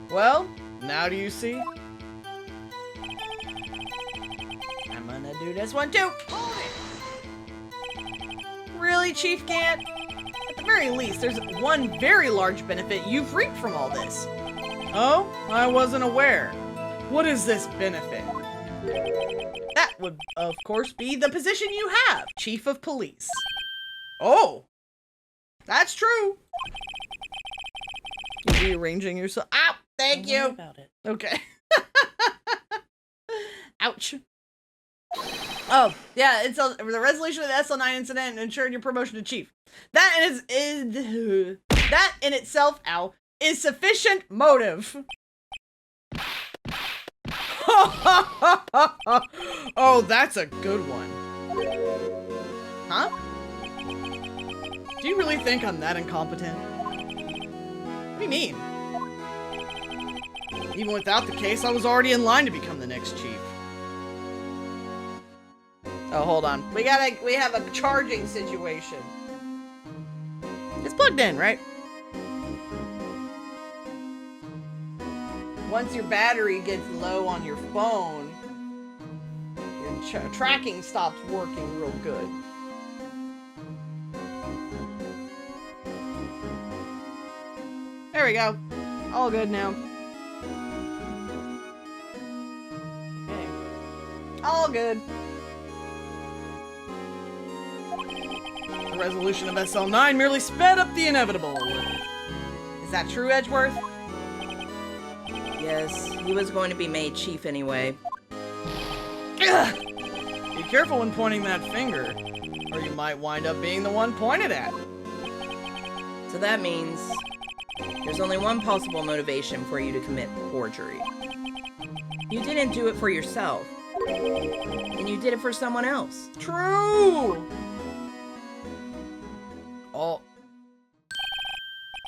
Well, now do you see? I'm gonna do this one too. Really, Chief Gant? At the very least, there's one very large benefit you've reaped from all this. Oh? I wasn't aware. What is this benefit? That would, of course, be the position you have, Chief of Police. Oh! That's true. You're rearranging yourself. Ow! Thank you! About it. Okay. Ouch. Oh, yeah, it's the resolution of the SL9 incident and ensuring your promotion to chief. That that in itself, ow, is sufficient motive. Oh, that's a good one. Huh? Do you really think I'm that incompetent? What do you mean? Even without the case, I was already in line to become the next chief. Oh, hold on. We have a charging situation. It's plugged in, right? Once your battery gets low on your phone, your tracking stops working real good. There we go. All good now. Okay. All good. The resolution of SL9 merely sped up the inevitable. Is that true, Edgeworth? Yes, he was going to be made chief anyway. Ugh. Be careful when pointing that finger, or you might wind up being the one pointed at. So that means there's only one possible motivation for you to commit forgery. You didn't do it for yourself, and you did it for someone else. True! Oh.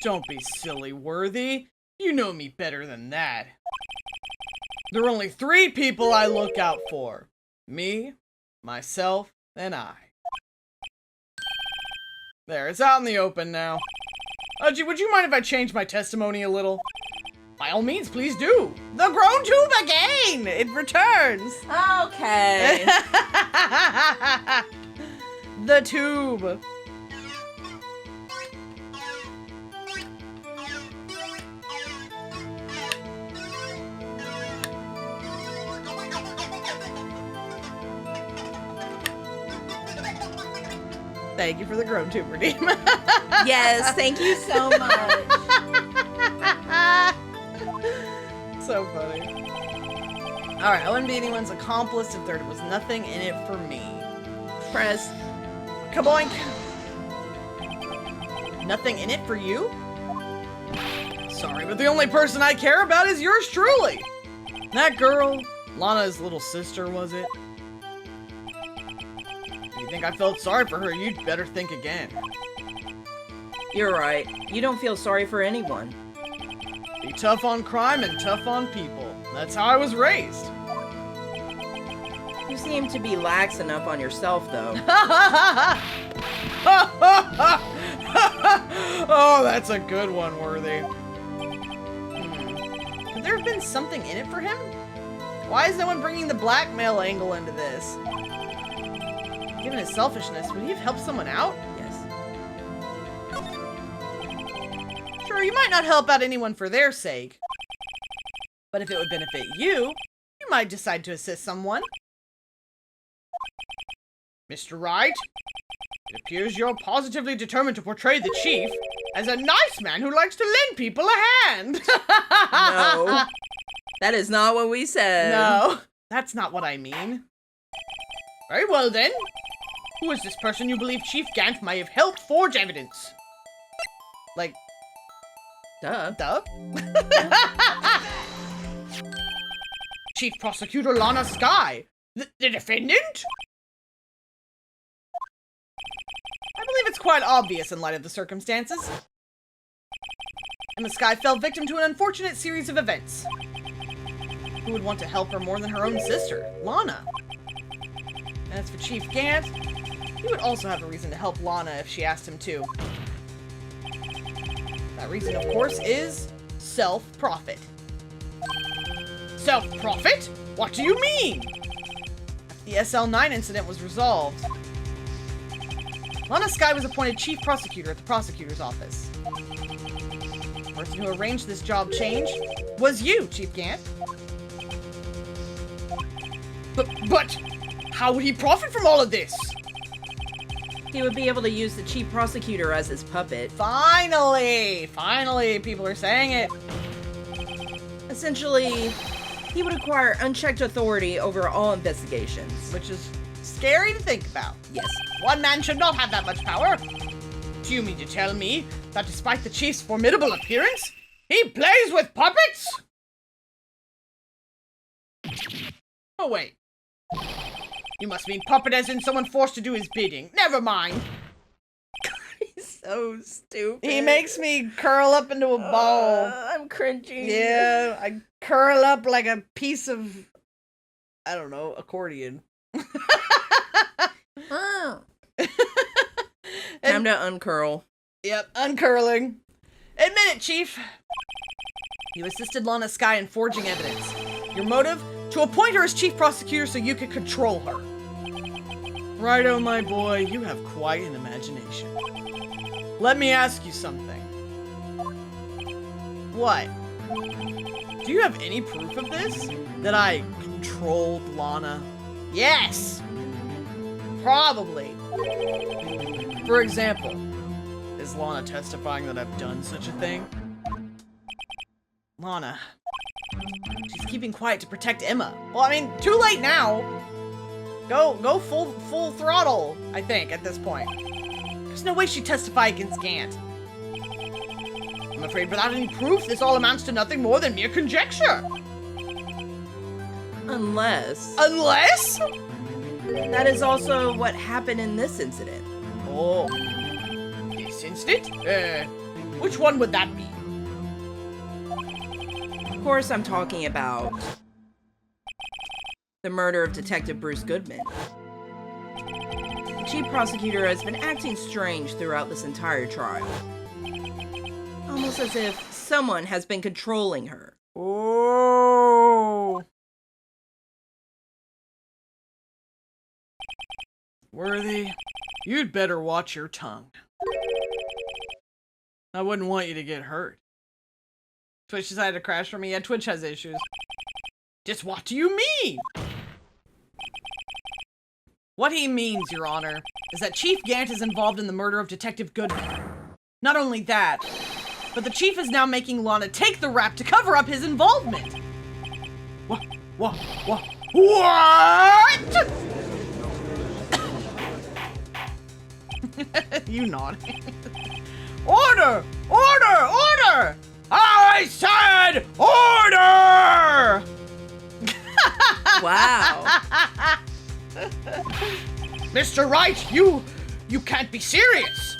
Don't be silly, Worthy. You know me better than that. There are only 3 people I look out for. Me, myself, and I. There, it's out in the open now. Would you mind if I change my testimony a little? By all means, please do. The grown tube again! It returns. Okay. The tube. Thank you for the grown tube redeem. Yes, thank you so much. So funny. Alright, I wouldn't be anyone's accomplice if there was nothing in it for me. Press. Kaboink! Nothing in it for you? Sorry, but the only person I care about is yours truly. That girl, Lana's little sister, was it? If you think I felt sorry for her, you'd better think again. You're right. You don't feel sorry for anyone. Be tough on crime and tough on people. That's how I was raised. You seem to be lax enough on yourself, though. Oh, that's a good one, Worthy. Could there have been something in it for him? Why is no one bringing the blackmail angle into this? Given his selfishness, would he have helped someone out? Yes. Sure, you might not help out anyone for their sake. But if it would benefit you, you might decide to assist someone. Mr. Wright, it appears you're positively determined to portray the chief as a nice man who likes to lend people a hand. No. That is not what we said. No, that's not what I mean. Very well then. Who is this person you believe Chief Gant might have helped forge evidence? Like, Duh. Chief Prosecutor Lana Sky, the defendant? I believe it's quite obvious in light of the circumstances. Emma Sky fell victim to an unfortunate series of events. Who would want to help her more than her own sister, Lana? And as for Chief Gant, he would also have a reason to help Lana if she asked him to. That reason, of course, is self-profit. Self-profit? What do you mean? After the SL9 incident was resolved, Lana Sky was appointed chief prosecutor at the prosecutor's office. The person who arranged this job change was you, Chief Gant. But how would he profit from all of this? He would be able to use the chief prosecutor as his puppet. Finally, people are saying it. Essentially, he would acquire unchecked authority over all investigations. Which is scary to think about. Yes. One man should not have that much power. Do you mean to tell me that despite the chief's formidable appearance, he plays with puppets? Oh wait. You must mean puppet as in someone forced to do his bidding. Never mind. He's so stupid. He makes me curl up into a ball. I'm cringing. Yeah, I curl up like a piece of, I don't know, accordion. Time to uncurl. Yep, uncurling. Admit it, Chief. You assisted Lana Sky in forging evidence. Your motive? To appoint her as chief prosecutor so you could control her. Righto, my boy, you have quite an imagination. Let me ask you something. What? Do you have any proof of this? That I controlled Lana? Yes! Probably. For example, is Lana testifying that I've done such a thing? Lana, She's keeping quiet to protect Emma. Well, I mean, too late now. Go full throttle, I think, at this point. There's no way she'd testify against Gant. I'm afraid without any proof, this all amounts to nothing more than mere conjecture. Unless Unless? that is also what happened in this incident. Oh. This incident? Which one would that be? Of course, I'm talking about the murder of Detective Bruce Goodman. The chief prosecutor has been acting strange throughout this entire trial. Almost as if someone has been controlling her. Oh. Worthy, you'd better watch your tongue. I wouldn't want you to get hurt. Twitch decided to crash for me. Yeah, Twitch has issues. Just what do you mean? What he means, Your Honor, is that Chief Gant is involved in the murder of Detective Goodman. Not only that, but the Chief is now making Lana take the rap to cover up his involvement. What? You nodding. Order! I said order! Wow. Mr. Wright, you can't be serious.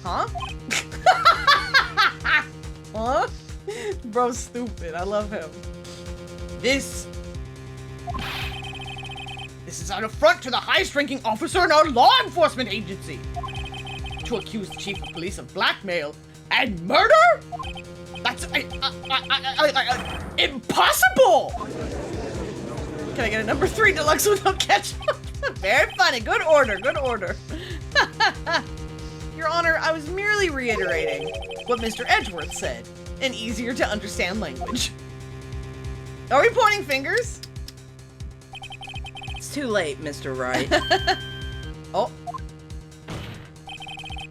Huh? Huh? Bro's stupid. I love him. This is an affront to the highest-ranking officer in our law enforcement agency. To accuse the chief of police of blackmail and murder? That's impossible! Can I get a number 3 deluxe without ketchup? Very funny. Good order. Your Honor, I was merely reiterating what Mr. Edgeworth said in easier to understand language. Are we pointing fingers? It's too late, Mr. Wright. Oh.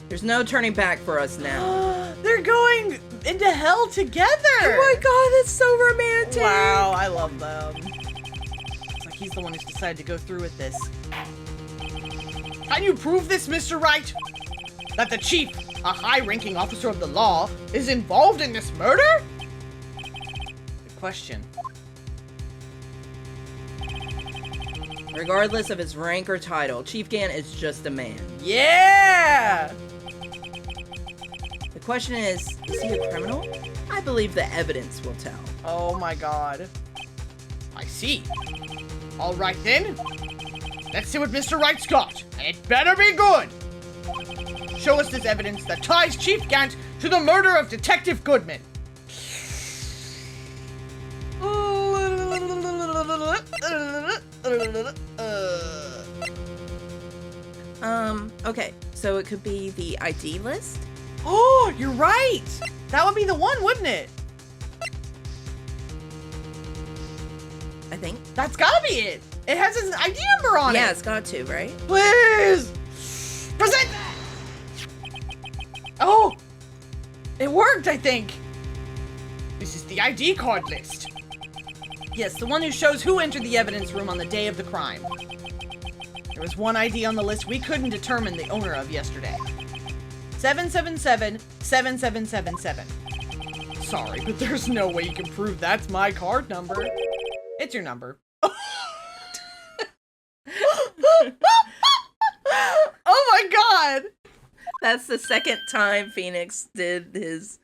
There's no turning back for us now. They're going into hell together! Oh my god, that's so romantic! Wow, I love them. It's like he's the one who's decided to go through with this. Can you prove this, Mr. Wright? That the chief, a high-ranking officer of the law, is involved in this murder? Good question. Regardless of his rank or title, Chief Gant is just a man. Yeah! The question is he a criminal? I believe the evidence will tell. Oh my god. I see. All right then. Let's see what Mr. Wright's got, and it better be good. Show us this evidence that ties Chief Gant to the murder of Detective Goodman. Okay, so it could be the ID list? Oh, you're right. That would be the one, wouldn't it? I think. That's gotta be it. It has his ID number on it. Yeah, it's got to, right? Please! Present! Oh! It worked, I think. This is the ID card list. Yes, the one who shows who entered the evidence room on the day of the crime. There was one ID on the list we couldn't determine the owner of yesterday. 777-7777. Sorry, but there's no way you can prove that's my card number. It's your number. Oh my god! That's the second time Phoenix did his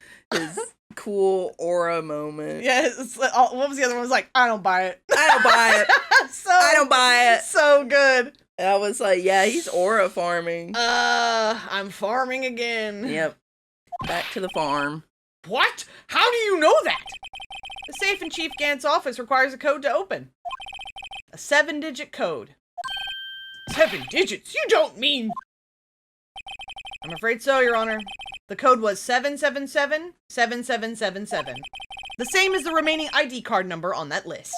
cool aura moment. Yeah, what was the other one? It was like, I don't buy it. I don't buy it. I don't buy it. So good. And I was like, yeah, he's aura farming. I'm farming again. Yep. Back to the farm. What? How do you know that? The safe in Chief Gant's office requires a code to open. A 7-digit code. 7 digits? You don't mean... I'm afraid so, Your Honor. The code was 777-7777. The same as the remaining ID card number on that list.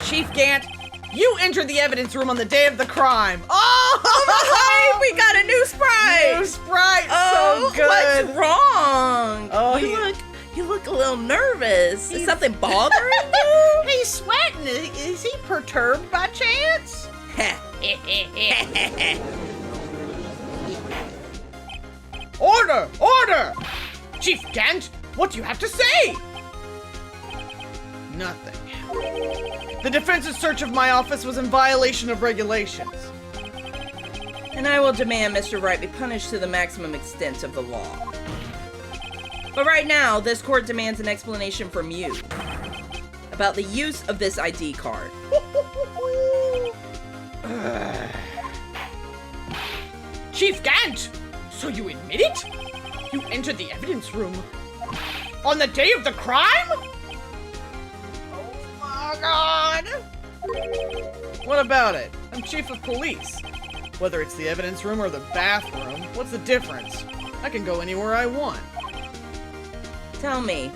Chief Gant, you entered the evidence room on the day of the crime. Oh, we got a new sprite! New sprite, Oh, so good. what's wrong? Oh, he You look a little nervous. Is something bothering you? He's sweating. Is he perturbed by chance? Order! Order! Chief Gant, what do you have to say? Nothing. The defense's search of my office was in violation of regulations. And I will demand Mr. Wright be punished to the maximum extent of the law. But right now, this court demands an explanation from you about the use of this ID card. Chief Gant! So you admit it? You entered the evidence room on the day of the crime? Oh my god! What about it? I'm chief of police. Whether it's the evidence room or the bathroom, what's the difference? I can go anywhere I want. Tell me,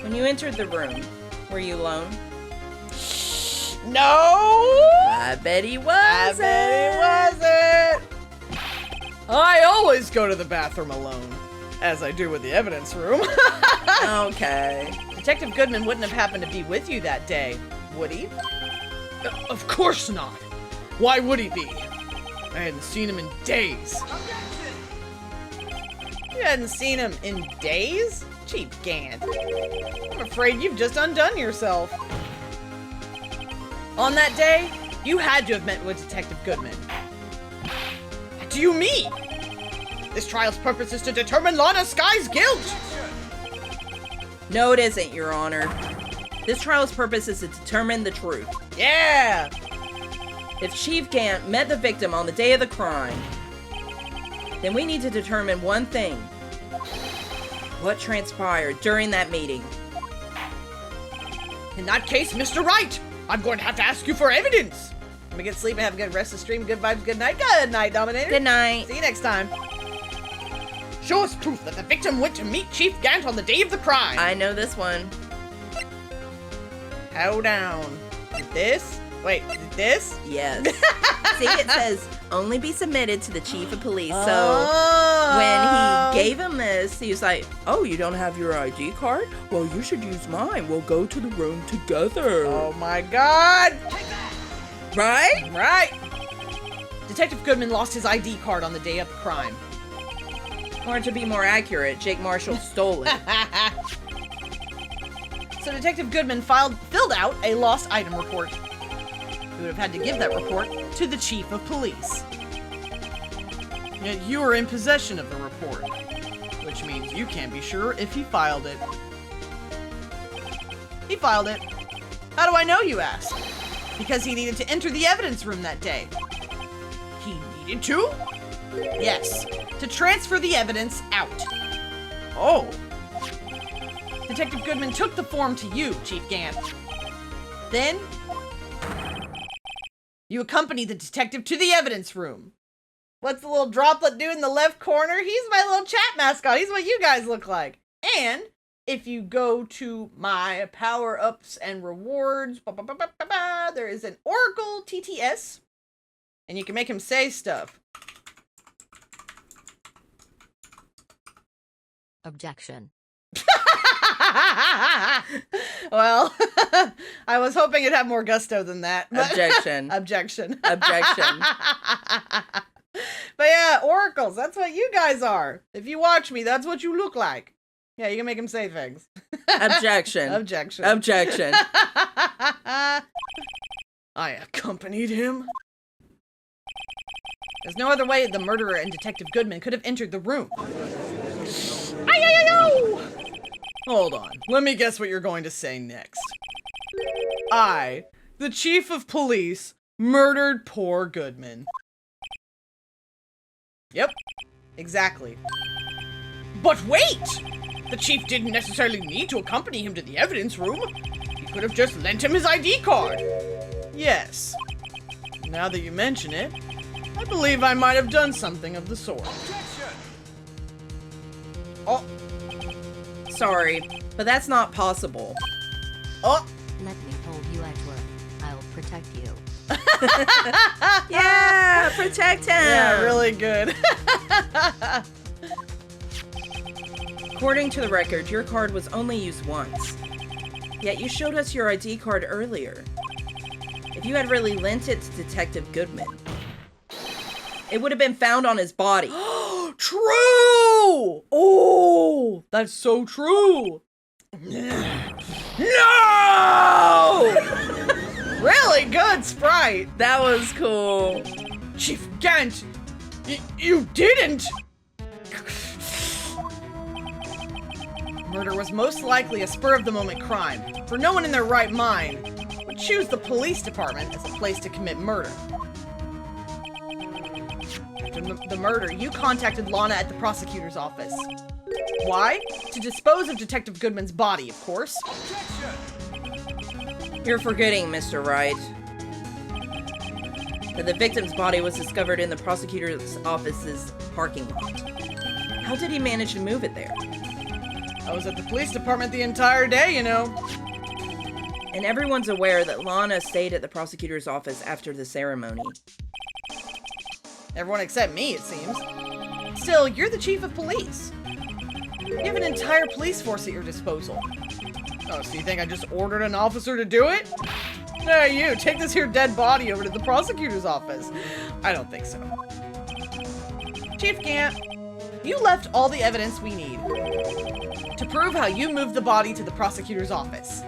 when you entered the room, were you alone? No! I bet he was. I bet he wasn't. I always go to the bathroom alone, as I do with the evidence room. Okay. Detective Goodman wouldn't have happened to be with you that day, would he? Of course not. Why would he be? I hadn't seen him in days. You hadn't seen him in days? Chief Gant. I'm afraid you've just undone yourself. On that day, you had to have met with Detective Goodman. What do you mean? This trial's purpose is to determine Lana Sky's guilt! No, it isn't, Your Honor. This trial's purpose is to determine the truth. Yeah! If Chief Gant met the victim on the day of the crime, then we need to determine one thing. What transpired during that meeting? In that case, Mr. Wright, I'm going to have to ask you for evidence. Let me get sleep and have a good rest of stream. Good vibes, good night. Good night, Dominator. Good night. See you next time. Show us proof that the victim went to meet Chief Gant on the day of the crime. I know this one. How down? Is it this? Wait, is it this? Yes. See, it says only be submitted to the chief of police. So when he gave him this, he was like, "Oh, you don't have your ID card? Well, you should use mine. We'll go to the room together." Oh my god! Right? Right! Detective Goodman lost his ID card on the day of the crime. Or to be more accurate, Jake Marshall stole it. So Detective Goodman filled out a lost item report. He would have had to give that report to the chief of police. Yet you are in possession of the report, which means you can't be sure if he filed it. He filed it. How do I know, you ask? Because he needed to enter the evidence room that day. He needed to? Yes, to transfer the evidence out. Oh. Detective Goodman took the form to you, Chief Gant. Then, you accompany the detective to the evidence room. What's the little droplet do in the left corner? He's my little chat mascot. He's what you guys look like. And if you go to my power-ups and rewards, there is an Oracle TTS, and you can make him say stuff. Objection. Well, I was hoping it'd have more gusto than that. But Objection. Objection. Objection. But yeah, oracles, that's what you guys are. If you watch me, that's what you look like. Yeah, you can make him say things. Objection. Objection. Objection. I accompanied him. There's no other way the murderer and Detective Goodman could have entered the room. Ay-ay-ay-yo! Hold on. Let me guess what you're going to say next. I, the chief of police, murdered poor Goodman. Yep. Exactly. But wait! The chief didn't necessarily need to accompany him to the evidence room. He could have just lent him his ID card. Yes. Now that you mention it, I believe I might have done something of the sort. Oh. Sorry, but that's not possible. Oh. Let me hold you at work. I'll protect you. Yeah, protect him. Yeah, really good. According to the record, your card was only used once. Yet you showed us your ID card earlier. If you had really lent it to Detective Goodman, it would have been found on his body. True! Oh, that's so true. No! Really good sprite. That was cool. Chief Gant, you didn't! Murder was most likely a spur-of-the-moment crime, for no one in their right mind would choose the police department as a place to commit murder. After the murder, you contacted Lana at the prosecutor's office. Why? To dispose of Detective Goodman's body, of course. You're forgetting, Mr. Wright, that the victim's body was discovered in the prosecutor's office's parking lot. How did he manage to move it there? I was at the police department the entire day, you know. And everyone's aware that Lana stayed at the prosecutor's office after the ceremony. Everyone except me, it seems. Still, you're the chief of police. You have an entire police force at your disposal. Oh, so you think I just ordered an officer to do it? Hey, you, take this here dead body over to the prosecutor's office. I don't think so. Chief Gant, you left all the evidence we need to prove how you moved the body to the prosecutor's office.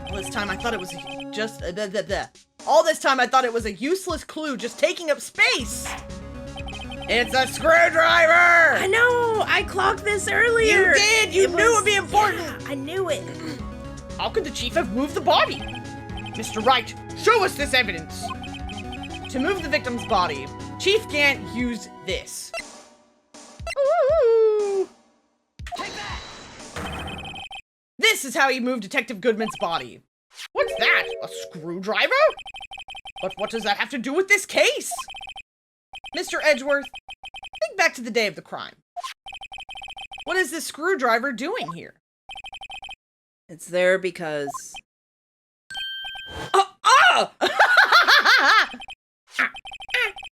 All this time I thought it was just all this time I thought it was a useless clue just taking up space. It's a screwdriver! I know! I clocked this earlier! You did! You knew it would be important! I knew it! How could the chief have moved the body? Mr. Wright, show us this evidence! To move the victim's body, Chief Gant used this. Ooh. Take that! This is how he moved Detective Goodman's body. What's that? A screwdriver? But what does that have to do with this case? Mr. Edgeworth, think back to the day of the crime. What is this screwdriver doing here? It's there because...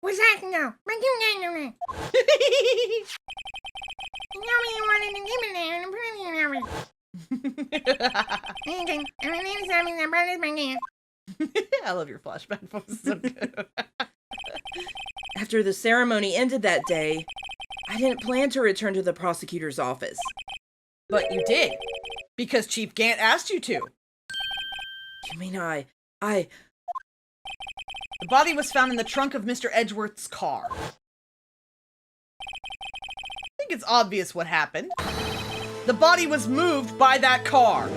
What's that now? I love your flashback voice. So good. After the ceremony ended that day, I didn't plan to return to the prosecutor's office. But you did, because Chief Gant asked you to. You mean I... The body was found in the trunk of Mr. Edgeworth's car. I think it's obvious what happened. The body was moved by that car.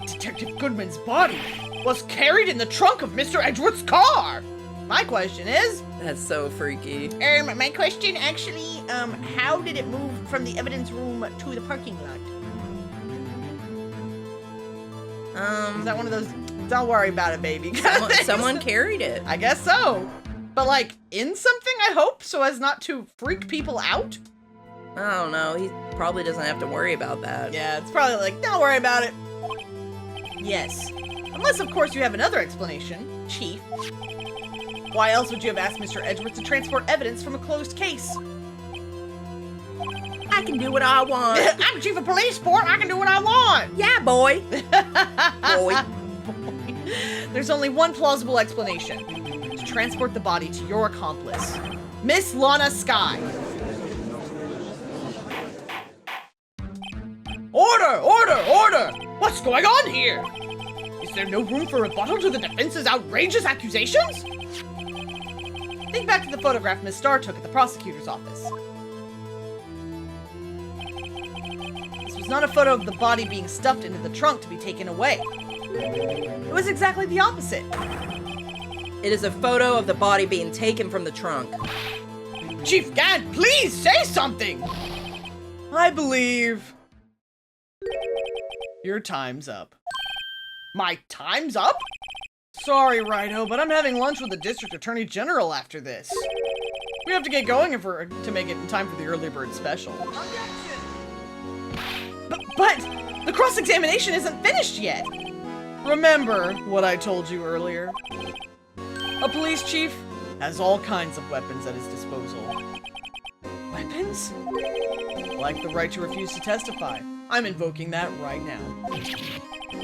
Detective Goodman's body was carried in the trunk of Mr. Edgeworth's car. My question is... That's so freaky. My question actually, how did it move from the evidence room to the parking lot? Is that one of those, don't worry about it, baby? Someone carried it. I guess so. But like, in something, I hope, so as not to freak people out? I don't know. He probably doesn't have to worry about that. Yeah, it's probably like, don't worry about it. Yes. Unless, of course, you have another explanation, Chief. Why else would you have asked Mr. Edgeworth to transport evidence from a closed case? I can do what I want. I'm chief of police, sport. I can do what I want. Yeah, boy. Boy. There's only one plausible explanation. To transport the body to your accomplice, Miss Lana Skye. Order! Order! Order! What's going on here? Is there no room for rebuttal to the defense's outrageous accusations? Think back to the photograph Miss Starr took at the prosecutor's office. This was not a photo of the body being stuffed into the trunk to be taken away. It was exactly the opposite. It is a photo of the body being taken from the trunk. Chief Gant, please say something! I believe... your time's up. My time's up? Sorry, Righto, but I'm having lunch with the District Attorney General after this. We have to get going to make it in time for the early bird special. But the cross-examination isn't finished yet. Remember what I told you earlier. A police chief has all kinds of weapons at his disposal. grounds? Like the right to refuse to testify. I'm invoking that right now.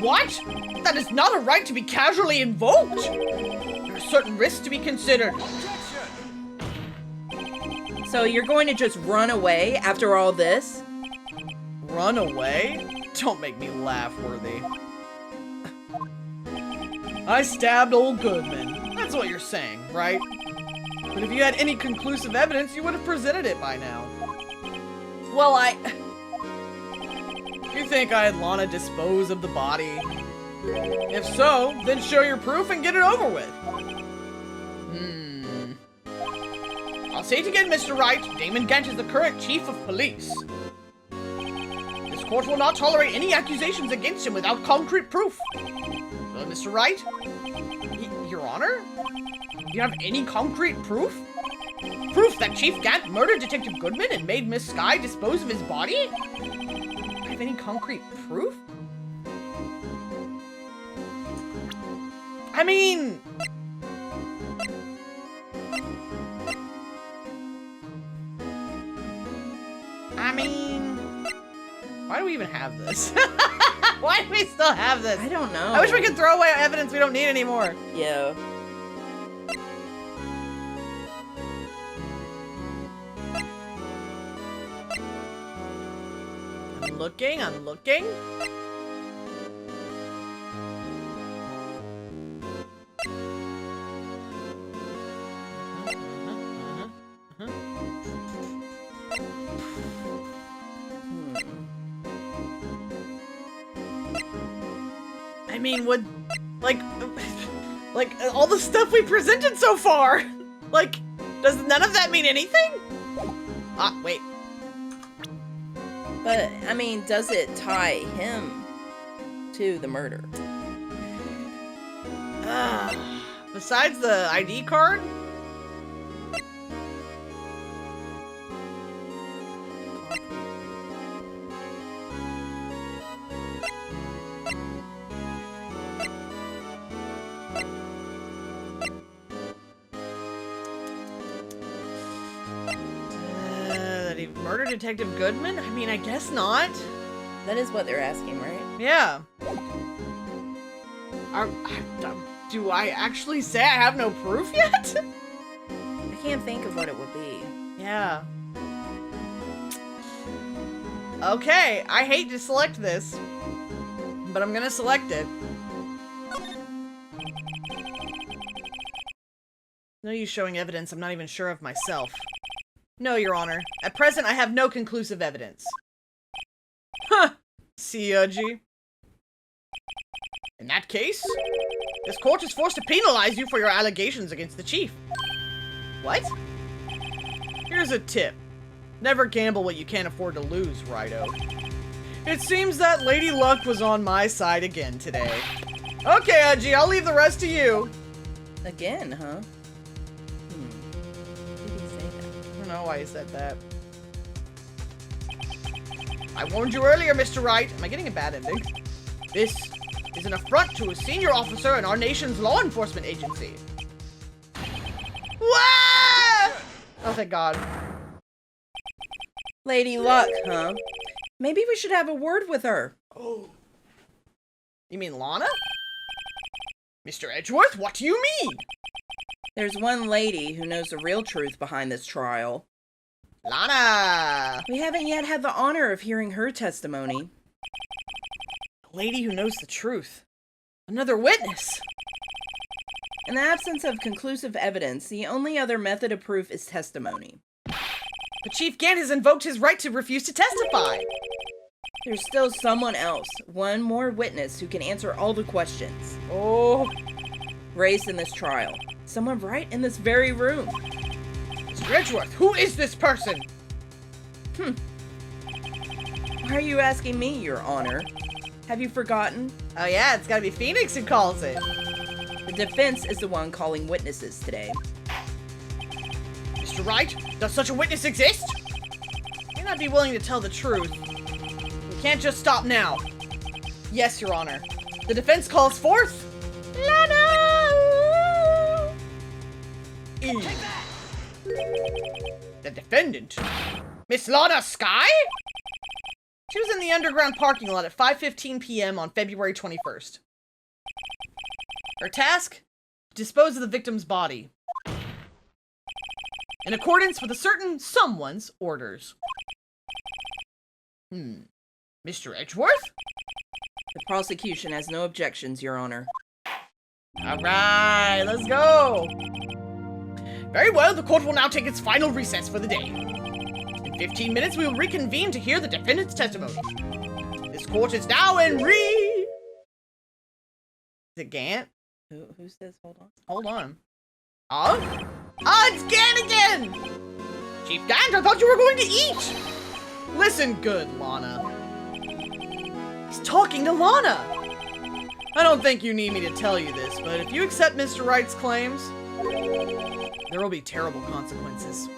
What? That is not a right to be casually invoked! There are certain risks to be considered. So you're going to just run away after all this? Run away? Don't make me laugh, Worthy. I stabbed old Goodman. That's what you're saying, right? But if you had any conclusive evidence, you would have presented it by now. Well, You think I had Lana dispose of the body? If so, then show your proof and get it over with. I'll say it again, Mr. Wright. Damon Gant is the current chief of police. This court will not tolerate any accusations against him without concrete proof. Well, Mr. Wright? Your Honor? Do you have any concrete proof? Proof that Chief Gant murdered Detective Goodman and made Miss Skye dispose of his body? Do you have any concrete proof? I mean... Why do we even have this? Why do we still have this? I don't know. I wish we could throw away evidence we don't need anymore. Yeah. I'm looking. I mean, would, like all the stuff we presented so far, like, does none of that mean anything? Ah, wait. But, I mean, does it tie him to the murder? Besides the ID card? Murder Detective Goodman? I mean, I guess not. That is what they're asking, right? Yeah. Do I actually say I have no proof yet? I can't think of what it would be. Yeah. Okay, I hate to select this, but I'm gonna select it. No use showing evidence I'm not even sure of myself. No, Your Honor. At present, I have no conclusive evidence. Huh! Sinclair. In that case, this court is forced to penalize you for your allegations against the chief. What? Here's a tip. Never gamble what you can't afford to lose, Righto. It seems that Lady Luck was on my side again today. Okay, Edgy, I'll leave the rest to you. Again, huh? I don't know why he said that. I warned you earlier, Mr. Wright. Am I getting a bad ending? This is an affront to a senior officer in our nation's law enforcement agency. Wah! Oh, thank God. Lady Luck, huh? Maybe we should have a word with her. Oh. You mean Lana? Mr. Edgeworth, what do you mean? There's one lady who knows the real truth behind this trial. Lana! We haven't yet had the honor of hearing her testimony. A lady who knows the truth. Another witness. In the absence of conclusive evidence, the only other method of proof is testimony. But Chief Gant has invoked his right to refuse to testify. There's still someone else, one more witness who can answer all the questions. Oh. Raised in this trial. Someone right in this very room. Mr. Edgeworth, who is this person? Why are you asking me, Your Honor? Have you forgotten? Oh yeah, it's gotta be Phoenix who calls it. The defense is the one calling witnesses today. Mr. Wright, does such a witness exist? You may not be willing to tell the truth. We can't just stop now. Yes, Your Honor. The defense calls forth... Lana! The defendant, Miss Lana Sky? She was in the underground parking lot at 5:15 p.m. on February 21st. Her task? Dispose of the victim's body. In accordance with a certain someone's orders. Mr. Edgeworth? The prosecution has no objections, Your Honor. Alright, let's go! Very well, the court will now take its final recess for the day. In 15 minutes, we will reconvene to hear the defendant's testimony. This court is now in Is it Gant? Who says hold on? Hold on. Oh? It's Gant again! Chief Gant, I thought you were going to eat! Listen good, Lana. He's talking to Lana! I don't think you need me to tell you this, but if you accept Mr. Wright's claims, there will be terrible consequences.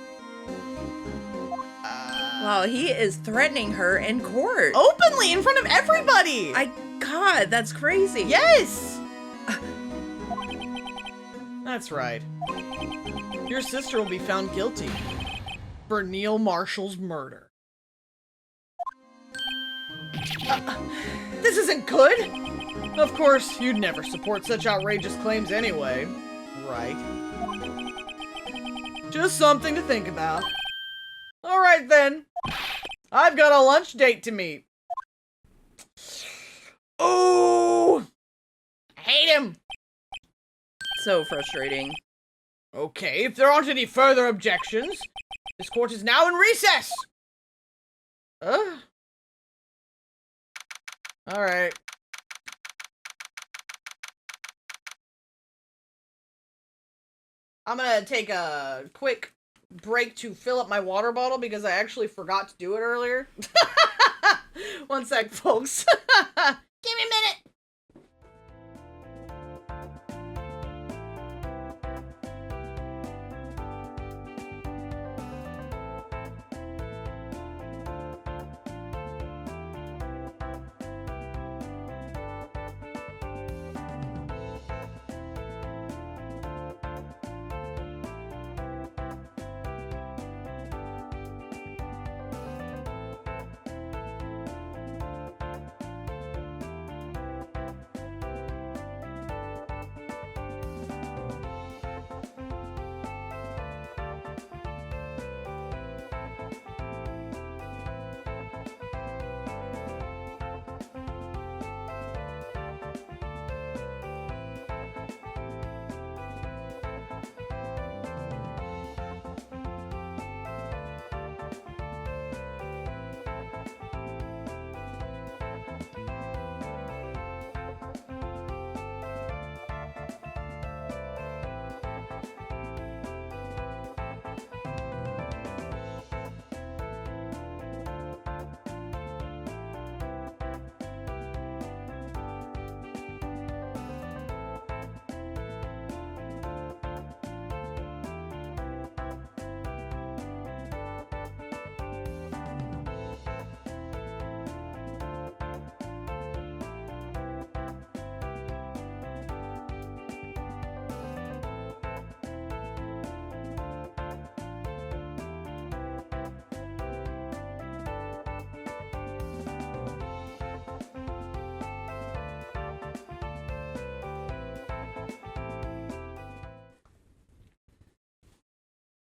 Wow, he is threatening her in court. Openly, in front of everybody! God, that's crazy. Yes! That's right. Your sister will be found guilty for Neil Marshall's murder. This isn't good! Of course, you'd never support such outrageous claims anyway, right? Just something to think about. Alright then. I've got a lunch date to meet. Oh! I hate him! So frustrating. Okay, if there aren't any further objections, this court is now in recess! Alright. I'm gonna take a quick break to fill up my water bottle because I actually forgot to do it earlier. One sec, folks. Give me a minute.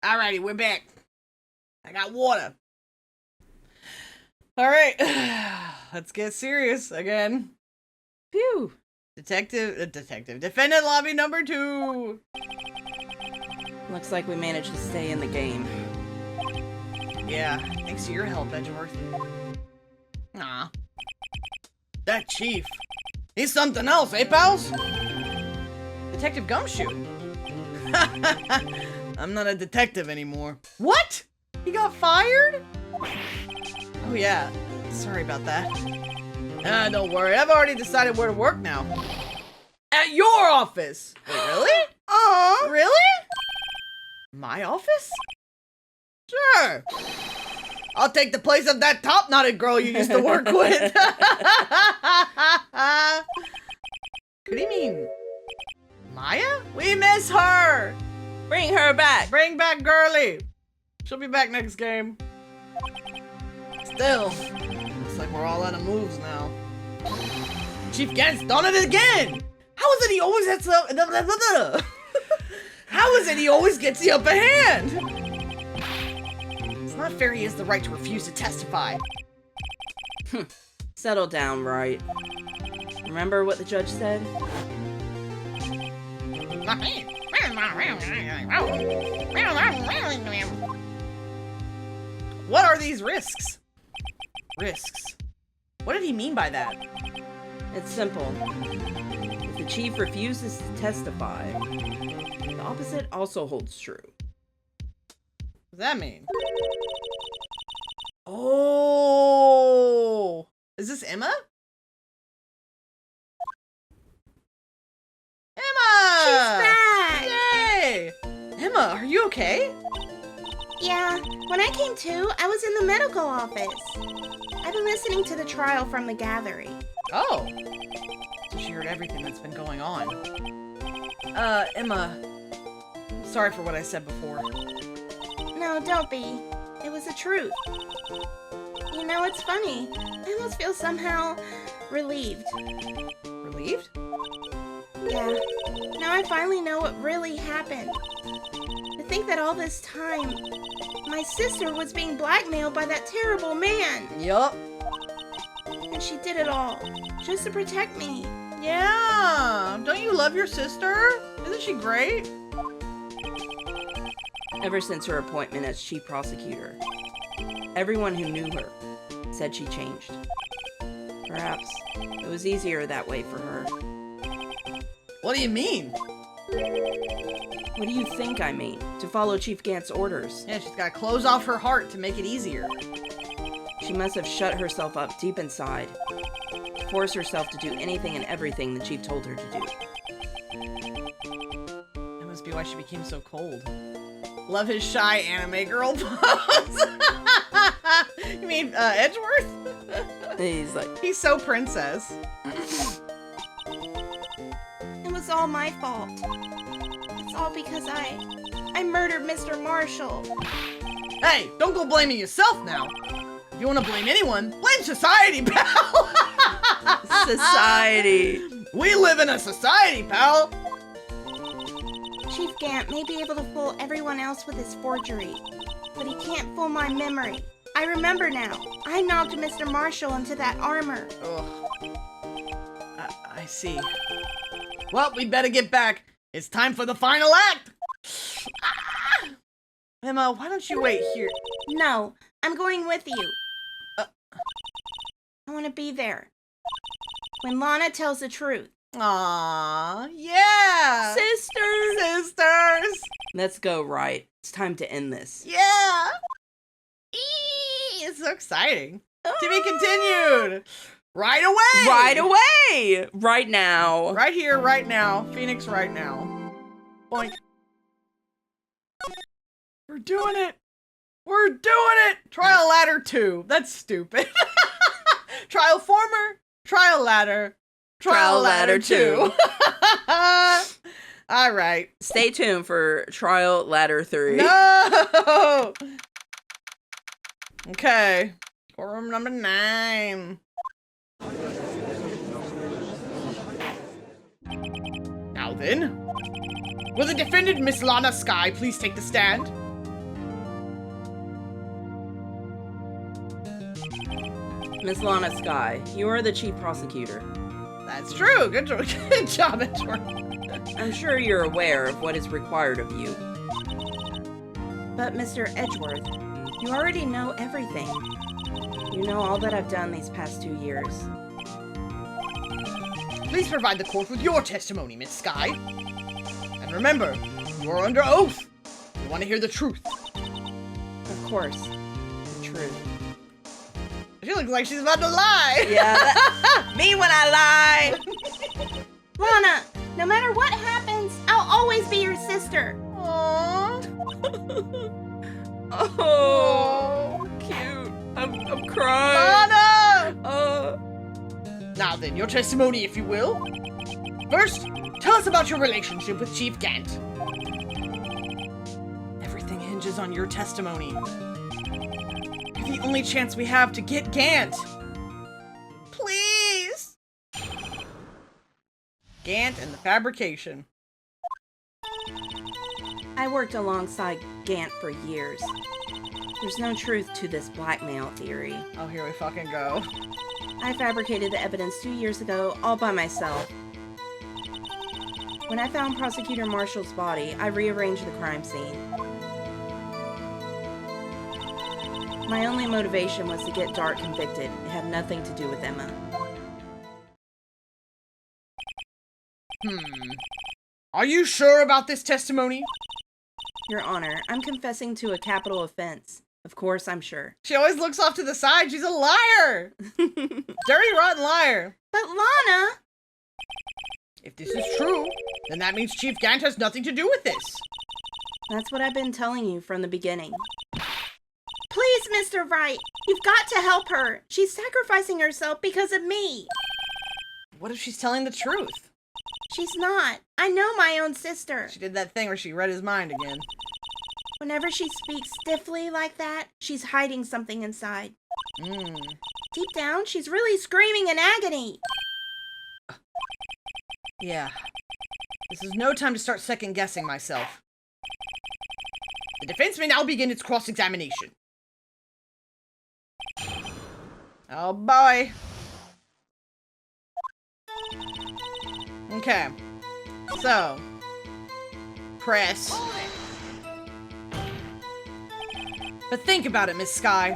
Alrighty, we're back. I got water. Alright. Let's get serious again. Phew. Defendant lobby number 2. Looks like we managed to stay in the game. Yeah, thanks to your help, Edgeworth. Aw. That chief. He's something else, eh, pals? Detective Gumshoe. I'm not a detective anymore. What? He got fired? Oh yeah, sorry about that. Don't worry, I've already decided where to work now. At your office! Wait, really? Really? My office? Sure. I'll take the place of that top-knotted girl you used to work with. What do you mean? Maya? We miss her! Bring her back. Bring back Girly. She'll be back next game. Still, looks like we're all out of moves now. Chief Gant's done it again! How is it he always has the... How is it he always gets the upper hand? It's not fair he has the right to refuse to testify. Settle down, Wright. Remember what the judge said? What are these risks? Risks. What did he mean by that? It's simple. If the chief refuses to testify, the opposite also holds true. What does that mean? Oh! Is this Emma? Emma! She's back! Yay! Emma, are you okay? Yeah, when I came to, I was in the medical office. I've been listening to the trial from the gallery. Oh. So she heard everything that's been going on. Emma. Sorry for what I said before. No, don't be. It was the truth. You know, it's funny. I almost feel somehow relieved. Relieved? Yeah. Now I finally know what really happened. To think that all this time, my sister was being blackmailed by that terrible man. Yup. And she did it all, just to protect me. Yeah. Don't you love your sister? Isn't she great? Ever since her appointment as chief prosecutor, everyone who knew her said she changed. Perhaps it was easier that way for her. What do you mean? What do you think I mean? To follow Chief Gant's orders. Yeah, she's got to close off her heart to make it easier. She must have shut herself up deep inside, to force herself to do anything and everything the chief told her to do. That must be why she became so cold. Love his shy anime girl pose. You mean Edgeworth? He's like, He's so princess. It was all my fault. It's all because I murdered Mr. Marshall. Hey, don't go blaming yourself now. If you want to blame anyone, blame society, pal. society. We live in a society, pal. Chief Gant may be able to fool everyone else with his forgery, but he can't fool my memory. I remember now. I knocked Mr. Marshall into that armor. Ugh. I see. Well, we better get back. It's time for the final act. Ah! Emma, why don't you wait here? No, I'm going with you. I want to be there. When Lana tells the truth. Aww, yeah. Sisters. Let's go, Wright. It's time to end this. Yeah. Eee, it's so exciting. To be continued. Right away. Right away. Right now. Right here, right now. Phoenix, right now. Boink. We're doing it. We're doing it. Trial ladder 2. That's stupid. Trial former. Trial ladder. Trial ladder 2. All right. Stay tuned for Trial Ladder 3. No. Okay. Courtroom number 9. Now then, will the defendant, Miss Lana Sky, please take the stand? Miss Lana Sky, you are the chief prosecutor. That's true. Good job, Edgeworth. I'm sure you're aware of what is required of you. But Mr. Edgeworth, you already know everything. You know all that I've done these past 2 years. Please provide the court with your testimony, Miss Sky. And remember, you are under oath. You want to hear the truth. Of course, the truth. She looks like she's about to lie. Yeah, me when I lie. Lana, no matter what happens, I'll always be your sister. Aww. Oh, cute. I'm crying. Lana! Now then, your testimony, if you will. First, tell us about your relationship with Chief Gant. Everything hinges on your testimony. If the only chance we have to get Gant. Please! Gant and the fabrication. I worked alongside Gant for years. There's no truth to this blackmail theory. Oh, here we fucking go. I fabricated the evidence 2 years ago, all by myself. When I found Prosecutor Marshall's body, I rearranged the crime scene. My only motivation was to get Dart convicted. It had nothing to do with Emma. Are you sure about this testimony? Your Honor, I'm confessing to a capital offense. Of course, I'm sure. She always looks off to the side. She's a liar! Dirty, rotten liar. But Lana! If this is true, then that means Chief Gant has nothing to do with this. That's what I've been telling you from the beginning. Please, Mr. Wright, you've got to help her. She's sacrificing herself because of me. What if she's telling the truth? She's not. I know my own sister. She did that thing where she read his mind again. Whenever she speaks stiffly like that, she's hiding something inside. Deep down, she's really screaming in agony. Yeah. This is no time to start second-guessing myself. The defense may now begin its cross-examination. Oh boy. Okay. So. Press. But think about it, Miss Skye.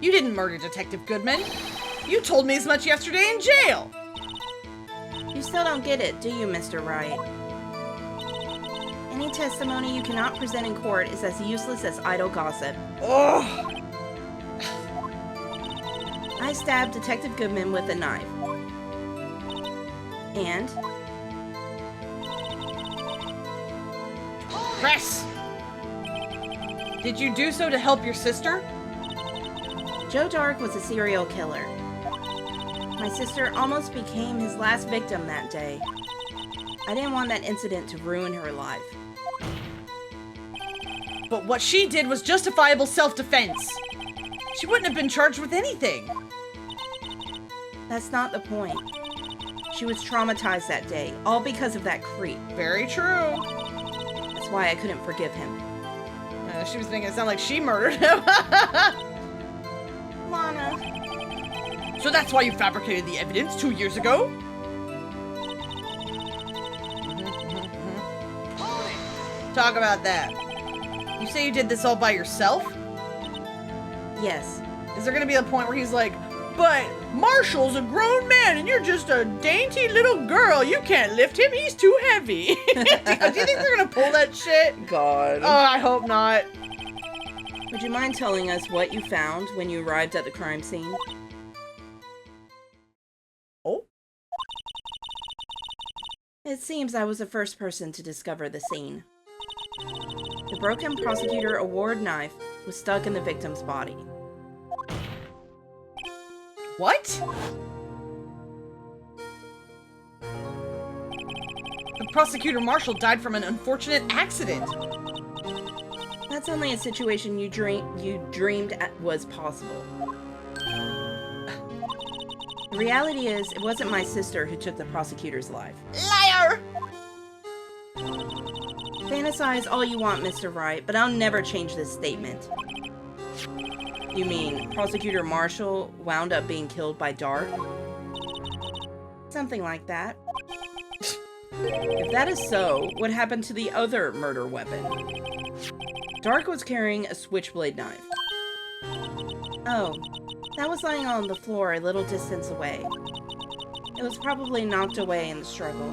You didn't murder Detective Goodman. You told me as much yesterday in jail. You still don't get it, do you, Mr. Wright? Any testimony you cannot present in court is as useless as idle gossip. Ugh. I stabbed Detective Goodman with a knife. And? Press! Did you do so to help your sister? Joe Dark was a serial killer. My sister almost became his last victim that day. I didn't want that incident to ruin her life. But what she did was justifiable self-defense. She wouldn't have been charged with anything. That's not the point. She was traumatized that day, all because of that creep. Very true. That's why I couldn't forgive him. She was making it sound like she murdered him. Lana. So that's why you fabricated the evidence 2 years ago? Talk about that. You say you did this all by yourself? Yes. Is there gonna be a point where he's like, but Marshall's a grown man and you're just a dainty little girl. You can't lift him. He's too heavy. Do you think they're gonna pull that shit? God. Oh, I hope not. Would you mind telling us what you found when you arrived at the crime scene? Oh? It seems I was the first person to discover the scene. The broken Prosecutor Award knife was stuck in the victim's body. What? The Prosecutor Marshall died from an unfortunate accident. That's only a situation you dreamed was possible. The reality is, it wasn't my sister who took the prosecutor's life. Liar! Fantasize all you want, Mr. Wright, but I'll never change this statement. You mean Prosecutor Marshall wound up being killed by Dark? Something like that. If that is so, what happened to the other murder weapon? Dark was carrying a switchblade knife. Oh, that was lying on the floor a little distance away. It was probably knocked away in the struggle.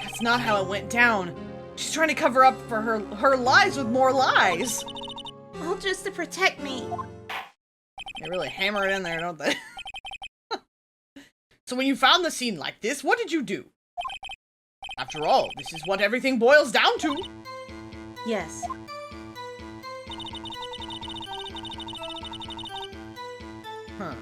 That's not how it went down. She's trying to cover up for her lies with more lies. All just to protect me. They really hammer it in there, don't they? So when you found the scene like this, what did you do? After all, this is what everything boils down to. Yes. Huh.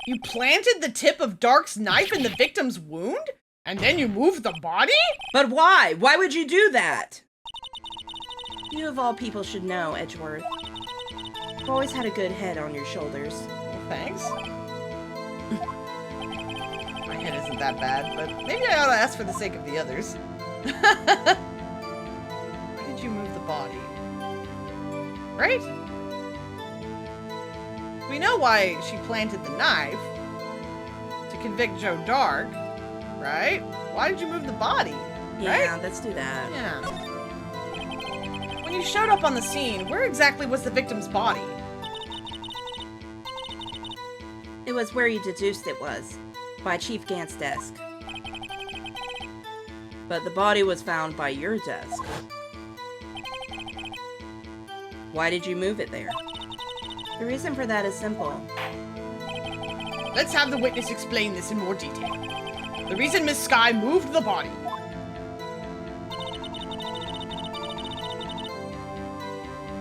You planted the tip of Dark's knife in the victim's wound? And then you moved the body? But why? Why would you do that? You of all people should know, Edgeworth. You've always had a good head on your shoulders. Well, thanks. My head isn't that bad, but maybe I ought to ask for the sake of the others. Why did you move the body? Right? We know why she planted the knife. To convict Joe Dark, right? Why did you move the body? Yeah, Right? let's do that. Yeah. When you showed up on the scene, where exactly was the victim's body? It was where you deduced it was, by Chief Gant's desk. But the body was found by your desk. Why did you move it there? The reason for that is simple. Let's have the witness explain this in more detail. The reason Miss Sky moved the body.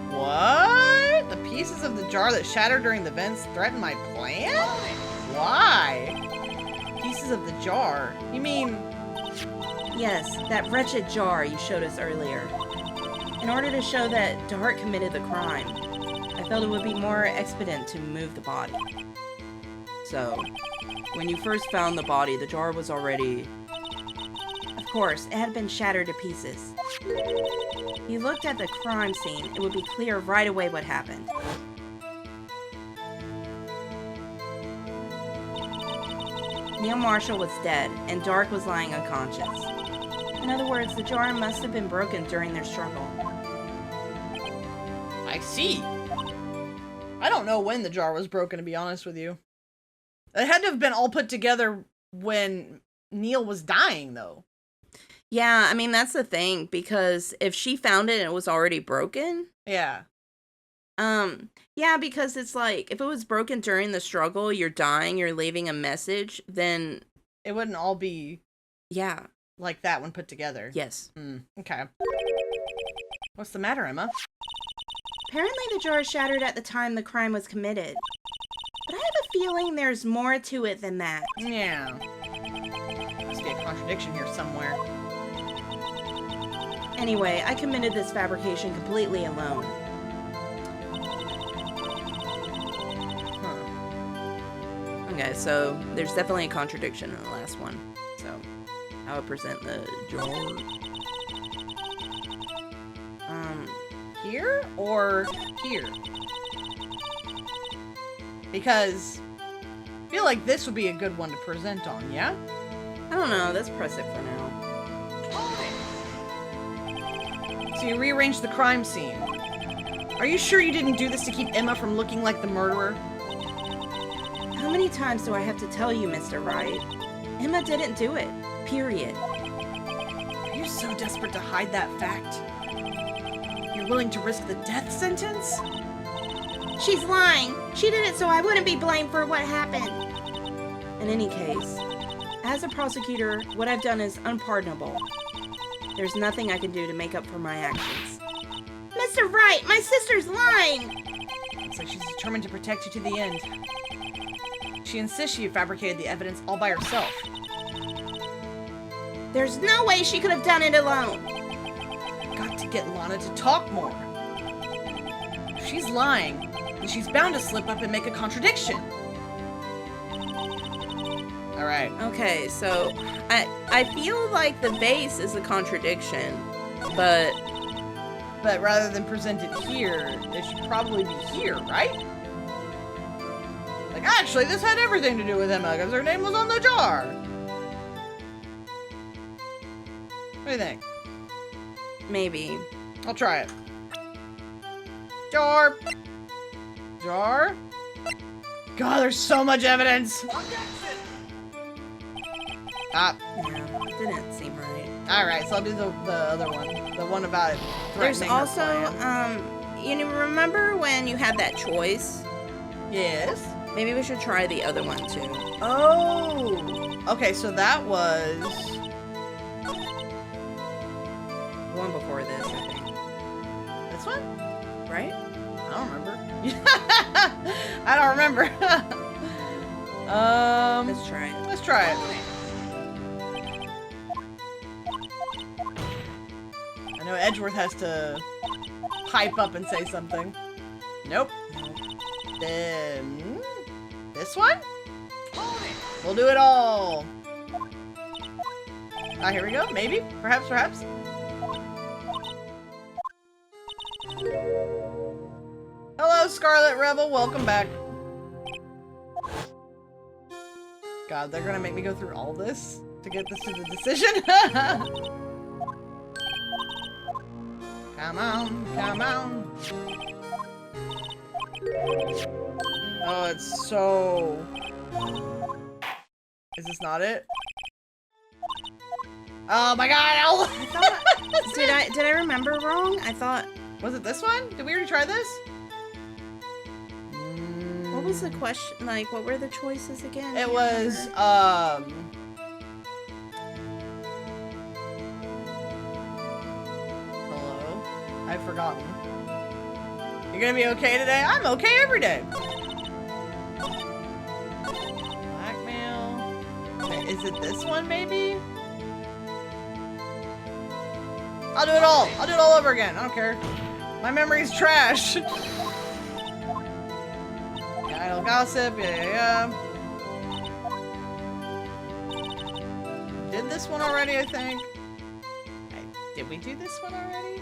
What? The pieces of the jar that shattered during the vents threaten my plan? Why? Pieces of the jar? You mean... Yes, that wretched jar you showed us earlier. In order to show that Dart committed the crime, I felt it would be more expedient to move the body. So, when you first found the body, the jar was already... Of course, it had been shattered to pieces. If you looked at the crime scene, it would be clear right away what happened. Neil Marshall was dead, and Dark was lying unconscious. In other words, the jar must have been broken during their struggle. I see. I don't know when the jar was broken, to be honest with you. It had to have been all put together when Neil was dying, though. Yeah, I mean, that's the thing, because if she found it and it was already broken... Yeah. Yeah, because it's like, if it was broken during the struggle, you're dying, you're leaving a message, then... It wouldn't all be Yeah. like that when put together. Yes. Okay. What's the matter, Emma? Apparently the jar shattered at the time the crime was committed. But I have a feeling there's more to it than that. Yeah. Must be a contradiction here somewhere. Anyway, I committed this fabrication completely alone. Huh. Okay, so there's definitely a contradiction in the last one. So, I would present the jar. Here or here? Because I feel like this would be a good one to present on, yeah? I don't know, let's press it for now. So you rearranged the crime scene. Are you sure you didn't do this to keep Emma from looking like the murderer? How many times do I have to tell you, Mr. Wright? Emma didn't do it. Period. Are you so desperate to hide that fact? You're willing to risk the death sentence? She's lying. She did it so I wouldn't be blamed for what happened. In any case, as a prosecutor, what I've done is unpardonable. There's nothing I can do to make up for my actions. Mr. Wright, my sister's lying. Looks like she's determined to protect you to the end. She insists she fabricated the evidence all by herself. There's no way she could have done it alone. Got to get Lana to talk more. If she's lying, then she's bound to slip up and make a contradiction. Alright. Okay, so I feel like the base is a contradiction, but rather than present it here, it should probably be here, right? Like, actually, this had everything to do with Emma, because her name was on the jar. What do you think? maybe. I'll try it. Jar. Jar. God, there's so much evidence. Ah. Yeah, it didn't seem right. Alright, so I'll do the other one. The one about There's threatening her also, plan. you know, remember when you had that choice? Yes. Maybe we should try the other one too. Oh. Okay, so that was... The one before this, I think. This one? Right? I don't remember. I don't remember. Let's try it. Let's try it. I know Edgeworth has to pipe up and say something. Nope. Then this one? We'll do it all. Ah, here we go. Maybe. Perhaps, perhaps. Hello, Scarlet Rebel. Welcome back. God, they're gonna make me go through all this to get this to the decision. Come on, come on. Oh, it's so... Is this not it? Oh my god, Ow! I thought, did I remember wrong? I thought... Was it this one? Did we already try this? What was the question? Like, what were the choices again? It Do you was, remember? Hello? I've forgotten. You're gonna be okay today? I'm okay every day. Blackmail. Okay, is it this one, maybe? I'll do it all. I'll do it all over again. I don't care. My memory's trash. Idle gossip. Yeah. Did this one already, I think. Did we do this one already?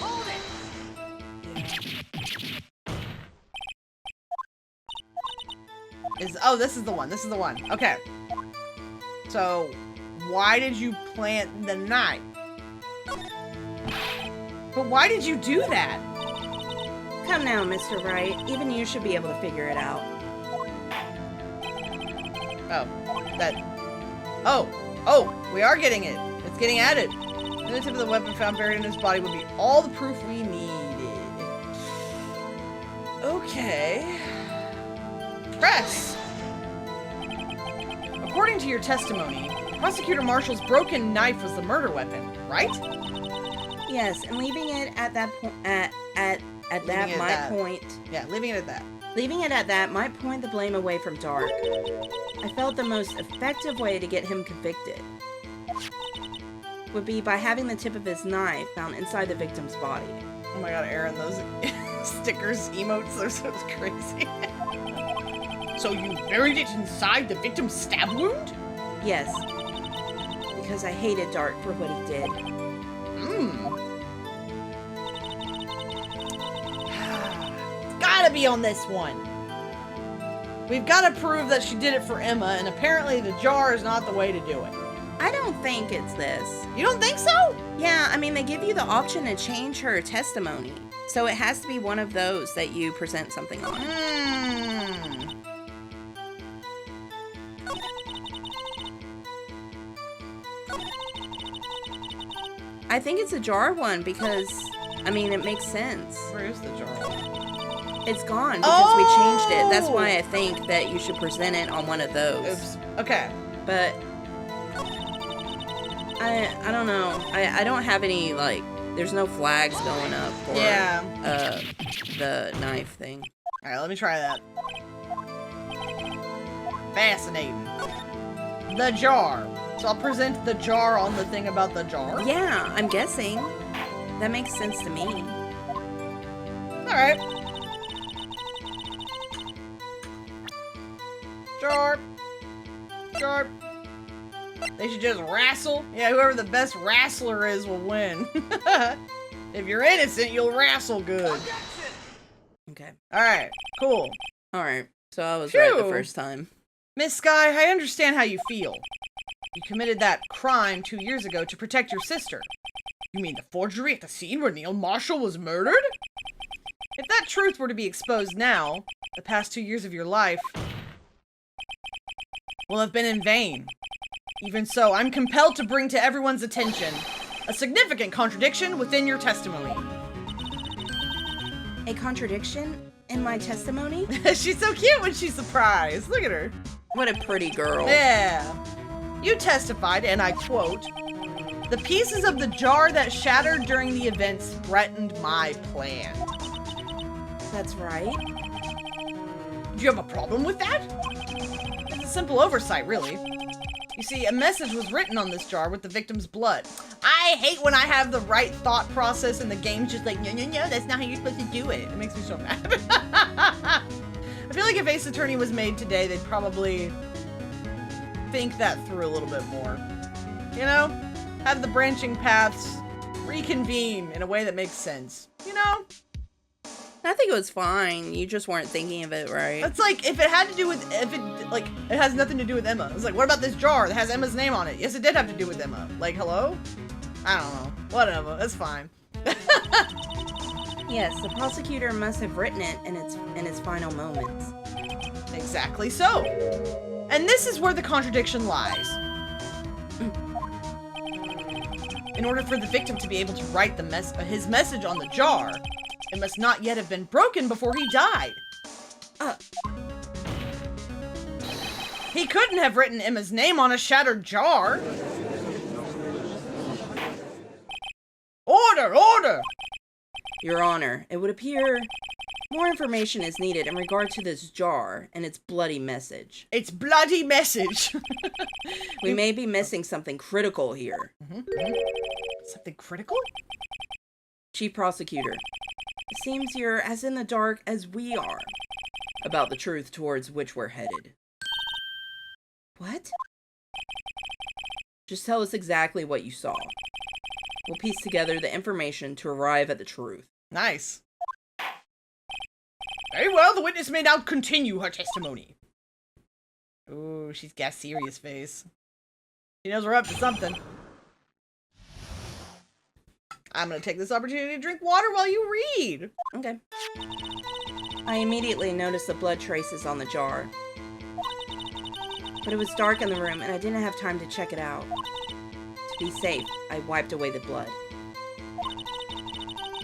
Hold it! Oh, this is the one. This is the one. Okay. So, why did you plant the knife? But why did you do that? Come now, Mr. Wright. Even you should be able to figure it out. Oh, that. Oh, we are getting it. It's getting added. The tip of the weapon found buried in his body would be all the proof we needed. Okay. Press. According to your testimony, Prosecutor Marshall's broken knife was the murder weapon, right? Yes, and leaving it at that point, Yeah, leaving it at that. Leaving it at that might point the blame away from Dark. I felt the most effective way to get him convicted would be by having the tip of his knife found inside the victim's body. Oh my god, Aaron, those stickers, emotes, they're so crazy. So you buried it inside the victim's stab wound? Yes, because I hated Dark for what he did. Gotta be on this one. We've got to prove that she did it for Emma, and apparently the jar is not the way to do it. I don't think it's this. You don't think so? Yeah, I mean, they give you the option to change her testimony. So it has to be one of those that you present something on. I think it's a jar one because, I mean, it makes sense. Where is the jar? It's gone because we changed it. That's why I think that you should present it on one of those. Oops. Okay. But I don't know. I don't have any, like, there's no flags going up for the knife thing. Alright, let me try that. Fascinating. The jar. So I'll present the jar on the thing about the jar? Yeah, I'm guessing. That makes sense to me. Alright. Jar. Jar. They should just wrestle. Yeah, whoever the best wrestler is will win. If you're innocent, you'll wrestle good. Okay. Alright, cool. Alright, so I was right the first time. Miss Sky, I understand how you feel. You committed that crime 2 years ago to protect your sister. You mean the forgery at the scene where Neil Marshall was murdered? If that truth were to be exposed now, the past 2 years of your life will have been in vain. Even so, I'm compelled to bring to everyone's attention a significant contradiction within your testimony. A contradiction in my testimony? She's so cute when she's surprised. Look at her. What a pretty girl. Yeah. You testified, and I quote, "The pieces of the jar that shattered during the events threatened my plan." That's right. Do you have a problem with that? It's a simple oversight, really. You see, a message was written on this jar with the victim's blood. I I hate when I have the right thought process and the game's just like, no, that's not how you're supposed to do it. It makes me so mad. I feel like if Ace Attorney was made today, they'd probably think that through a little bit more. You know? Have the branching paths reconvene in a way that makes sense. You know? I think it was fine. You just weren't thinking of it right. It's like, if it had to do with, it has nothing to do with Emma. It's like, what about this jar that has Emma's name on it? Yes, it did have to do with Emma. Like, hello? I don't know. Whatever. It's fine. Yes, the prosecutor must have written it in its final moments. Exactly so. And this is where the contradiction lies. In order for the victim to be able to write his message on the jar, it must not yet have been broken before he died. He couldn't have written Emma's name on a shattered jar. Order! Order! Your Honor, it would appear more information is needed in regard to this jar and its bloody message. Its bloody message. We may be missing something critical here. Something critical? Chief Prosecutor, it seems you're as in the dark as we are about the truth towards which we're headed. What? Just tell us exactly what you saw. We'll piece together the information to arrive at the truth. Nice. Very well, the witness may now continue her testimony. Ooh, she's got a serious face. She knows we're up to something. I'm gonna take this opportunity to drink water while you read. Okay. I immediately noticed the blood traces on the jar. But it was dark in the room and I didn't have time to check it out. To be safe, I wiped away the blood.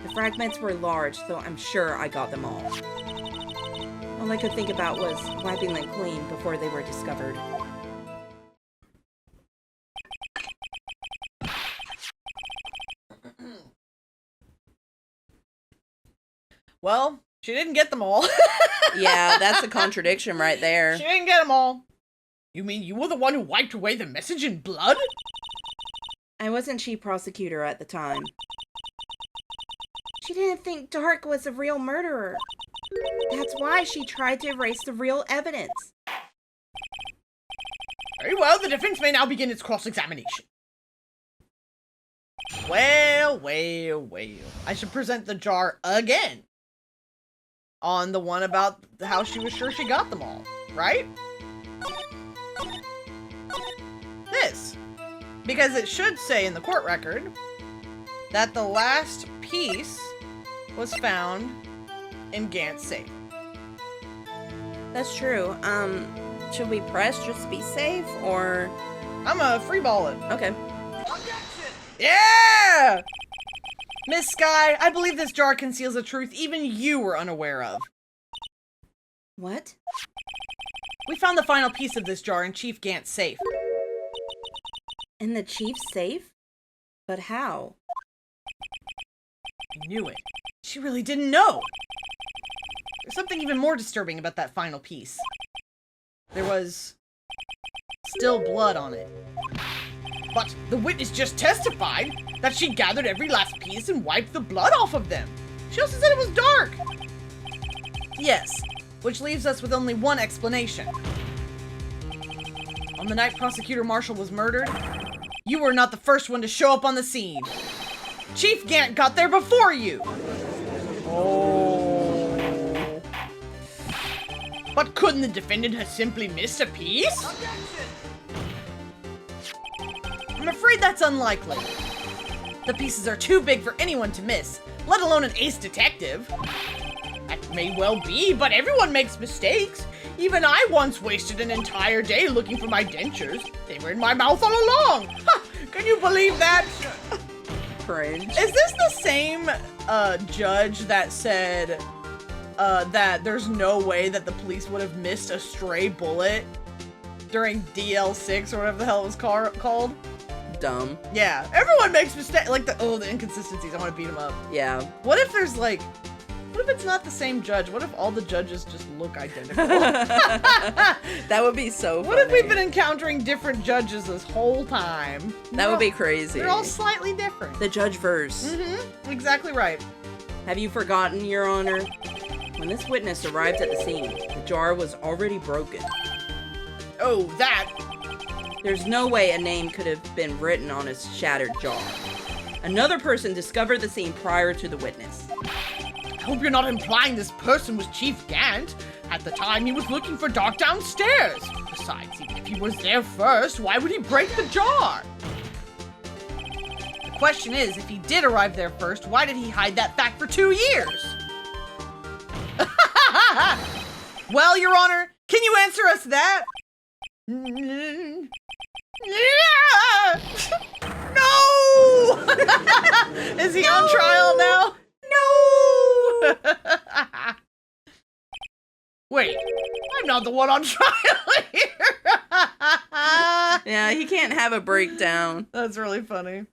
The fragments were large, so I'm sure I got them all. All I could think about was wiping them clean before they were discovered. Well, she didn't get them all. Yeah, that's a contradiction right there. She didn't get them all. You mean you were the one who wiped away the message in blood? I wasn't chief prosecutor at the time. She didn't think Dark was a real murderer. That's why she tried to erase the real evidence. Very well, the defense may now begin its cross-examination. Well. I should present the jar again. On the one about how she was sure she got them all, right? This. Because it should say in the court record that the last piece was found in Gant's safe. That's true. Should we press just to be safe, or... I'm a freeball it. Okay. Yeah! Miss Sky, I believe this jar conceals a truth even you were unaware of. What? We found the final piece of this jar in Chief Gant's safe. In the chief's safe? But how? I knew it. She really didn't know. There's something even more disturbing about that final piece. There was still blood on it. But the witness just testified that she gathered every last piece and wiped the blood off of them. She also said it was dark. Yes, which leaves us with only one explanation. On the night Prosecutor Marshall was murdered, you were not the first one to show up on the scene. Chief Gant got there before you. Oh. But couldn't the defendant have simply missed a piece? I'm afraid that's unlikely. The pieces are too big for anyone to miss, let alone an ace detective. That may well be, but everyone makes mistakes. Even I once wasted an entire day looking for my dentures. They were in my mouth all along. Ha! Can you believe that? Cringe. Is this the same judge that said that there's no way that the police would have missed a stray bullet during DL6 or whatever the hell it was called? Dumb. Yeah, everyone makes mistakes. Like the inconsistencies. I want to beat them up. Yeah. What if there's if it's not the same judge? What if all the judges just look identical? That would be so funny. What if we've been encountering different judges this whole time? That would be crazy. They're all slightly different. The judge-verse. Mm-hmm. Exactly right. Have you forgotten, Your Honor? When this witness arrived at the scene, the jar was already broken. Oh, that. There's no way a name could have been written on a shattered jar. Another person discovered the scene prior to the witness. I hope you're not implying this person was Chief Gant. At the time, he was looking for Dark downstairs. Besides, even if he was there first, why would he break the jar? The question is, if he did arrive there first, why did he hide that fact for 2 years? Well, Your Honor, can you answer us that? No! Is he on trial now? No! Wait, I'm not the one on trial here. Yeah, he can't have a breakdown. That's really funny.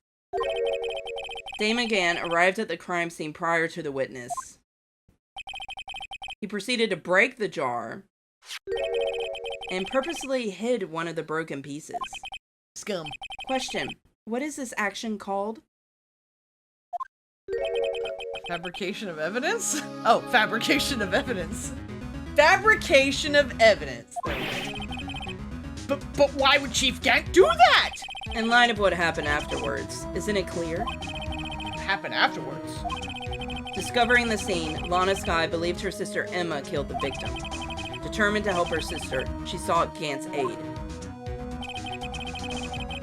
Damon Gant arrived at the crime scene prior to the witness. He proceeded to break the jar and purposely hid one of the broken pieces. Scum. Question: what is this action called? Fabrication of evidence? Oh, fabrication of evidence. Fabrication of evidence. But why would Chief Gant do that? In light of what happened afterwards, isn't it clear? What happened afterwards? Discovering the scene, Lana Skye believed her sister Emma killed the victim. Determined to help her sister, she sought Gant's aid.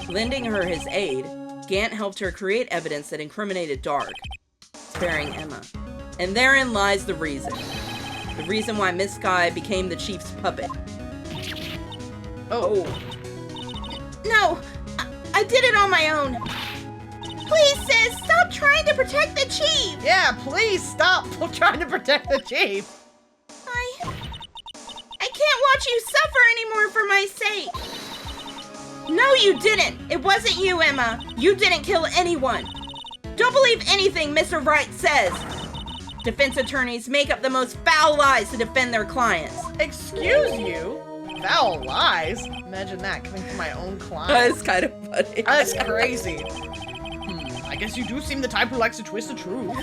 Lending her his aid, Gant helped her create evidence that incriminated Dark, sparing Emma. And therein lies the reason. The reason why Miss Skye became the chief's puppet. Oh. No, I did it on my own. Please, sis, stop trying to protect the chief. Yeah, please stop trying to protect the chief. I can't watch you suffer anymore for my sake. No, you didn't. It wasn't you, Emma. You didn't kill anyone. Don't believe anything Mr. Wright says. Defense attorneys make up the most foul lies to defend their clients. Excuse you? Foul lies? Imagine that coming from my own client. That's kind of funny. That's crazy. I guess you do seem the type who likes to twist the truth.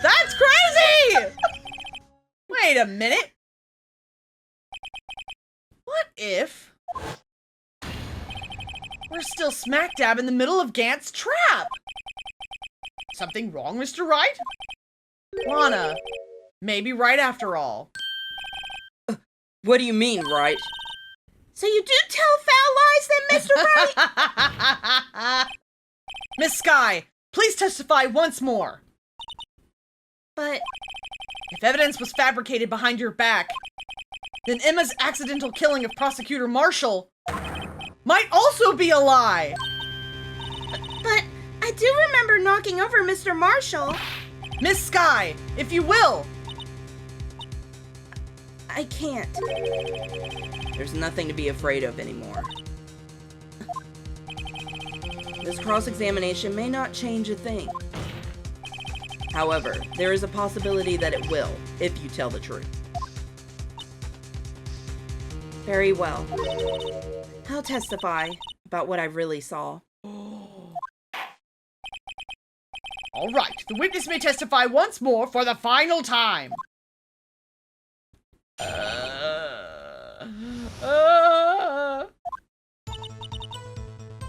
That's crazy! Wait a minute. What if we're still smack dab in the middle of Gant's trap? Something wrong, Mr. Wright? Lana, maybe Wright after all. What do you mean, Wright? So you do tell foul lies then, Mr. Wright? Miss Skye, please testify once more. But if evidence was fabricated behind your back, then Emma's accidental killing of Prosecutor Marshall might also be a lie. But I do remember knocking over Mr. Marshall. Miss Skye, if you will. I can't. There's nothing to be afraid of anymore. This cross-examination may not change a thing. However, there is a possibility that it will, if you tell the truth. Very well. I'll testify about what I really saw. All right, the witness may testify once more for the final time.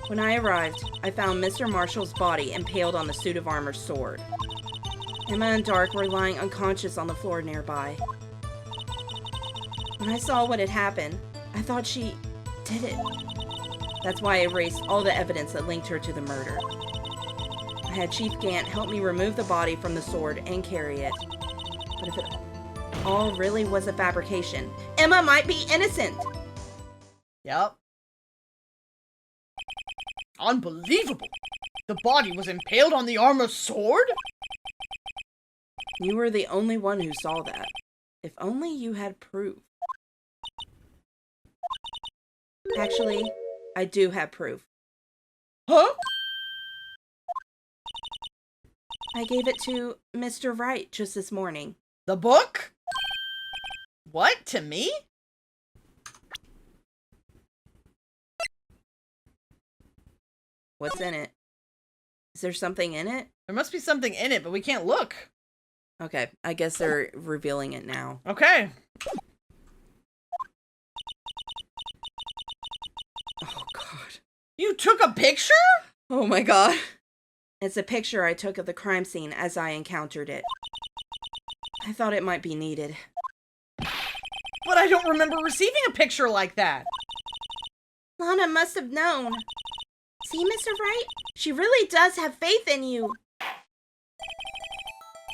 When I arrived, I found Mr. Marshall's body impaled on the suit of armor sword. Emma and Dark were lying unconscious on the floor nearby. When I saw what had happened, I thought she did it. That's why I erased all the evidence that linked her to the murder. I had Chief Gant help me remove the body from the sword and carry it. But if it all really was a fabrication, Emma might be innocent! Yep. Unbelievable! The body was impaled on the armor sword? You were the only one who saw that. If only you had proof. Actually, I do have proof. Huh? I gave it to Mr. Wright just this morning. The book? What? To me? What's in it? Is there something in it? There must be something in it, but we can't look. Okay, I guess they're revealing it now. Okay. Oh, God. You took a picture? Oh, my God. It's a picture I took of the crime scene as I encountered it. I thought it might be needed. But I don't remember receiving a picture like that. Lana must have known. See, Mr. Wright? She really does have faith in you.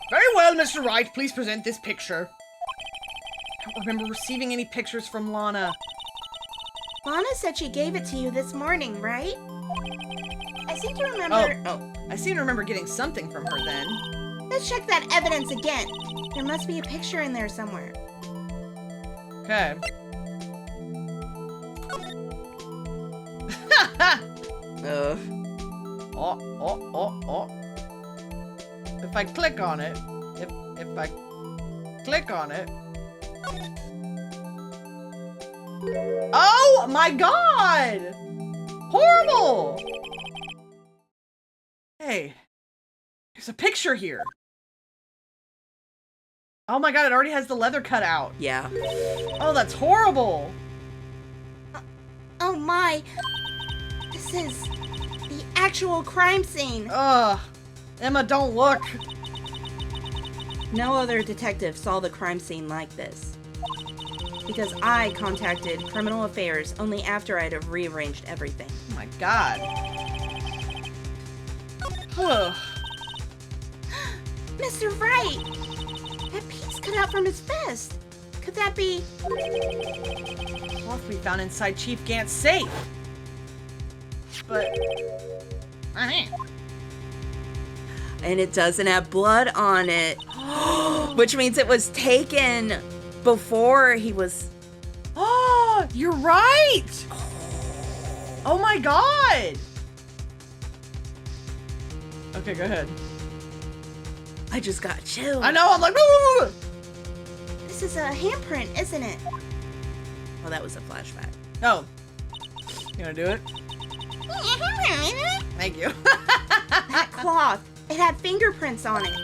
Very well, Mr. Wright. Please present this picture. I don't remember receiving any pictures from Lana. Lana said she gave it to you this morning, right? I seem to remember... Oh, I seem to remember getting something from her then. Let's check that evidence again. There must be a picture in there somewhere. Okay. Ugh. Oh. If I click on it, if I click on it. Oh my God! Horrible! Hey, there's a picture here. Oh my God, it already has the leather cut out. Yeah. Oh, that's horrible. Oh my. This is the actual crime scene. Ugh. Emma, don't look. No other detective saw the crime scene like this. Because I contacted Criminal Affairs only after I'd have rearranged everything. Oh my God. Ugh. Mr. Wright! That piece cut out from his vest. Could that be... Cloth we found inside Chief Gant's safe. But... I mean... And it doesn't have blood on it. Which means it was taken before he was... Oh, you're right! Oh my God! Okay, go ahead. I just got chilled. I know, I'm like... Woo! This is a handprint, isn't it? Oh, that was a flashback. Oh. You gonna do it? Thank you. That cloth. It had fingerprints on it.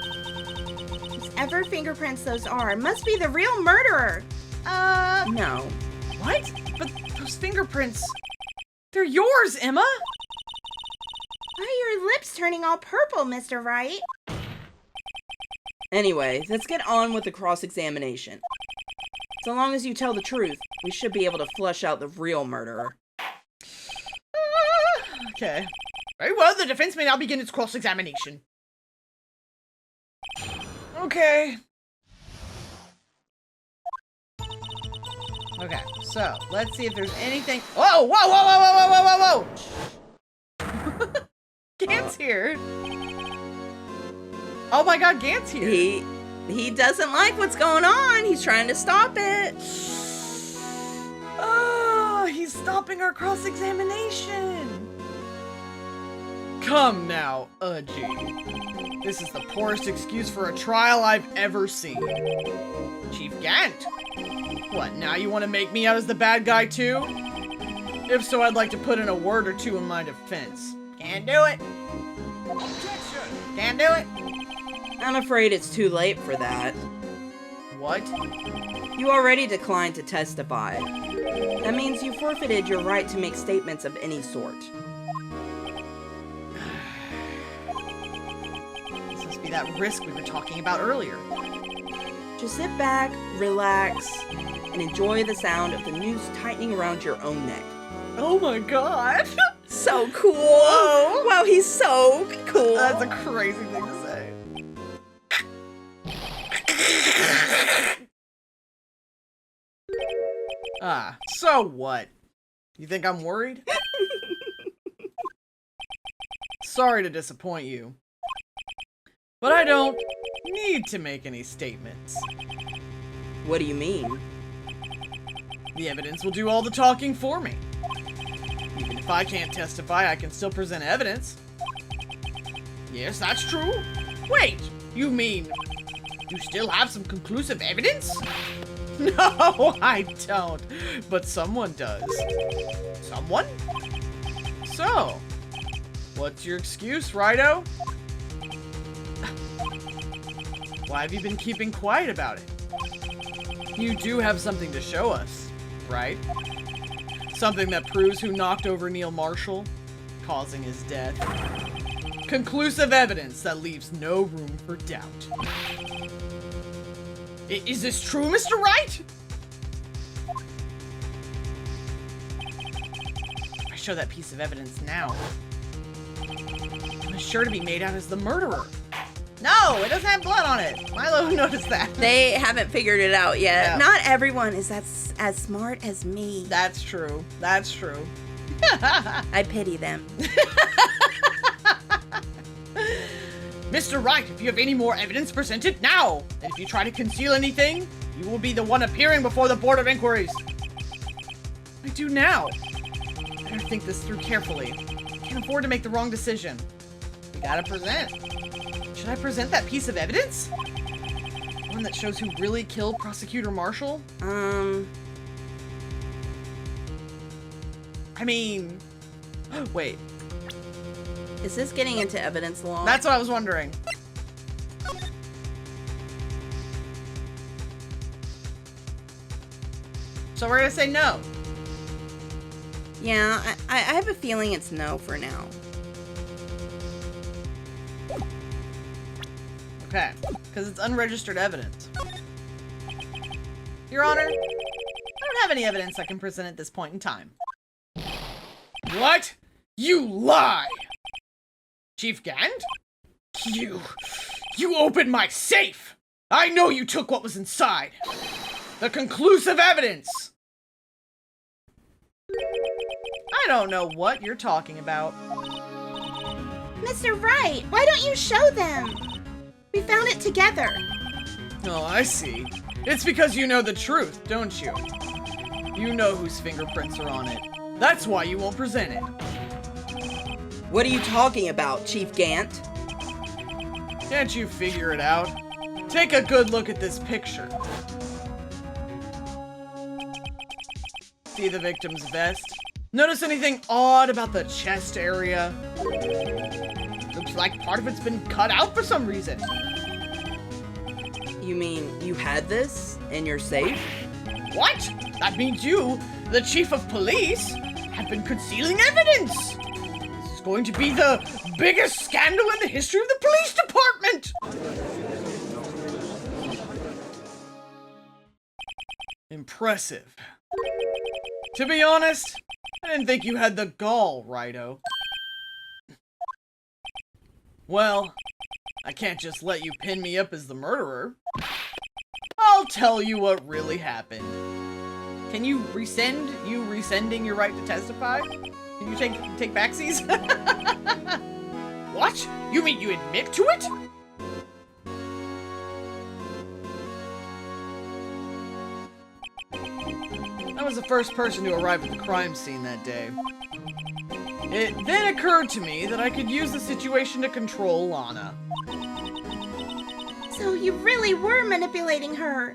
Whoever fingerprints those are must be the real murderer. No. What? But those fingerprints... They're yours, Emma! Why are your lips turning all purple, Mr. Wright? Anyway, let's get on with the cross-examination. So long as you tell the truth, we should be able to flush out the real murderer. Okay. Very well, the defense may now begin its cross-examination. Okay. Okay, so, let's see if there's anything... Whoa, whoa, whoa, whoa, whoa, whoa, whoa, whoa! Gant's here. Oh my God, Gant's here. He doesn't like what's going on. He's trying to stop it. Oh, he's stopping our cross-examination. Come now, Udgy. This is the poorest excuse for a trial I've ever seen. Chief Gant. What, now you want to make me out as the bad guy too? If so, I'd like to put in a word or two in my defense. Can't do it. Objection. Can't do it. I'm afraid it's too late for that. What? You already declined to testify. That means you forfeited your right to make statements of any sort. This must be that risk we were talking about earlier. Just sit back, relax, and enjoy the sound of the noose tightening around your own neck. Oh my God. So cool! Whoa. Wow, he's so cool! That's a crazy thing to say. So what? You think I'm worried? Sorry to disappoint you. But I don't need to make any statements. What do you mean? The evidence will do all the talking for me. Even if I can't testify, I can still present evidence. Yes, that's true. Wait, you mean You still have some conclusive evidence? No, I don't. But someone does. Someone? So, what's your excuse, Righto? Why have you been keeping quiet about it? You do have something to show us, right? Something that proves who knocked over Neil Marshall, causing his death. Conclusive evidence that leaves no room for doubt. Is this true, Mr. Wright? If I show that piece of evidence now, I'm sure to be made out as the murderer. No, it doesn't have blood on it. Milo noticed that. They haven't figured it out yet. Yeah. Not everyone is as smart as me. That's true. That's true. I pity them. Mr. Wright, if you have any more evidence, present it now. And if you try to conceal anything, you will be the one appearing before the Board of Inquiries. I do now. Better think this through carefully. Can't afford to make the wrong decision. We gotta present. Should I present that piece of evidence? One that shows who really killed Prosecutor Marshall? I mean... Wait. Is this getting into evidence law? That's what I was wondering. So we're gonna say no. Yeah, I have a feeling it's no for now. Okay, because it's unregistered evidence. Your Honor, I don't have any evidence I can present at this point in time. What? You lie! Chief Gant? You opened my safe! I know you took what was inside! The conclusive evidence! I don't know what you're talking about. Mr. Wright, why don't you show them? We found it together. Oh, I see. It's because you know the truth, don't you? You know whose fingerprints are on it. That's why you won't present it. What are you talking about, Chief Gant? Can't you figure it out? Take a good look at this picture. See the victim's vest? Notice anything odd about the chest area? Looks like part of it's been cut out for some reason. You mean you had this in your safe? What? That means you, the chief of police, have been concealing evidence. This is going to be the biggest scandal in the history of the police department. Impressive. To be honest, I didn't think you had the gall, Righto. Well, I can't just let you pin me up as the murderer. I'll tell you what really happened. Can you rescinding your right to testify? Can you take backsies? What? You mean you admit to it? I was the first person to arrive at the crime scene that day. It then occurred to me that I could use the situation to control Lana. So you really were manipulating her.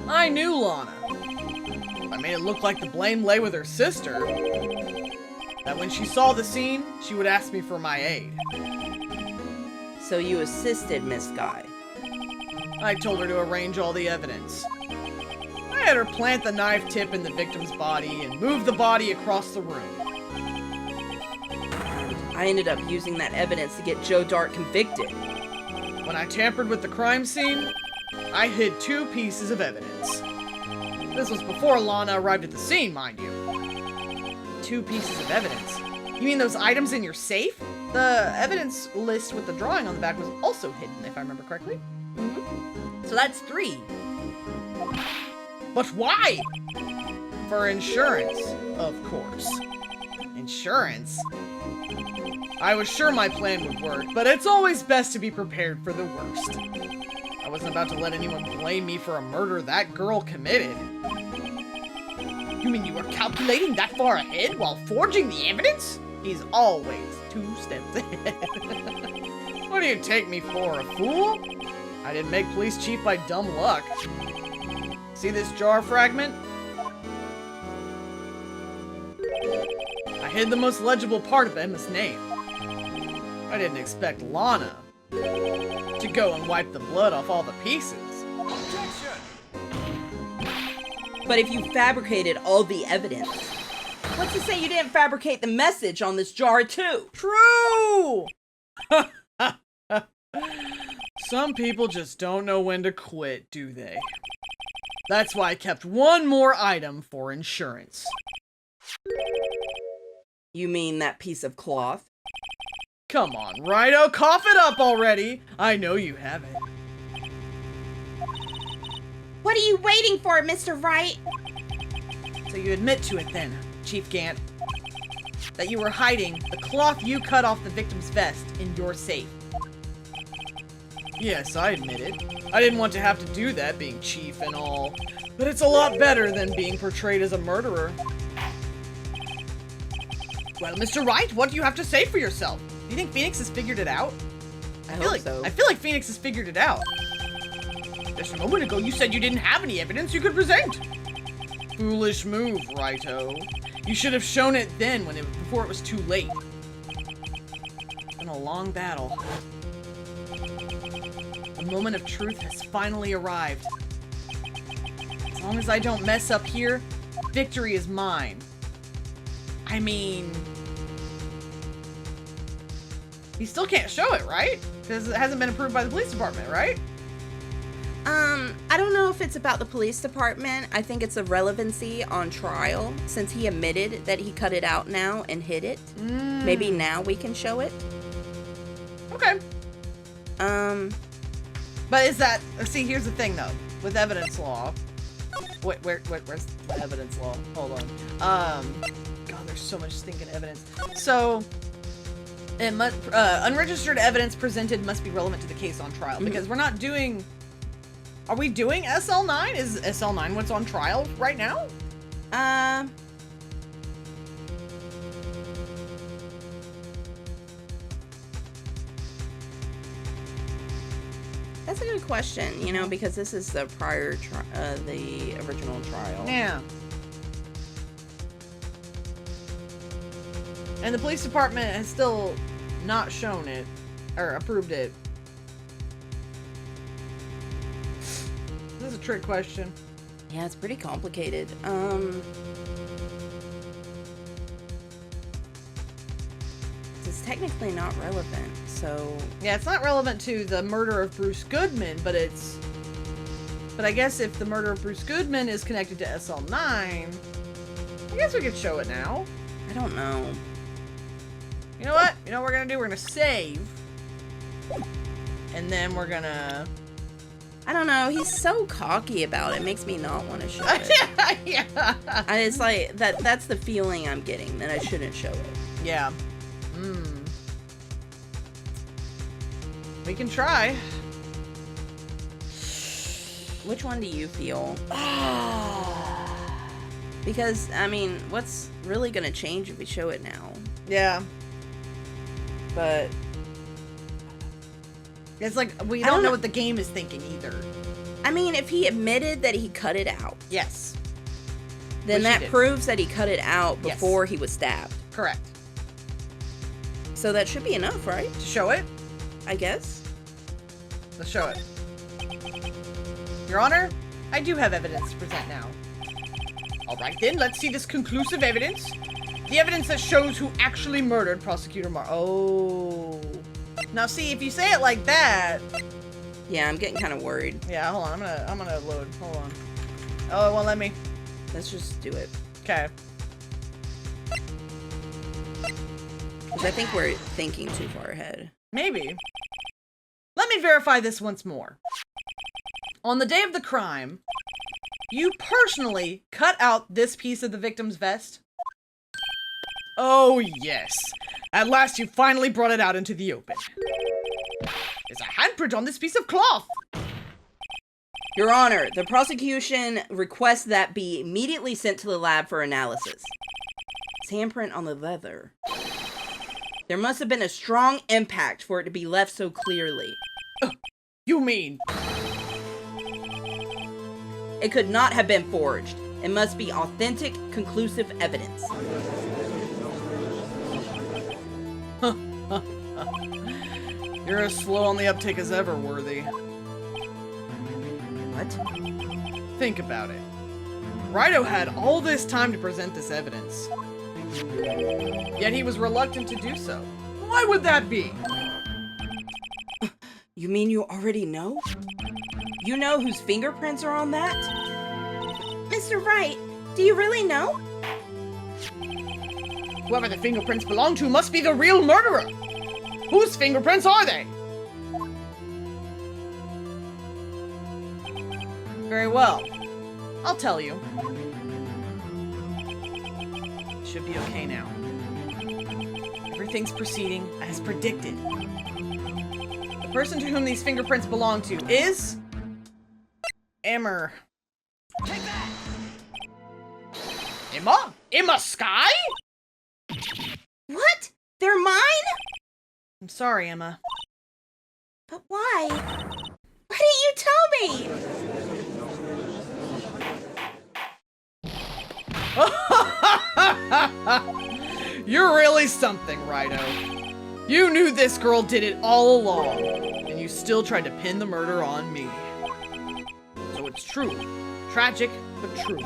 I knew Lana. I made it look like the blame lay with her sister. That when she saw the scene, she would ask me for my aid. So you assisted Miss Guy. I told her to arrange all the evidence. I had her plant the knife tip in the victim's body and move the body across the room. I ended up using that evidence to get Joe Dart convicted. When I tampered with the crime scene, I hid 2 pieces of evidence. This was before Lana arrived at the scene, mind you. 2 pieces of evidence? You mean those items in your safe? The evidence list with the drawing on the back was also hidden, if I remember correctly. So that's 3. But why? For insurance, of course. Insurance? I was sure my plan would work, but it's always best to be prepared for the worst. I wasn't about to let anyone blame me for a murder that girl committed. You mean you were calculating that far ahead while forging the evidence? He's always 2 steps ahead. What do you take me for, a fool? I didn't make police chief by dumb luck. See this jar fragment? I hid the most legible part of Emma's name. I didn't expect Lana to go and wipe the blood off all the pieces. But if you fabricated all the evidence, what's to say you didn't fabricate the message on this jar too? True! Some people just don't know when to quit, do they? That's why I kept one more item for insurance. You mean that piece of cloth? Come on, Righto, cough it up already! I know you have it. What are you waiting for, Mr. Wright? So you admit to it then, Chief Gant, that you were hiding the cloth you cut off the victim's vest in your safe. Yes, I admit it. I didn't want to have to do that, being chief and all. But it's a lot better than being portrayed as a murderer. Well, Mr. Wright, what do you have to say for yourself? Do you think Phoenix has figured it out? I hope so. I feel like Phoenix has figured it out. Just a moment ago, you said you didn't have any evidence you could present. Foolish move, Righto. You should have shown it then, before it was too late. It's been a long battle. The moment of truth has finally arrived. As long as I don't mess up here, victory is mine. I mean... he still can't show it, right? Because it hasn't been approved by the police department, right? I don't know if it's about the police department. I think it's a relevancy on trial, since he admitted that he cut it out now and hid it. Maybe now we can show it. Okay. But is that... see, here's the thing, though. With evidence law... wait, where's the evidence law? Hold on. God, there's so much stinking evidence. So... unregistered evidence presented must be relevant to the case on trial. Because we're not doing... are we doing SL9? Is SL9 what's on trial right now? That's a good question, you know, because this is the prior, the original trial. Yeah. And the police department has still not shown it, or approved it. This is a trick question. Yeah, it's pretty complicated. It's technically not relevant, so... yeah, it's not relevant to the murder of Bruce Goodman, but it's... but I guess if the murder of Bruce Goodman is connected to SL9, I guess we could show it now. I don't know. You know what? You know what we're gonna do? We're gonna save. And then we're gonna... I don't know. He's so cocky about it. Makes me not want to show it. Yeah. And it's like, that's the feeling I'm getting, that I shouldn't show it. Yeah. We can try. Which one do you feel? Because, I mean, what's really going to change if we show it now? Yeah. But... it's like, we don't know what the game is thinking either. I mean, if he admitted that he cut it out. Yes. Then Which he that did. proves that he cut it out before he was stabbed. Correct. So that should be enough, right? To show it? I guess. Let's show it. Your Honor, I do have evidence to present now. Alright then, let's see this conclusive evidence. The evidence that shows who actually murdered Prosecutor Oh. Now see, if you say it like that... yeah, I'm getting kind of worried. yeah, hold on, I'm gonna load. Hold on. Oh, it won't let me. Let's just do it. Okay. Because I think we're thinking too far ahead. Maybe. Let me verify this once more. On the day of the crime, you personally cut out this piece of the victim's vest? Oh, yes. At last you finally brought it out into the open. There's a handprint on this piece of cloth. Your Honor, the prosecution requests that be immediately sent to the lab for analysis. It's handprint on the leather. There must have been a strong impact for it to be left so clearly. You mean? It could not have been forged. It must be authentic, conclusive evidence. You're as slow on the uptake as ever, Worthy. What? Think about it. Wright had all this time to present this evidence. Yet he was reluctant to do so. Why would that be? You mean you already know? You know whose fingerprints are on that? Mr. Wright, do you really know? Whoever the fingerprints belong to must be the real murderer. Whose fingerprints are they? Very well. I'll tell you. Should be okay now. Everything's proceeding as predicted. The person to whom these fingerprints belong to is... Emmer. Take that! Emma? Emma Sky? What? They're mine? I'm sorry, Emma. But why? Why didn't you tell me? You're really something, Righto. You knew this girl did it all along, and you still tried to pin the murder on me. So it's true. Tragic, but true.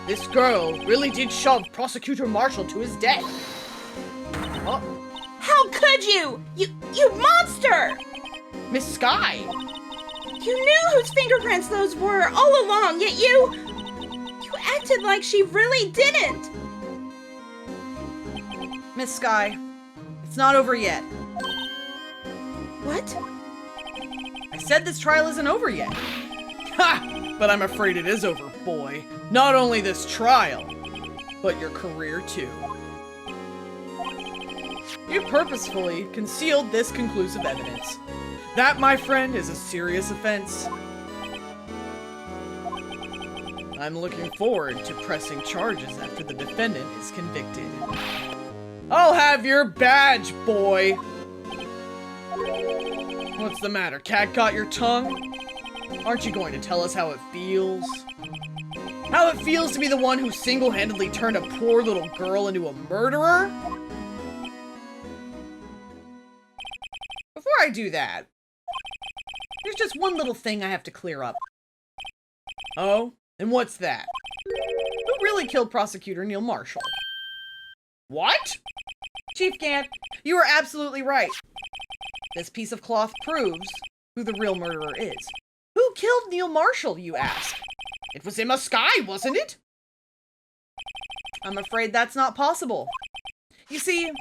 This girl really did shove Prosecutor Marshall to his death. Oh, How could you? You monster! Miss Sky! You knew whose fingerprints those were all along, yet you acted like she really didn't. Miss Sky, it's not over yet. What? I said this trial isn't over yet. Ha! But I'm afraid it is over, boy. Not only this trial, but your career too. You purposefully concealed this conclusive evidence. That, my friend, is a serious offense. I'm looking forward to pressing charges after the defendant is convicted. I'll have your badge, boy! What's the matter? Cat got your tongue? Aren't you going to tell us how it feels? How it feels to be the one who single-handedly turned a poor little girl into a murderer? Before I do that, there's just one little thing I have to clear up. Oh? And what's that? Who really killed Prosecutor Neil Marshall? What? Chief Gant, you are absolutely right. This piece of cloth proves who the real murderer is. Who killed Neil Marshall, you ask? It was Emma Sky, wasn't it? I'm afraid that's not possible. You see,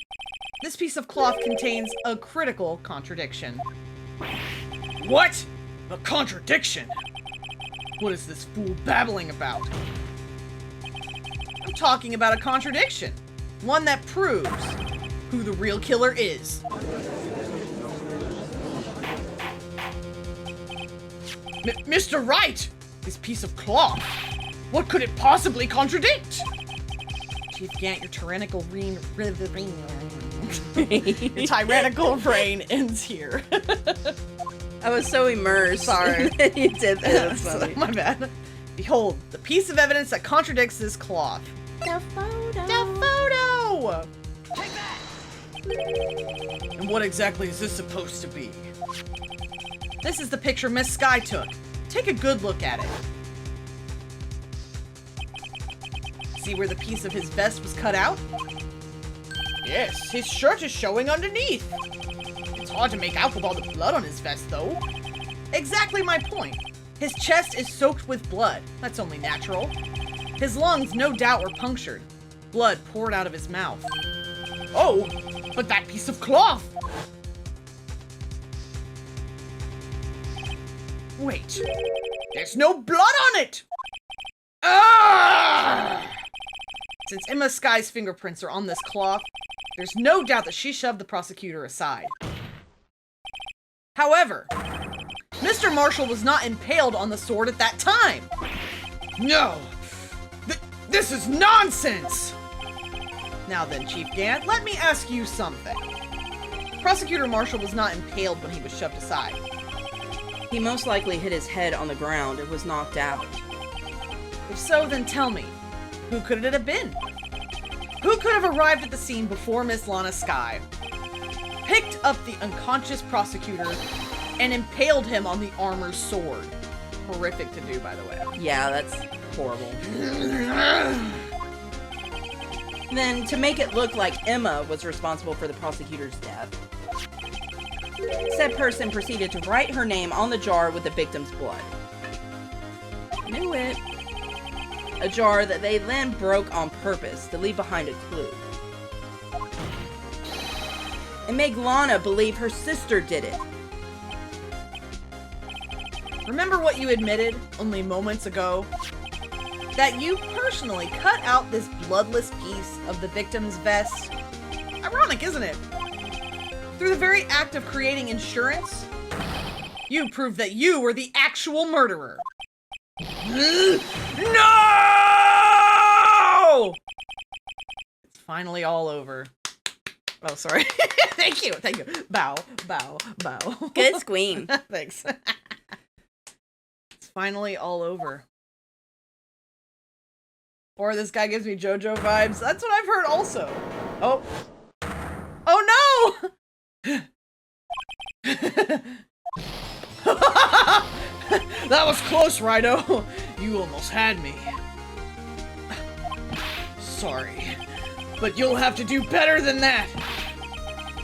this piece of cloth contains a critical contradiction. What? A contradiction? What is this fool babbling about? I'm talking about a contradiction. One that proves who the real killer is. Mr. Wright! This piece of cloth! What could it possibly contradict? Chief Gant, your tyrannical brain... your tyrannical brain ends here. I was so immersed. Sorry. You did that. That's funny. My bad. Behold, the piece of evidence that contradicts this cloth. The photo. The photo! Take that! And what exactly is this supposed to be? This is the picture Miss Sky took. Take a good look at it. See where the piece of his vest was cut out? Yes, his shirt is showing underneath. It's hard to make out with all the blood on his vest, though. Exactly my point. His chest is soaked with blood. That's only natural. His lungs, no doubt, were punctured. Blood poured out of his mouth. Oh, but that piece of cloth! Wait, there's no blood on it! Ah! Since Emma Sky's fingerprints are on this cloth, there's no doubt that she shoved the prosecutor aside. However, Mr. Marshall was not impaled on the sword at that time. No! This is nonsense! Now then, Chief Gant, let me ask you something. Prosecutor Marshall was not impaled when he was shoved aside. He most likely hit his head on the ground and was knocked out. If so, then tell me, who could it have been? Who could have arrived at the scene before Miss Lana Skye, picked up the unconscious prosecutor, and impaled him on the armor's sword? Horrific to do, by the way. Yeah, that's horrible. Then, to make it look like Emma was responsible for the prosecutor's death, said person proceeded to write her name on the jar with the victim's blood. Knew it. A jar that they then broke on purpose to leave behind a clue. And made Lana believe her sister did it. Remember what you admitted only moments ago? That you personally cut out this bloodless piece of the victim's vest? Ironic, isn't it? Through the very act of creating insurance, you proved that you were the actual murderer. No! It's finally all over. Oh, sorry. Thank you. Bow, bow, bow. Good squeam. Thanks. It's finally all over. Or this guy gives me JoJo vibes. That's what I've heard also. Oh. Oh no! That was close, Rido. You almost had me. Sorry, but you'll have to do better than that.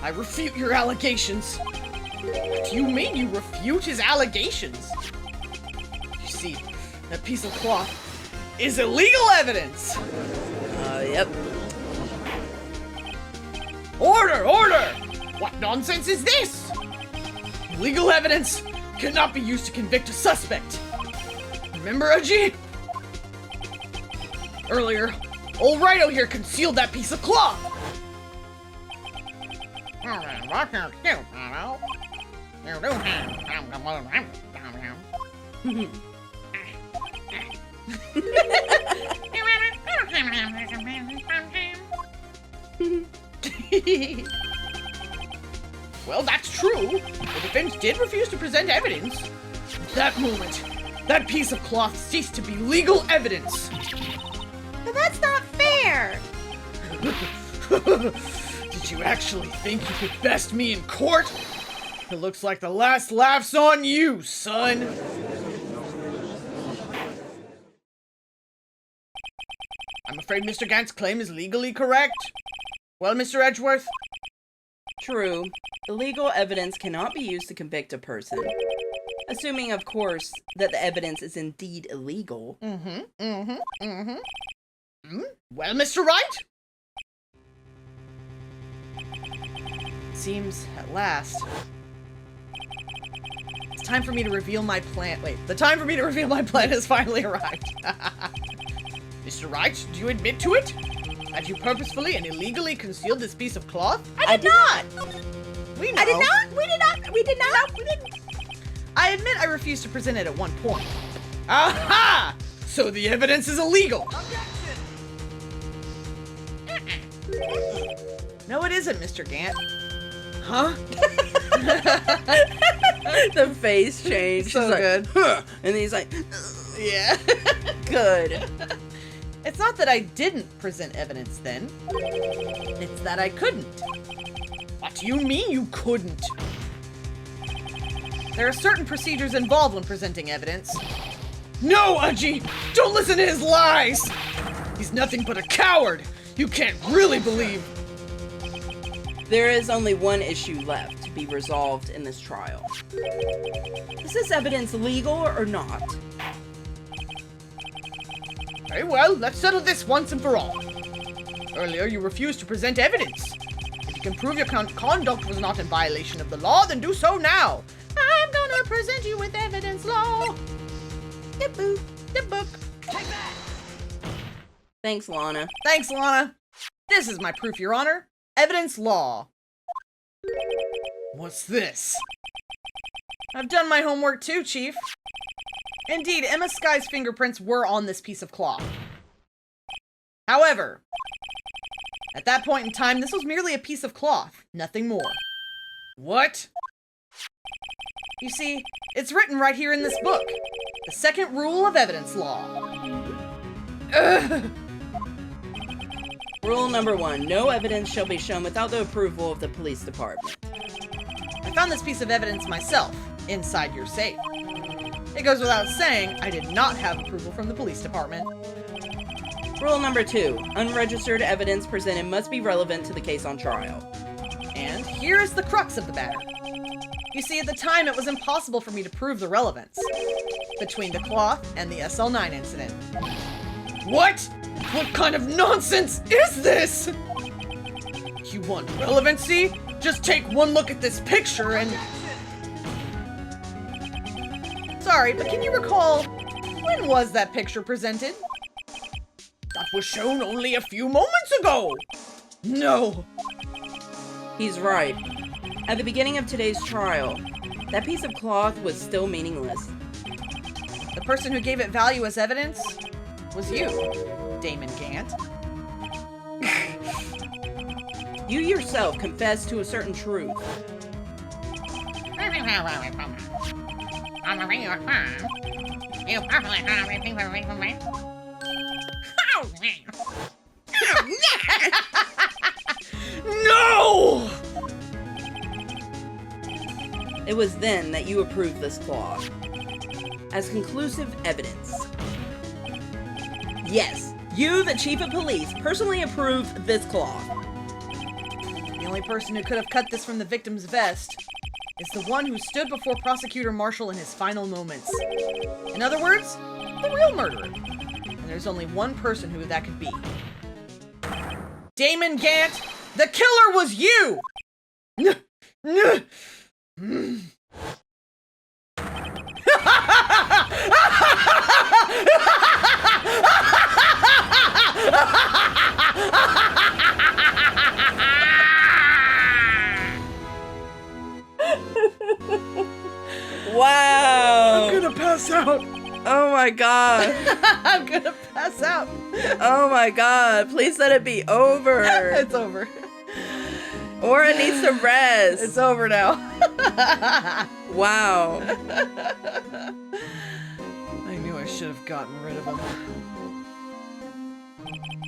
I refute your allegations. What do you mean you refute his allegations? You see, that piece of cloth is illegal evidence. Yep. Order! What nonsense is this? Illegal evidence cannot be used to convict a suspect. Remember, Aji? Earlier, old Rido here concealed that piece of cloth. Well, that's true. The defense did refuse to present evidence. At that moment, that piece of cloth ceased to be legal evidence. But that's not fair! Did you actually think you could best me in court? It looks like the last laugh's on you, son. I'm afraid Mr. Gant's claim is legally correct. Well, Mr. Edgeworth? True. Illegal evidence cannot be used to convict a person. Assuming, of course, that the evidence is indeed illegal. Well, Mr. Wright? Seems, at last, it's time for me to reveal my plan. Wait, the time for me to reveal my plan has finally arrived. Mr. Wright, do you admit to it? That you purposefully and illegally concealed this piece of cloth? I did not! We know. I did not! We did not! We did not! We didn't! I admit I refused to present it at one point. Aha! So the evidence is illegal. No, it isn't, Mr. Gant. Huh? The face change. So She's like, good. huh. And then he's like, Yeah. good. It's not that I didn't present evidence then. It's that I couldn't. What do you mean you couldn't? There are certain procedures involved when presenting evidence. No, Aji! Don't listen to his lies! He's nothing but a coward! You can't really believe... There is only one issue left to be resolved in this trial. Is this evidence legal or not? Very well, let's settle this once and for all. Earlier, you refused to present evidence. If you can prove your conduct was not in violation of the law, then do so now. I'm gonna present you with evidence law. The book. The book. Take that! Thanks, Lana. Thanks, Lana. This is my proof, Your Honor. Evidence law. What's this? I've done my homework too, Chief. Indeed, Emma Skye's fingerprints were on this piece of cloth. However, at that point in time, this was merely a piece of cloth, nothing more. What? You see, It's written right here in this book. The second rule of evidence law. Ugh. Rule number 1. No evidence shall be shown without the approval of the police department. I found this piece of evidence myself, inside your safe. It goes without saying, I did not have approval from the police department. Rule number 2. Unregistered evidence presented must be relevant to the case on trial. And here's the crux of the matter. You see, at the time, it was impossible for me to prove the relevance between the cloth and the SL9 incident. What? What kind of nonsense is this? You want relevancy? Just take one look at this picture and... Sorry, but can you recall, when was that picture presented? That was shown only a few moments ago! No! He's right. At the beginning of today's trial, that piece of cloth was still meaningless. The person who gave it value as evidence was you, Damon Gant. You yourself confessed to a certain truth. No! It was then that you approved this cloth as conclusive evidence. Yes, you, the chief of police, personally approved this cloth. The only person who could have cut this from the victim's vest is the one who stood before Prosecutor Marshall in his final moments. In other words, the real murderer. And there's only one person who that could be. Damon Gant, the killer was you! Wow! I'm gonna pass out. Oh my god. I'm gonna pass out. Oh my god. Please let it be over. It's over. Aura needs to rest. It's over now. Wow. I knew I should have gotten rid of him.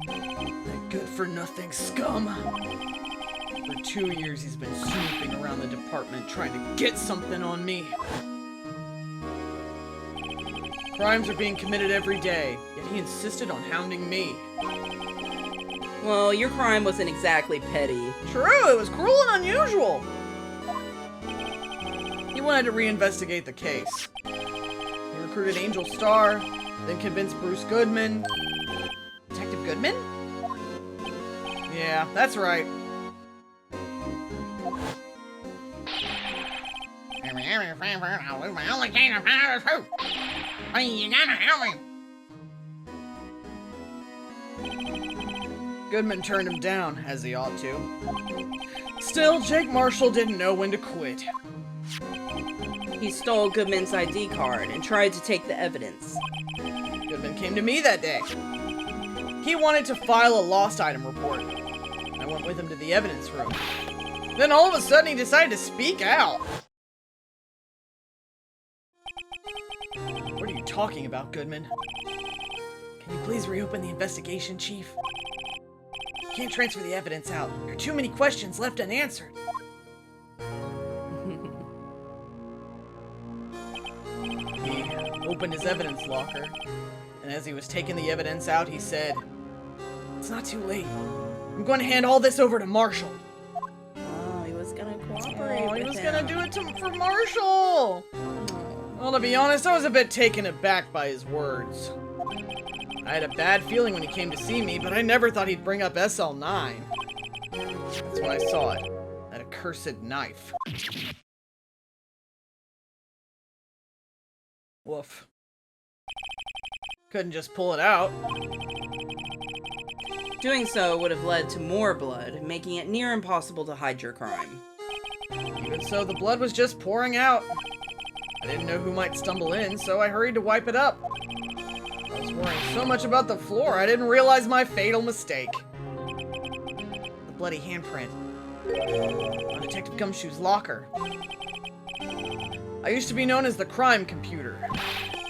That good-for-nothing scum. For 2 years, he's been snooping around the department trying to get something on me. Crimes are being committed every day, yet he insisted on hounding me. Well, your crime wasn't exactly petty. True, it was cruel and unusual. He wanted to reinvestigate the case. He recruited Angel Starr, then convinced Bruce Goodman. Detective Goodman? Yeah, that's right. Goodman turned him down, as he ought to. Still, Jake Marshall didn't know when to quit. He stole Goodman's ID card and tried to take the evidence. Goodman came to me that day. He wanted to file a lost item report. I went with him to the evidence room. Then all of a sudden he decided to speak out. What are you talking about, Goodman? Can you please reopen the investigation, Chief? Can't transfer the evidence out. There are too many questions left unanswered. He opened his evidence locker, and as he was taking the evidence out, he said, "It's not too late. I'm going to hand all this over to Marshall." Oh, he was gonna cooperate Oh, he with was him. gonna do it for Marshall! Well, to be honest, I was a bit taken aback by his words. I had a bad feeling when he came to see me, but I never thought he'd bring up SL9. That's when I saw it. That accursed knife. Woof. Couldn't just pull it out. Doing so would have led to more blood, making it near impossible to hide your crime. Even so, the blood was just pouring out. I didn't know who might stumble in, so I hurried to wipe it up. I was worrying so much about the floor, I didn't realize my fatal mistake. The bloody handprint on Detective Gumshoe's locker. I used to be known as the crime computer.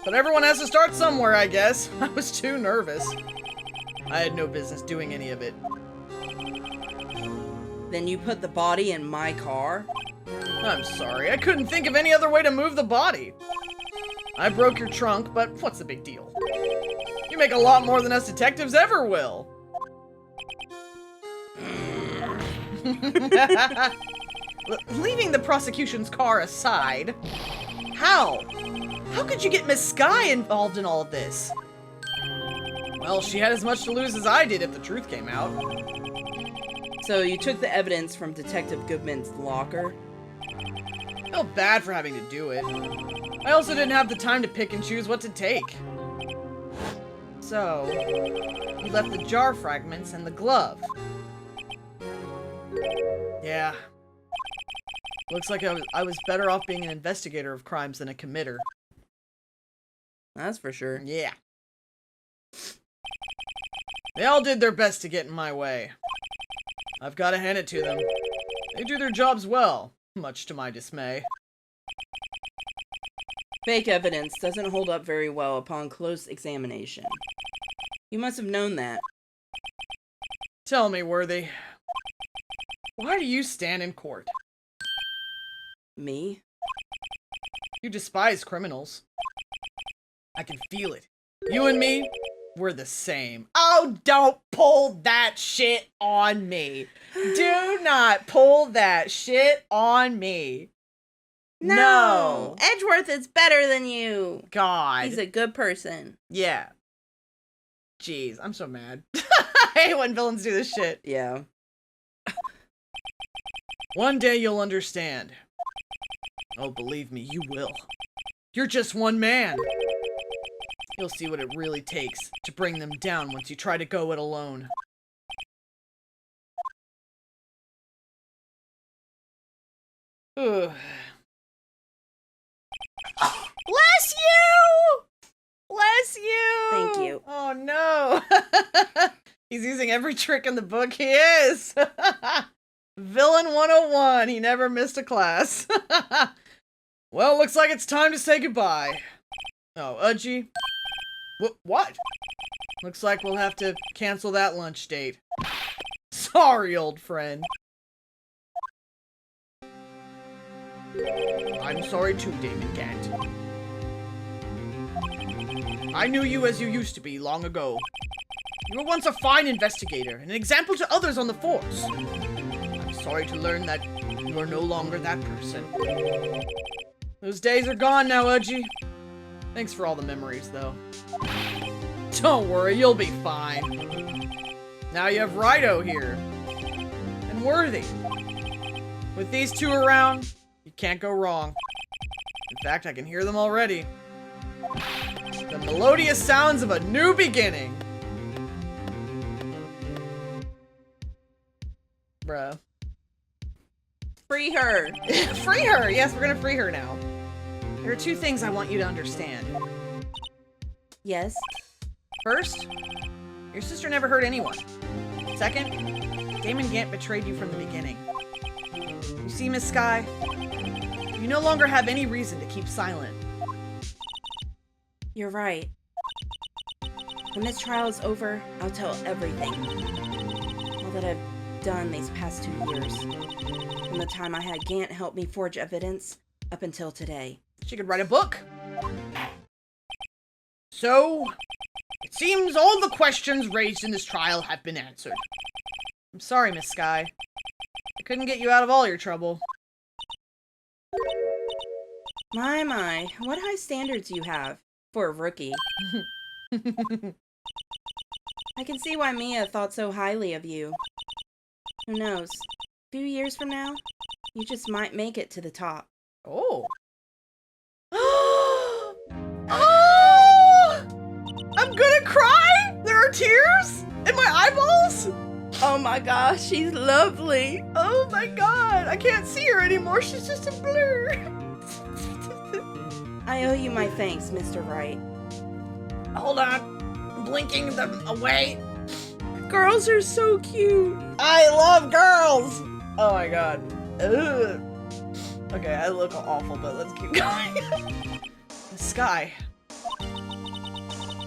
But everyone has to start somewhere, I guess. I was too nervous. I had no business doing any of it. Then you put the body in my car? I'm sorry, I couldn't think of any other way to move the body. I broke your trunk, but what's the big deal? You make a lot more than us detectives ever will. Leaving the prosecution's car aside, how? How could you get Miss Sky involved in all of this? Well, she had as much to lose as I did if the truth came out. So you took the evidence from Detective Goodman's locker? I felt bad for having to do it. I also didn't have the time to pick and choose what to take. So, you left the jar fragments and the glove. Yeah. Looks like I was better off being an investigator of crimes than a committer. That's for sure. Yeah. They all did their best to get in my way. I've got to hand it to them. They do their jobs well, much to my dismay. Fake evidence doesn't hold up very well upon close examination. You must have known that. Tell me, Worthy. Why do you stand in court? Me? You despise criminals. I can feel it. You and me, we're the same. Oh, don't pull that shit on me. Do not pull that shit on me. No. Edgeworth is better than you. God. He's a good person. Yeah. Jeez, I'm so mad. I hate when villains do this shit. Yeah. One day you'll understand. Oh, believe me, you will. You're just one man. You'll see what it really takes to bring them down once you try to go it alone. Ugh. Bless you! Bless you! Thank you. Oh no! He's using every trick in the book. He is! Villain 101. He never missed a class. Well, looks like it's time to say goodbye. Oh, Udgy? What? Looks like we'll have to cancel that lunch date. Sorry, old friend. I'm sorry too, Damon Gant. I knew you as you used to be long ago. You were once a fine investigator, and an example to others on the force. I'm sorry to learn that you are no longer that person. Those days are gone now, Udgy. Thanks for all the memories, though. Don't worry, you'll be fine. Now you have Wright here. And Worthy. With these two around, you can't go wrong. In fact, I can hear them already. The melodious sounds of a new beginning. Bruh. Free her! Free her! Yes, we're gonna free her now. There are two things I want you to understand. Yes. First, your sister never hurt anyone. Second, Damon Gant betrayed you from the beginning. You see, Miss Sky? You no longer have any reason to keep silent. You're right. When this trial is over, I'll tell everything. All that I've done these past 2 years. From the time I had Gant help me forge evidence, up until today. She could write a book. So, it seems all the questions raised in this trial have been answered. I'm sorry, Miss Sky. I couldn't get you out of all your trouble. My, what high standards you have for a rookie. I can see why Mia thought so highly of you. Who knows? A few years from now, you just might make it to the top. Oh. Oh! I'm gonna cry! There are tears in my eyeballs! Oh my gosh, she's lovely. Oh my god, I can't see her anymore. She's just a blur. I owe you my thanks, Mr. Wright. Hold on. I'm blinking them away. Girls are so cute. I love girls! Oh my god. Ugh. Okay, I look awful, but let's keep going. The sky.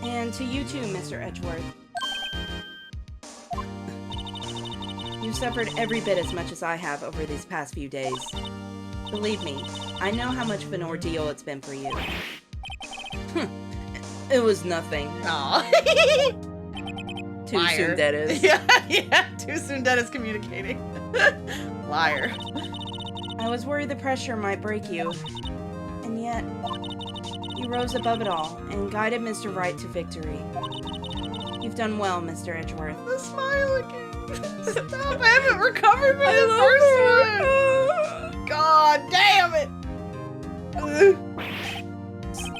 And to you too, Mr. Edgeworth. You suffered every bit as much as I have over these past few days. Believe me, I know how much of an ordeal it's been for you. It was nothing. Aw. Too Liar. soon, that is. Yeah, too soon that is communicating. Liar. I was worried the pressure might break you. And yet, you rose above it all and guided Mr. Wright to victory. You've done well, Mr. Edgeworth. The smile again. Stop, I haven't recovered from the first one. God damn it.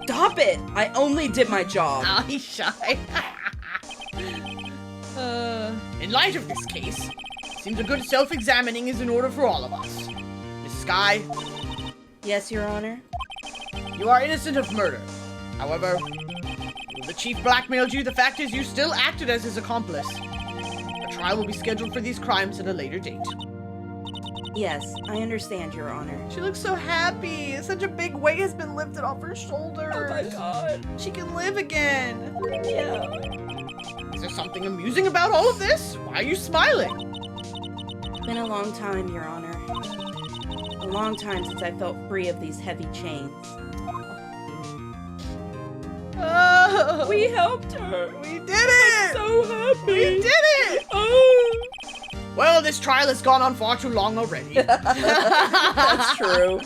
Stop it! I only did my job. Oh, he's shy. In light of this case, it seems a good self-examining is in order for all of us. Miss Sky, Yes, Your Honor? you are innocent of murder. However, though the chief blackmailed you, the fact is you still acted as his accomplice. A trial will be scheduled for these crimes at a later date. Yes, I understand, Your Honor. She looks so happy. Such a big weight has been lifted off her shoulders. Oh my god. She can live again. Yeah. Is there something amusing about all of this? Why are you smiling? It's been a long time, Your Honor. A long time since I felt free of these heavy chains. Oh, We helped her. we did it! So happy. We did it! Oh. Well, this trial has gone on far too long already. That's true.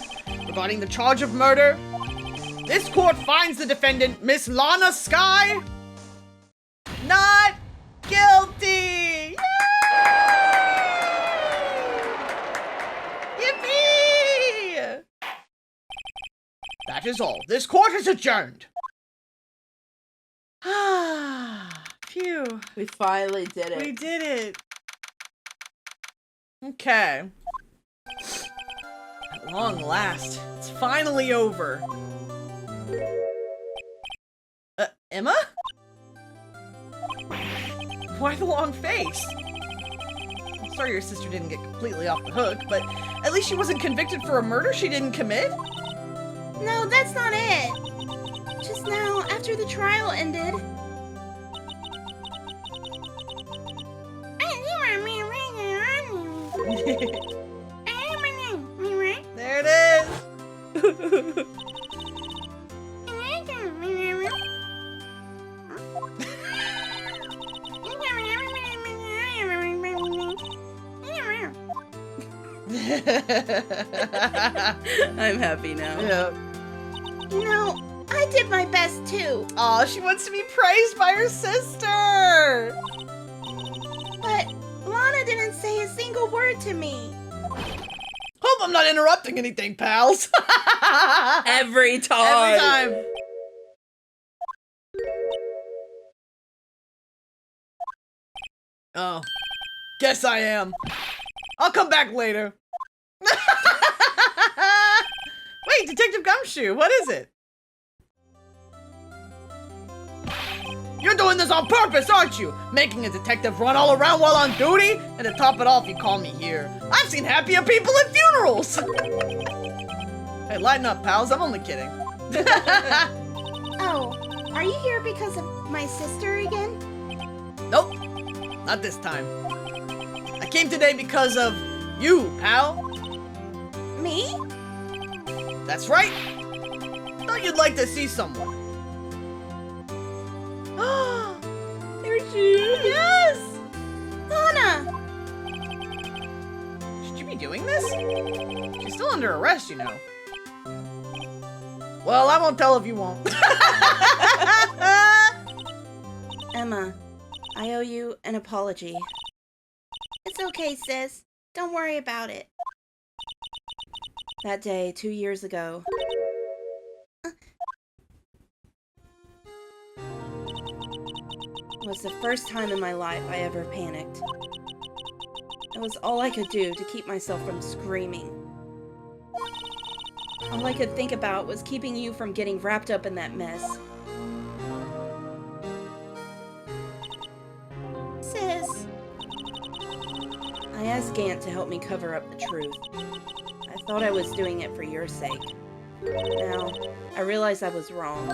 Regarding the charge of murder, this court finds the defendant, Miss Lana Sky, not guilty! Yay! Yippee! That is all. This court is adjourned. Ah, phew. We finally did it. We did it. Okay. At long last, it's finally over. Emma? Why the long face? I'm sorry your sister didn't get completely off the hook, but at least she wasn't convicted for a murder she didn't commit. No, that's not it. Just now, after the trial ended. There it is. I'm happy now. Yeah. You know, I did my best too. Aw, she wants to be praised by her sister. But Lana didn't say a single word to me. Hope I'm not interrupting anything, pals. Every time. Every time. Oh. Guess I am. I'll come back later. Wait, Detective Gumshoe, what is it? You're doing this on purpose, aren't you? Making a detective run all around while on duty? And to top it off, you call me here. I've seen happier people at funerals! Hey, lighten up, pals. I'm only kidding. Oh, are you here because of my sister again? Nope. Not this time. I came today because of you, pal. Me? That's right. Thought you'd like to see someone. There she is. Yes! Lana! Should you be doing this? She's still under arrest, you know. Well, I won't tell if you won't. Emma, I owe you an apology. It's okay, sis. Don't worry about it. That day, 2 years ago. Was the first time in my life I ever panicked. It was all I could do to keep myself from screaming. All I could think about was keeping you from getting wrapped up in that mess. Sis. I asked Gant to help me cover up the truth. I thought I was doing it for your sake. Now, I realize I was wrong.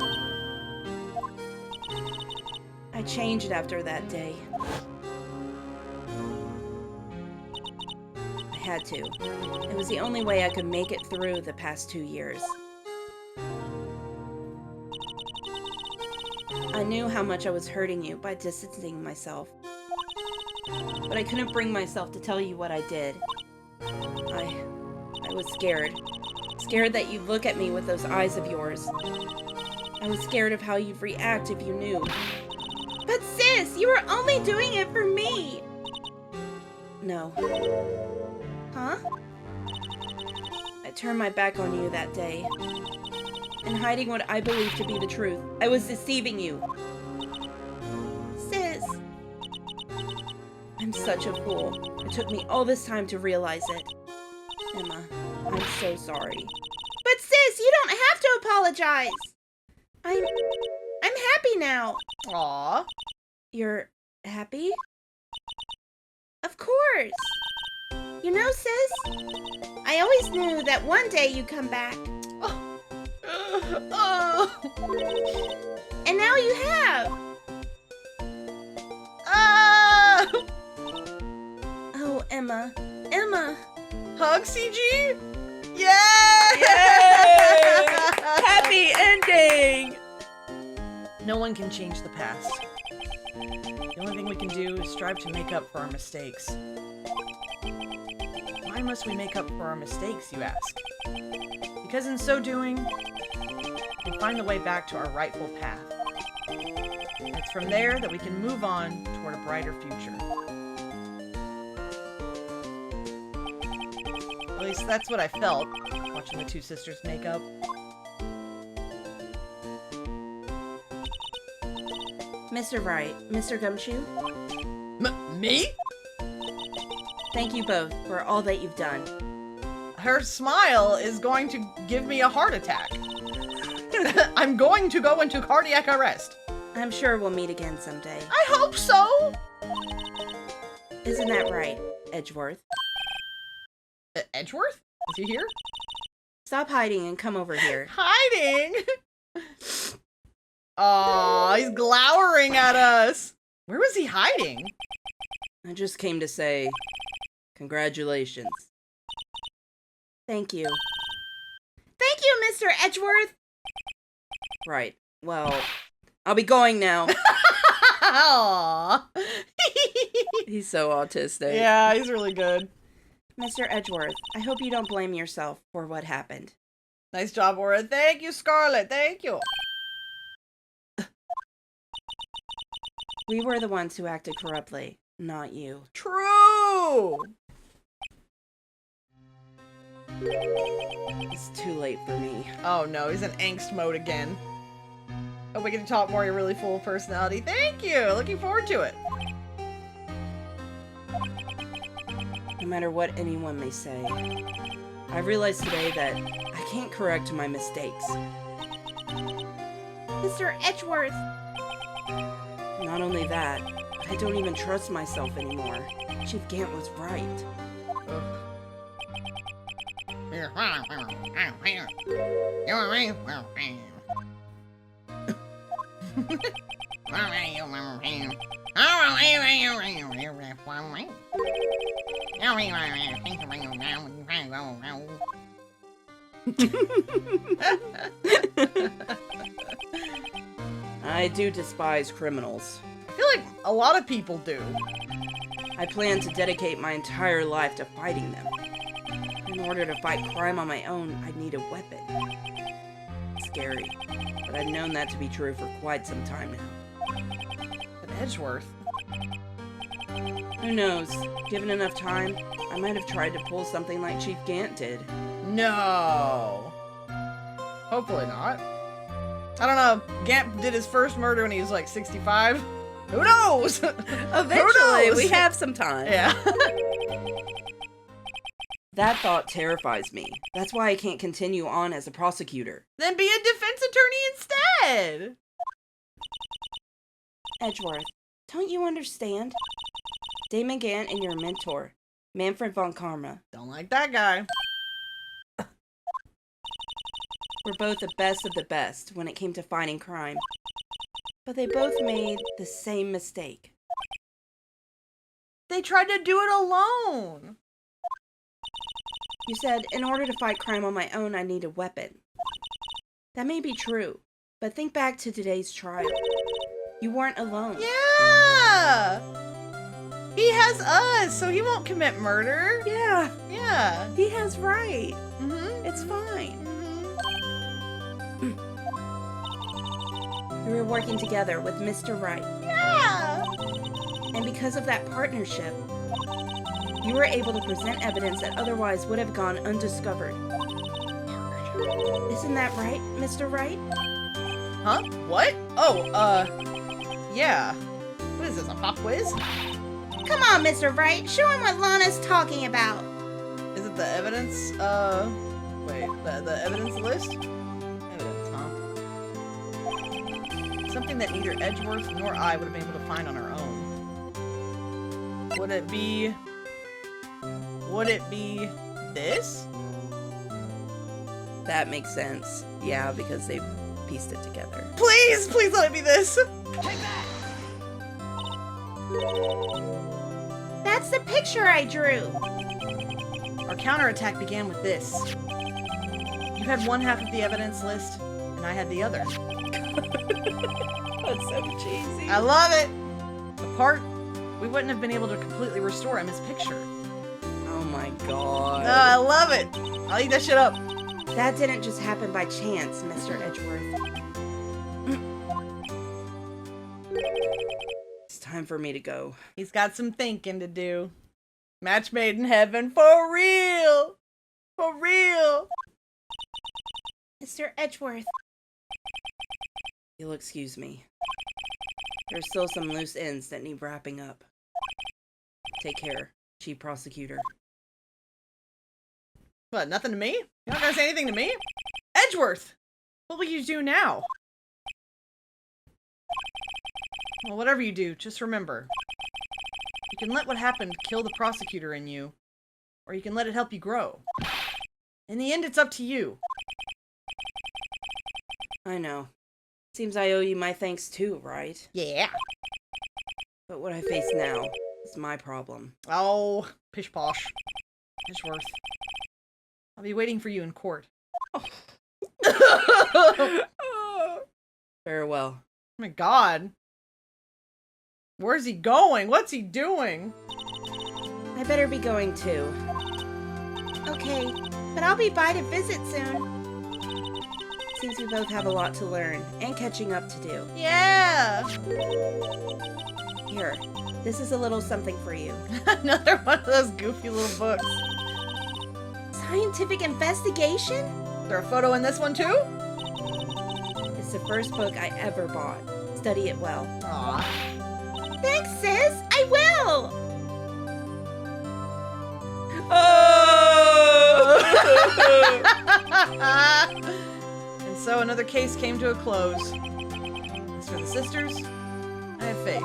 I changed after that day. I had to. It was the only way I could make it through the past 2 years. I knew how much I was hurting you by distancing myself. But I couldn't bring myself to tell you what I did. I was scared. Scared that you'd look at me with those eyes of yours. I was scared of how you'd react if you knew. But sis, you were only doing it for me. No. Huh? I turned my back on you that day. In hiding what I believed to be the truth, I was deceiving you. Sis. I'm such a fool. It took me all this time to realize it. Emma, I'm so sorry. But sis, you don't have to apologize. I'm happy now. Aw. You're happy? Of course. You know, sis, I always knew that one day you'd come back. And now you have. Oh, Emma. Emma! Hug, CG? Yeah! Yay! Happy ending! No one can change the past. The only thing we can do is strive to make up for our mistakes. Why must we make up for our mistakes, you ask? Because in so doing, we find the way back to our rightful path. It's from there that we can move on toward a brighter future. At least that's what I felt, watching the two sisters make up. Mr. Wright, Mr. Gumshoe, Me? thank you both for all that you've done. Her smile is going to give me a heart attack. I'm going to go into cardiac arrest. I'm sure we'll meet again someday. I hope so. Isn't that right, Edgeworth? Edgeworth? Is he here? Stop hiding and come over here. Hiding? Aw, he's glowering at us. Where was he hiding? I just came to say, congratulations. Thank you. Thank you, Mr. Edgeworth. Right. Well, I'll be going now. Aw. He's so autistic. Yeah, he's really good. Mr. Edgeworth, I hope you don't blame yourself for what happened. Nice job, Aura. Thank you, Scarlet. Thank you. We were the ones who acted corruptly, not you. True. It's too late for me. Oh no, he's in angst mode again. Oh, we get to talk more. You're really full of personality. Thank you. Looking forward to it. No matter what anyone may say, I realized today that I can't correct my mistakes. Mr. Edgeworth. Not only that, but I don't even trust myself anymore. Chief Gant was right. I do despise criminals. I feel like a lot of people do. I plan to dedicate my entire life to fighting them. In order to fight crime on my own, I'd need a weapon. Scary, but I've known that to be true for quite some time now. But Edgeworth. Who knows? Given enough time, I might have tried to pull something like Chief Gant did. No. Hopefully not. I don't know. Gant did his first murder when he was like 65. Who knows? Eventually, Who knows? we have some time. Yeah. That thought terrifies me. That's why I can't continue on as a prosecutor. Then be a defense attorney instead. Edgeworth, don't you understand? Damon Gant and your mentor, Manfred von Karma. Don't like that guy. were both the best of the best when it came to fighting crime. But they both made the same mistake. They tried to do it alone. You said, in order to fight crime on my own, I need a weapon. That may be true, but think back to today's trial. You weren't alone. Yeah! He has us, so he won't commit murder. Yeah, Yeah. he has Wright. Mm-hmm. It's fine. Mm-hmm. We were working together with Mr. Wright, Yeah. and because of that partnership, you were able to present evidence that otherwise would have gone undiscovered. Isn't that right, Mr. Wright? Huh? What? Oh, yeah. What is this, a pop quiz? Come on, Mr. Wright. Show him what Lana's talking about. Is it the evidence, wait, the evidence list? Evidence, huh? Something that neither Edgeworth nor I would have been able to find on our own. Would it be this? That makes sense. Yeah, because they pieced it together. Please let it be this. Take that! That's the picture I drew. Our counterattack began with this. You had one half of the evidence list, and I had the other. That's so cheesy. I love it! Apart, we wouldn't have been able to completely restore Emma's picture. Oh my god. I love it! I'll eat that shit up. That didn't just happen by chance, Mr. Edgeworth. It's time for me to go. He's got some thinking to do. Match made in heaven for real! For real! Mr. Edgeworth. You'll excuse me. There's still some loose ends that need wrapping up. Take care, Chief Prosecutor. What, nothing to me? You're not gonna say anything to me? Edgeworth! What will you do now? Well, whatever you do, just remember. You can let what happened kill the prosecutor in you, or you can let it help you grow. In the end, it's up to you. I know. Seems I owe you my thanks too, right? Yeah. But what I face now is my problem. Oh, pish posh. Edgeworth. I'll be waiting for you in court. Oh Farewell. my god. Where's he going? What's he doing? I better be going too. Okay, but I'll be by to visit soon. Seems we both have a lot to learn and catching up to do. Yeah. Here, this is a little something for you. Another one of those goofy little books. Scientific investigation? Is there a photo in this one too? It's the first book I ever bought. Study it well. Aw. Thanks, sis. I will. And so another case came to a close. As for the sisters, I have faith.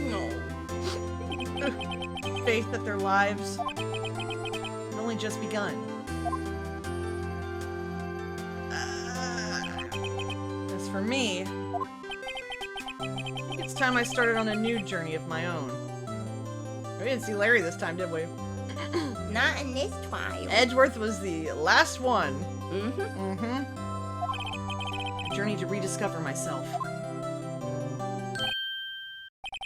No. Faith that their lives had only just begun. As for me, I think it's time I started on a new journey of my own. We didn't see Larry this time, did we? Not in this trial. Edgeworth was the last one. Mm-hmm. A journey to rediscover myself.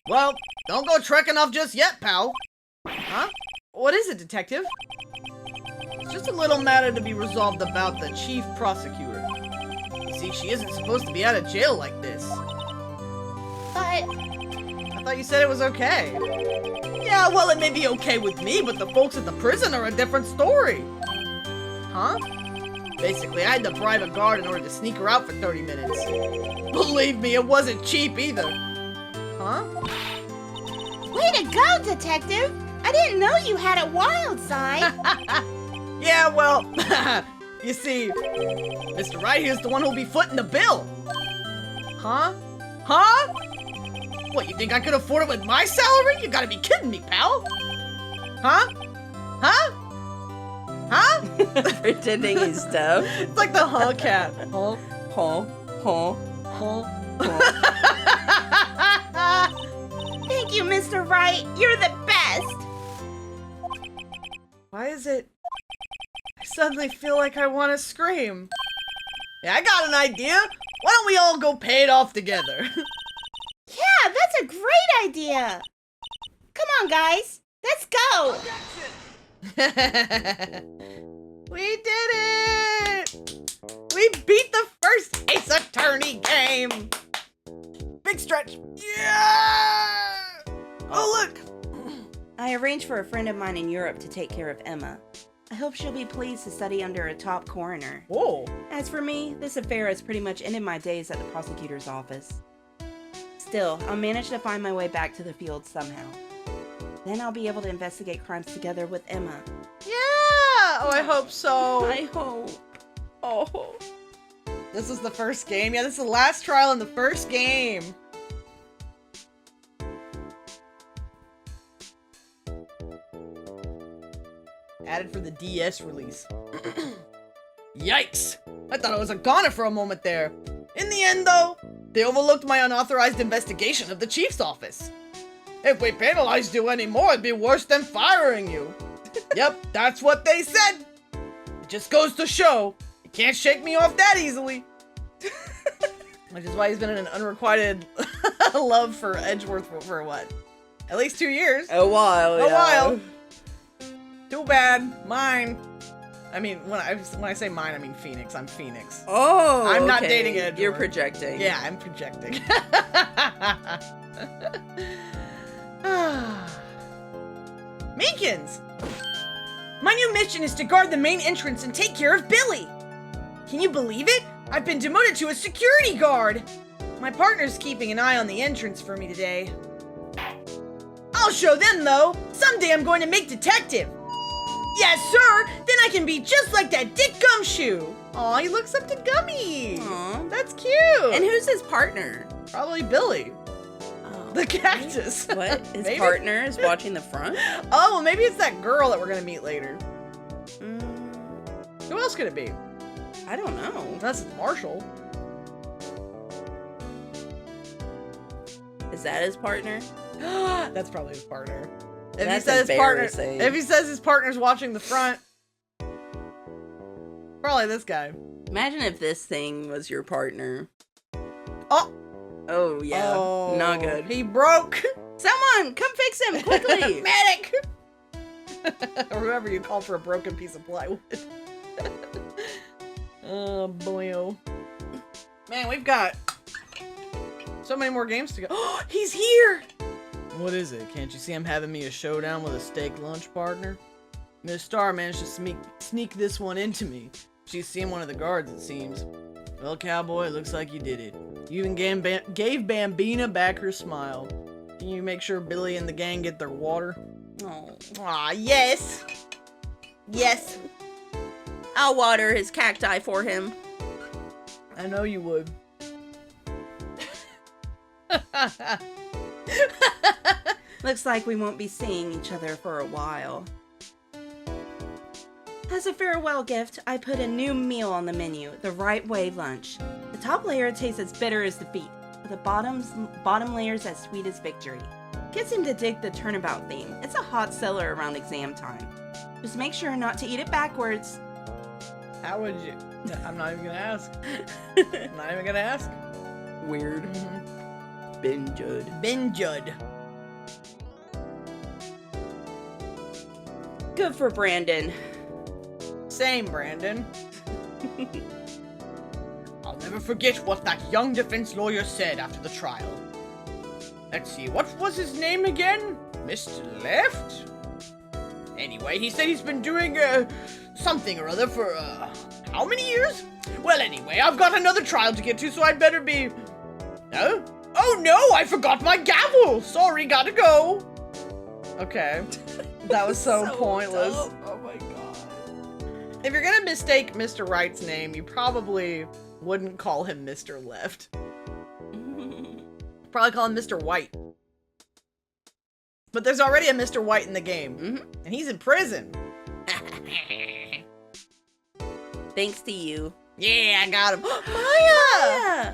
Well, don't go trekking off just yet, pal. Huh? What is it, detective? It's just a little matter to be resolved about the chief prosecutor. You see, she isn't supposed to be out of jail like this. But I thought you said it was okay. Yeah, well, it may be okay with me, but the folks at the prison are a different story. Huh? Basically, I had to bribe a guard in order to sneak her out for 30 minutes. Believe me, it wasn't cheap either. Huh? way to go, detective. I didn't know you had a wild side. Yeah, well, you see, Mr. Wright here's the one who'll be footing the bill. Huh? Huh? What, you think I could afford it with my salary? You gotta be kidding me, pal. Huh? Huh? Huh? Pretending he's deaf. It's like the huh cat. Huh? Huh? Huh? Huh? Thank you, Mr. Wright. You're the best. Why is it? I suddenly feel like I want to scream. Yeah, I got an idea. Why don't we all go pay it off together? Yeah, that's a great idea. Come on, guys. Let's go. We did it! We beat the first Ace Attorney game! Big stretch. Yeah! Oh, look! I arranged for a friend of mine in Europe to take care of Emma. I hope she'll be pleased to study under a top coroner. Whoa. As for me, this affair has pretty much ended my days at the prosecutor's office. Still, I'll manage to find my way back to the field somehow. Then I'll be able to investigate crimes together with Emma. Yeah! Oh, I hope so. I hope. Oh. This is the first game? Yeah, this is the last trial in the first game. Added for the DS release. Yikes! I thought I was a goner for a moment there. In the end, though, they overlooked my unauthorized investigation of the chief's office. If we penalized you anymore, it'd be worse than firing you. Yep, that's what they said. It just goes to show, you can't shake me off that easily. Which is why he's been in an unrequited love for Edgeworth for what? At least 2 years. A while, A while. Too bad. Mine. I mean, when I say mine, I mean Phoenix. I'm Phoenix. Oh, I'm not okay. dating Edgeworth. You're projecting. Yeah, I'm projecting. Meekins! My new mission is to guard the main entrance and take care of Billy. Can you believe it? I've been demoted to a security guard. My partner's keeping an eye on the entrance for me today. I'll show them, though. Someday I'm going to make detective. Yes, sir. Then I can be just like that Dick Gumshoe. Aw, he looks up to Gummy. Aw. That's cute. And who's his partner? Probably Billy. Oh, The cactus. What? His Maybe? partner is watching the front? Oh, well, maybe it's that girl that we're gonna meet later. Mm, Who else could it be? I don't know. That's Marshall. Is that his partner? That's probably his partner. If That's he says his partner, embarrassing. if he says his partner's watching the front, probably this guy. Imagine if this thing was your partner. Oh, Oh, yeah. oh, Not good. He broke. Someone, come fix him quickly. Medic. Or whoever you call for a broken piece of plywood. Oh boy. Man, we've got so many more games to go. Oh, he's here! What is it? Can't you see I'm having me a showdown with a steak lunch partner? Miss Star managed to sneak this one into me. She's seen one of the guards, it seems. Well, cowboy, looks like you did it. You even gave Bambina back her smile. Can you make sure Billy and the gang get their water? Oh. Aw, yes! Yes. I'll water his cacti for him. I know you would. Looks like we won't be seeing each other for a while. As a farewell gift, I put a new meal on the menu, the Right Way lunch. The top layer tastes as bitter as defeat, but the bottom layer's as sweet as victory. Kids seem to dig the turnabout theme. It's a hot seller around exam time. Just make sure not to eat it backwards. How would you? I'm not even gonna ask. I'm not even gonna ask. Weird. Ben Judd. Ben Judd. Good for Brandon. Same, Brandon. I'll never forget what that young defense lawyer said after the trial. Let's see, what was his name again? Mr. Left? Anyway, he said he's been doing, something or other for, how many years? Well, anyway, I've got another trial to get to, so I'd better be... No? Oh no, I forgot my gavel! Sorry, gotta go! Okay. That was so pointless. dumb. Oh my god. If you're gonna mistake Mr. Wright's name, you probably wouldn't call him Mr. Left. Probably call him Mr. White. But there's already a Mr. White in the game. And he's in prison. Thanks to you. Yeah, I got him. Maya! Yeah.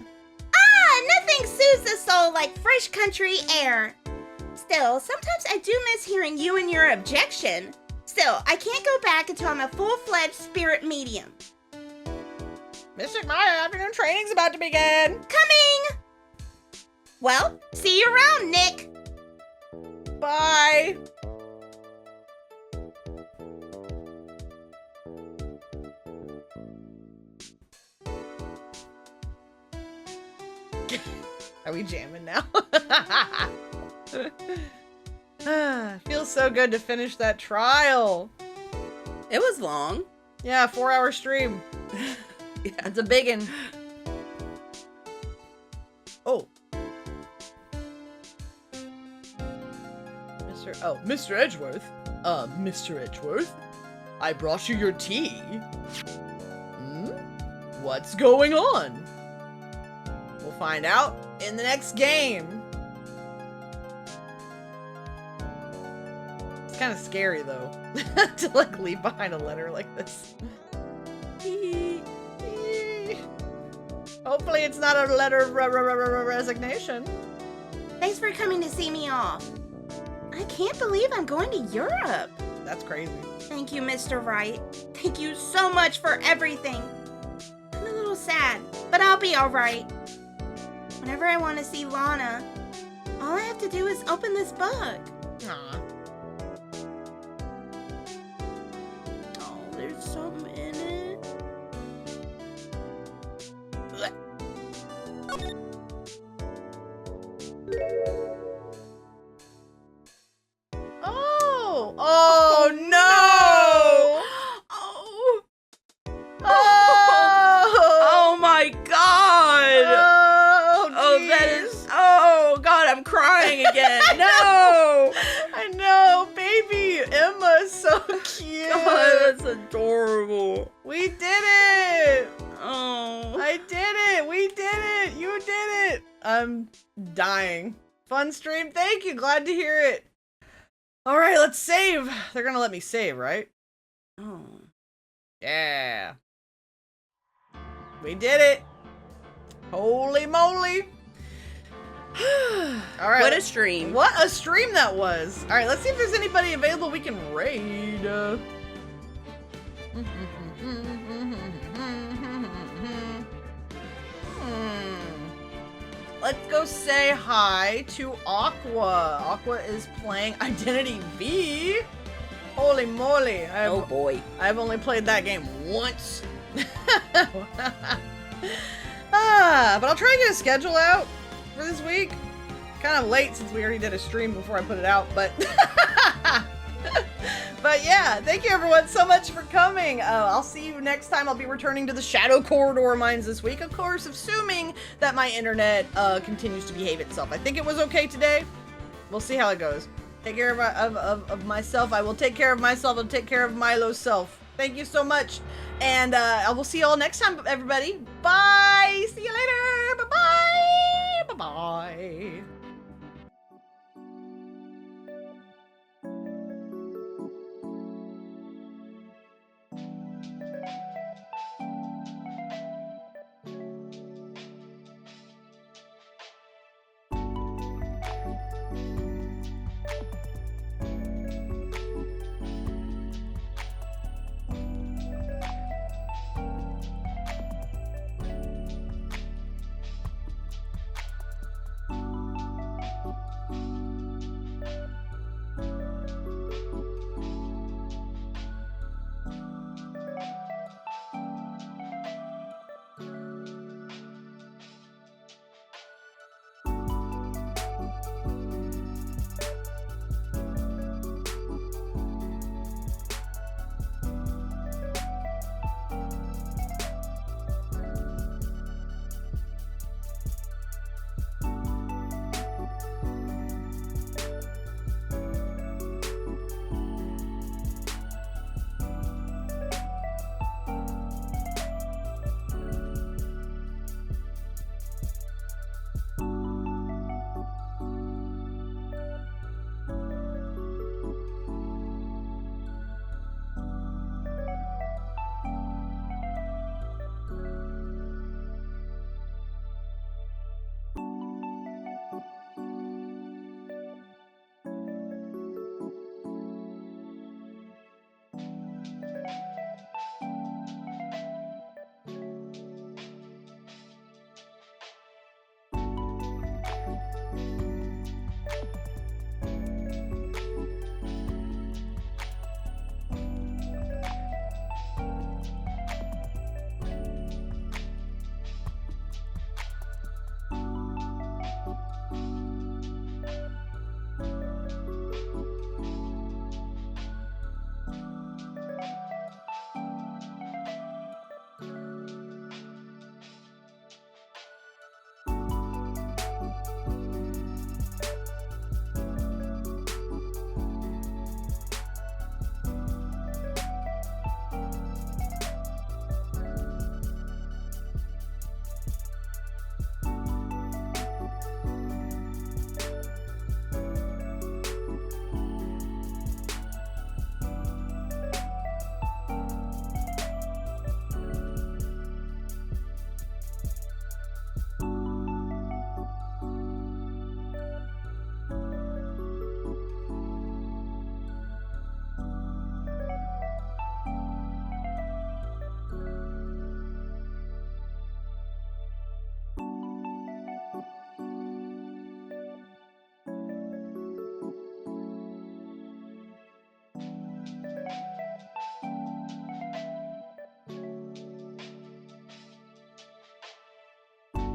Nothing soothes the soul like fresh country air. Still, sometimes I do miss hearing you and your objection. Still, I can't go back until I'm a full-fledged spirit medium. Mystic Maya, afternoon training's about to begin. Coming! Well, see you around, Nick. Bye. Are we jamming now? Feels so good to finish that trial. It was long. Yeah, 4-hour stream. Yeah. It's a biggin. Oh. Mr. Edgeworth. Mr. Edgeworth, I brought you your tea. What's going on? We'll find out in the next game. It's kind of scary though, to like leave behind a letter like this. Hopefully it's not a letter of resignation. Thanks for coming to see me off. I can't believe I'm going to Europe. That's crazy. Thank you, Mr. Wright. Thank you so much for everything. I'm a little sad, but I'll be alright. Whenever I want to see Lana, all I have to do is open this book. Aw. Oh, there's something in it. Oh no! Oh, Oh my god! Oh, that is. Oh god, I'm crying again. No! I know, baby Emma's so cute. God, that's adorable. We did it! Oh. I did it! We did it! You did it! I'm dying. Fun stream, thank you, glad to hear it. Alright, let's save. They're gonna let me save, right? Oh. Yeah. We did it! Holy moly! Alright. What a stream. What a stream that was! Alright, let's see if there's anybody available we can raid. Let's go say hi to Aqua. Aqua is playing Identity V. Holy moly. Oh boy. I've only played that game once. But I'll try and get a schedule out for this week. Kind of late since we already did a stream before I put it out, but but yeah, thank you everyone so much for coming. I'll see you next time. I'll be returning to the Shadow Corridor mines this week, of course, assuming that my internet continues to behave itself. I think it was okay today. We'll see how it goes. Take care of myself. I will take care of myself. I'll take care of Milo's self. Thank you so much. And I will see you all next time, everybody. Bye. See you later. Bye-bye. Bye-bye.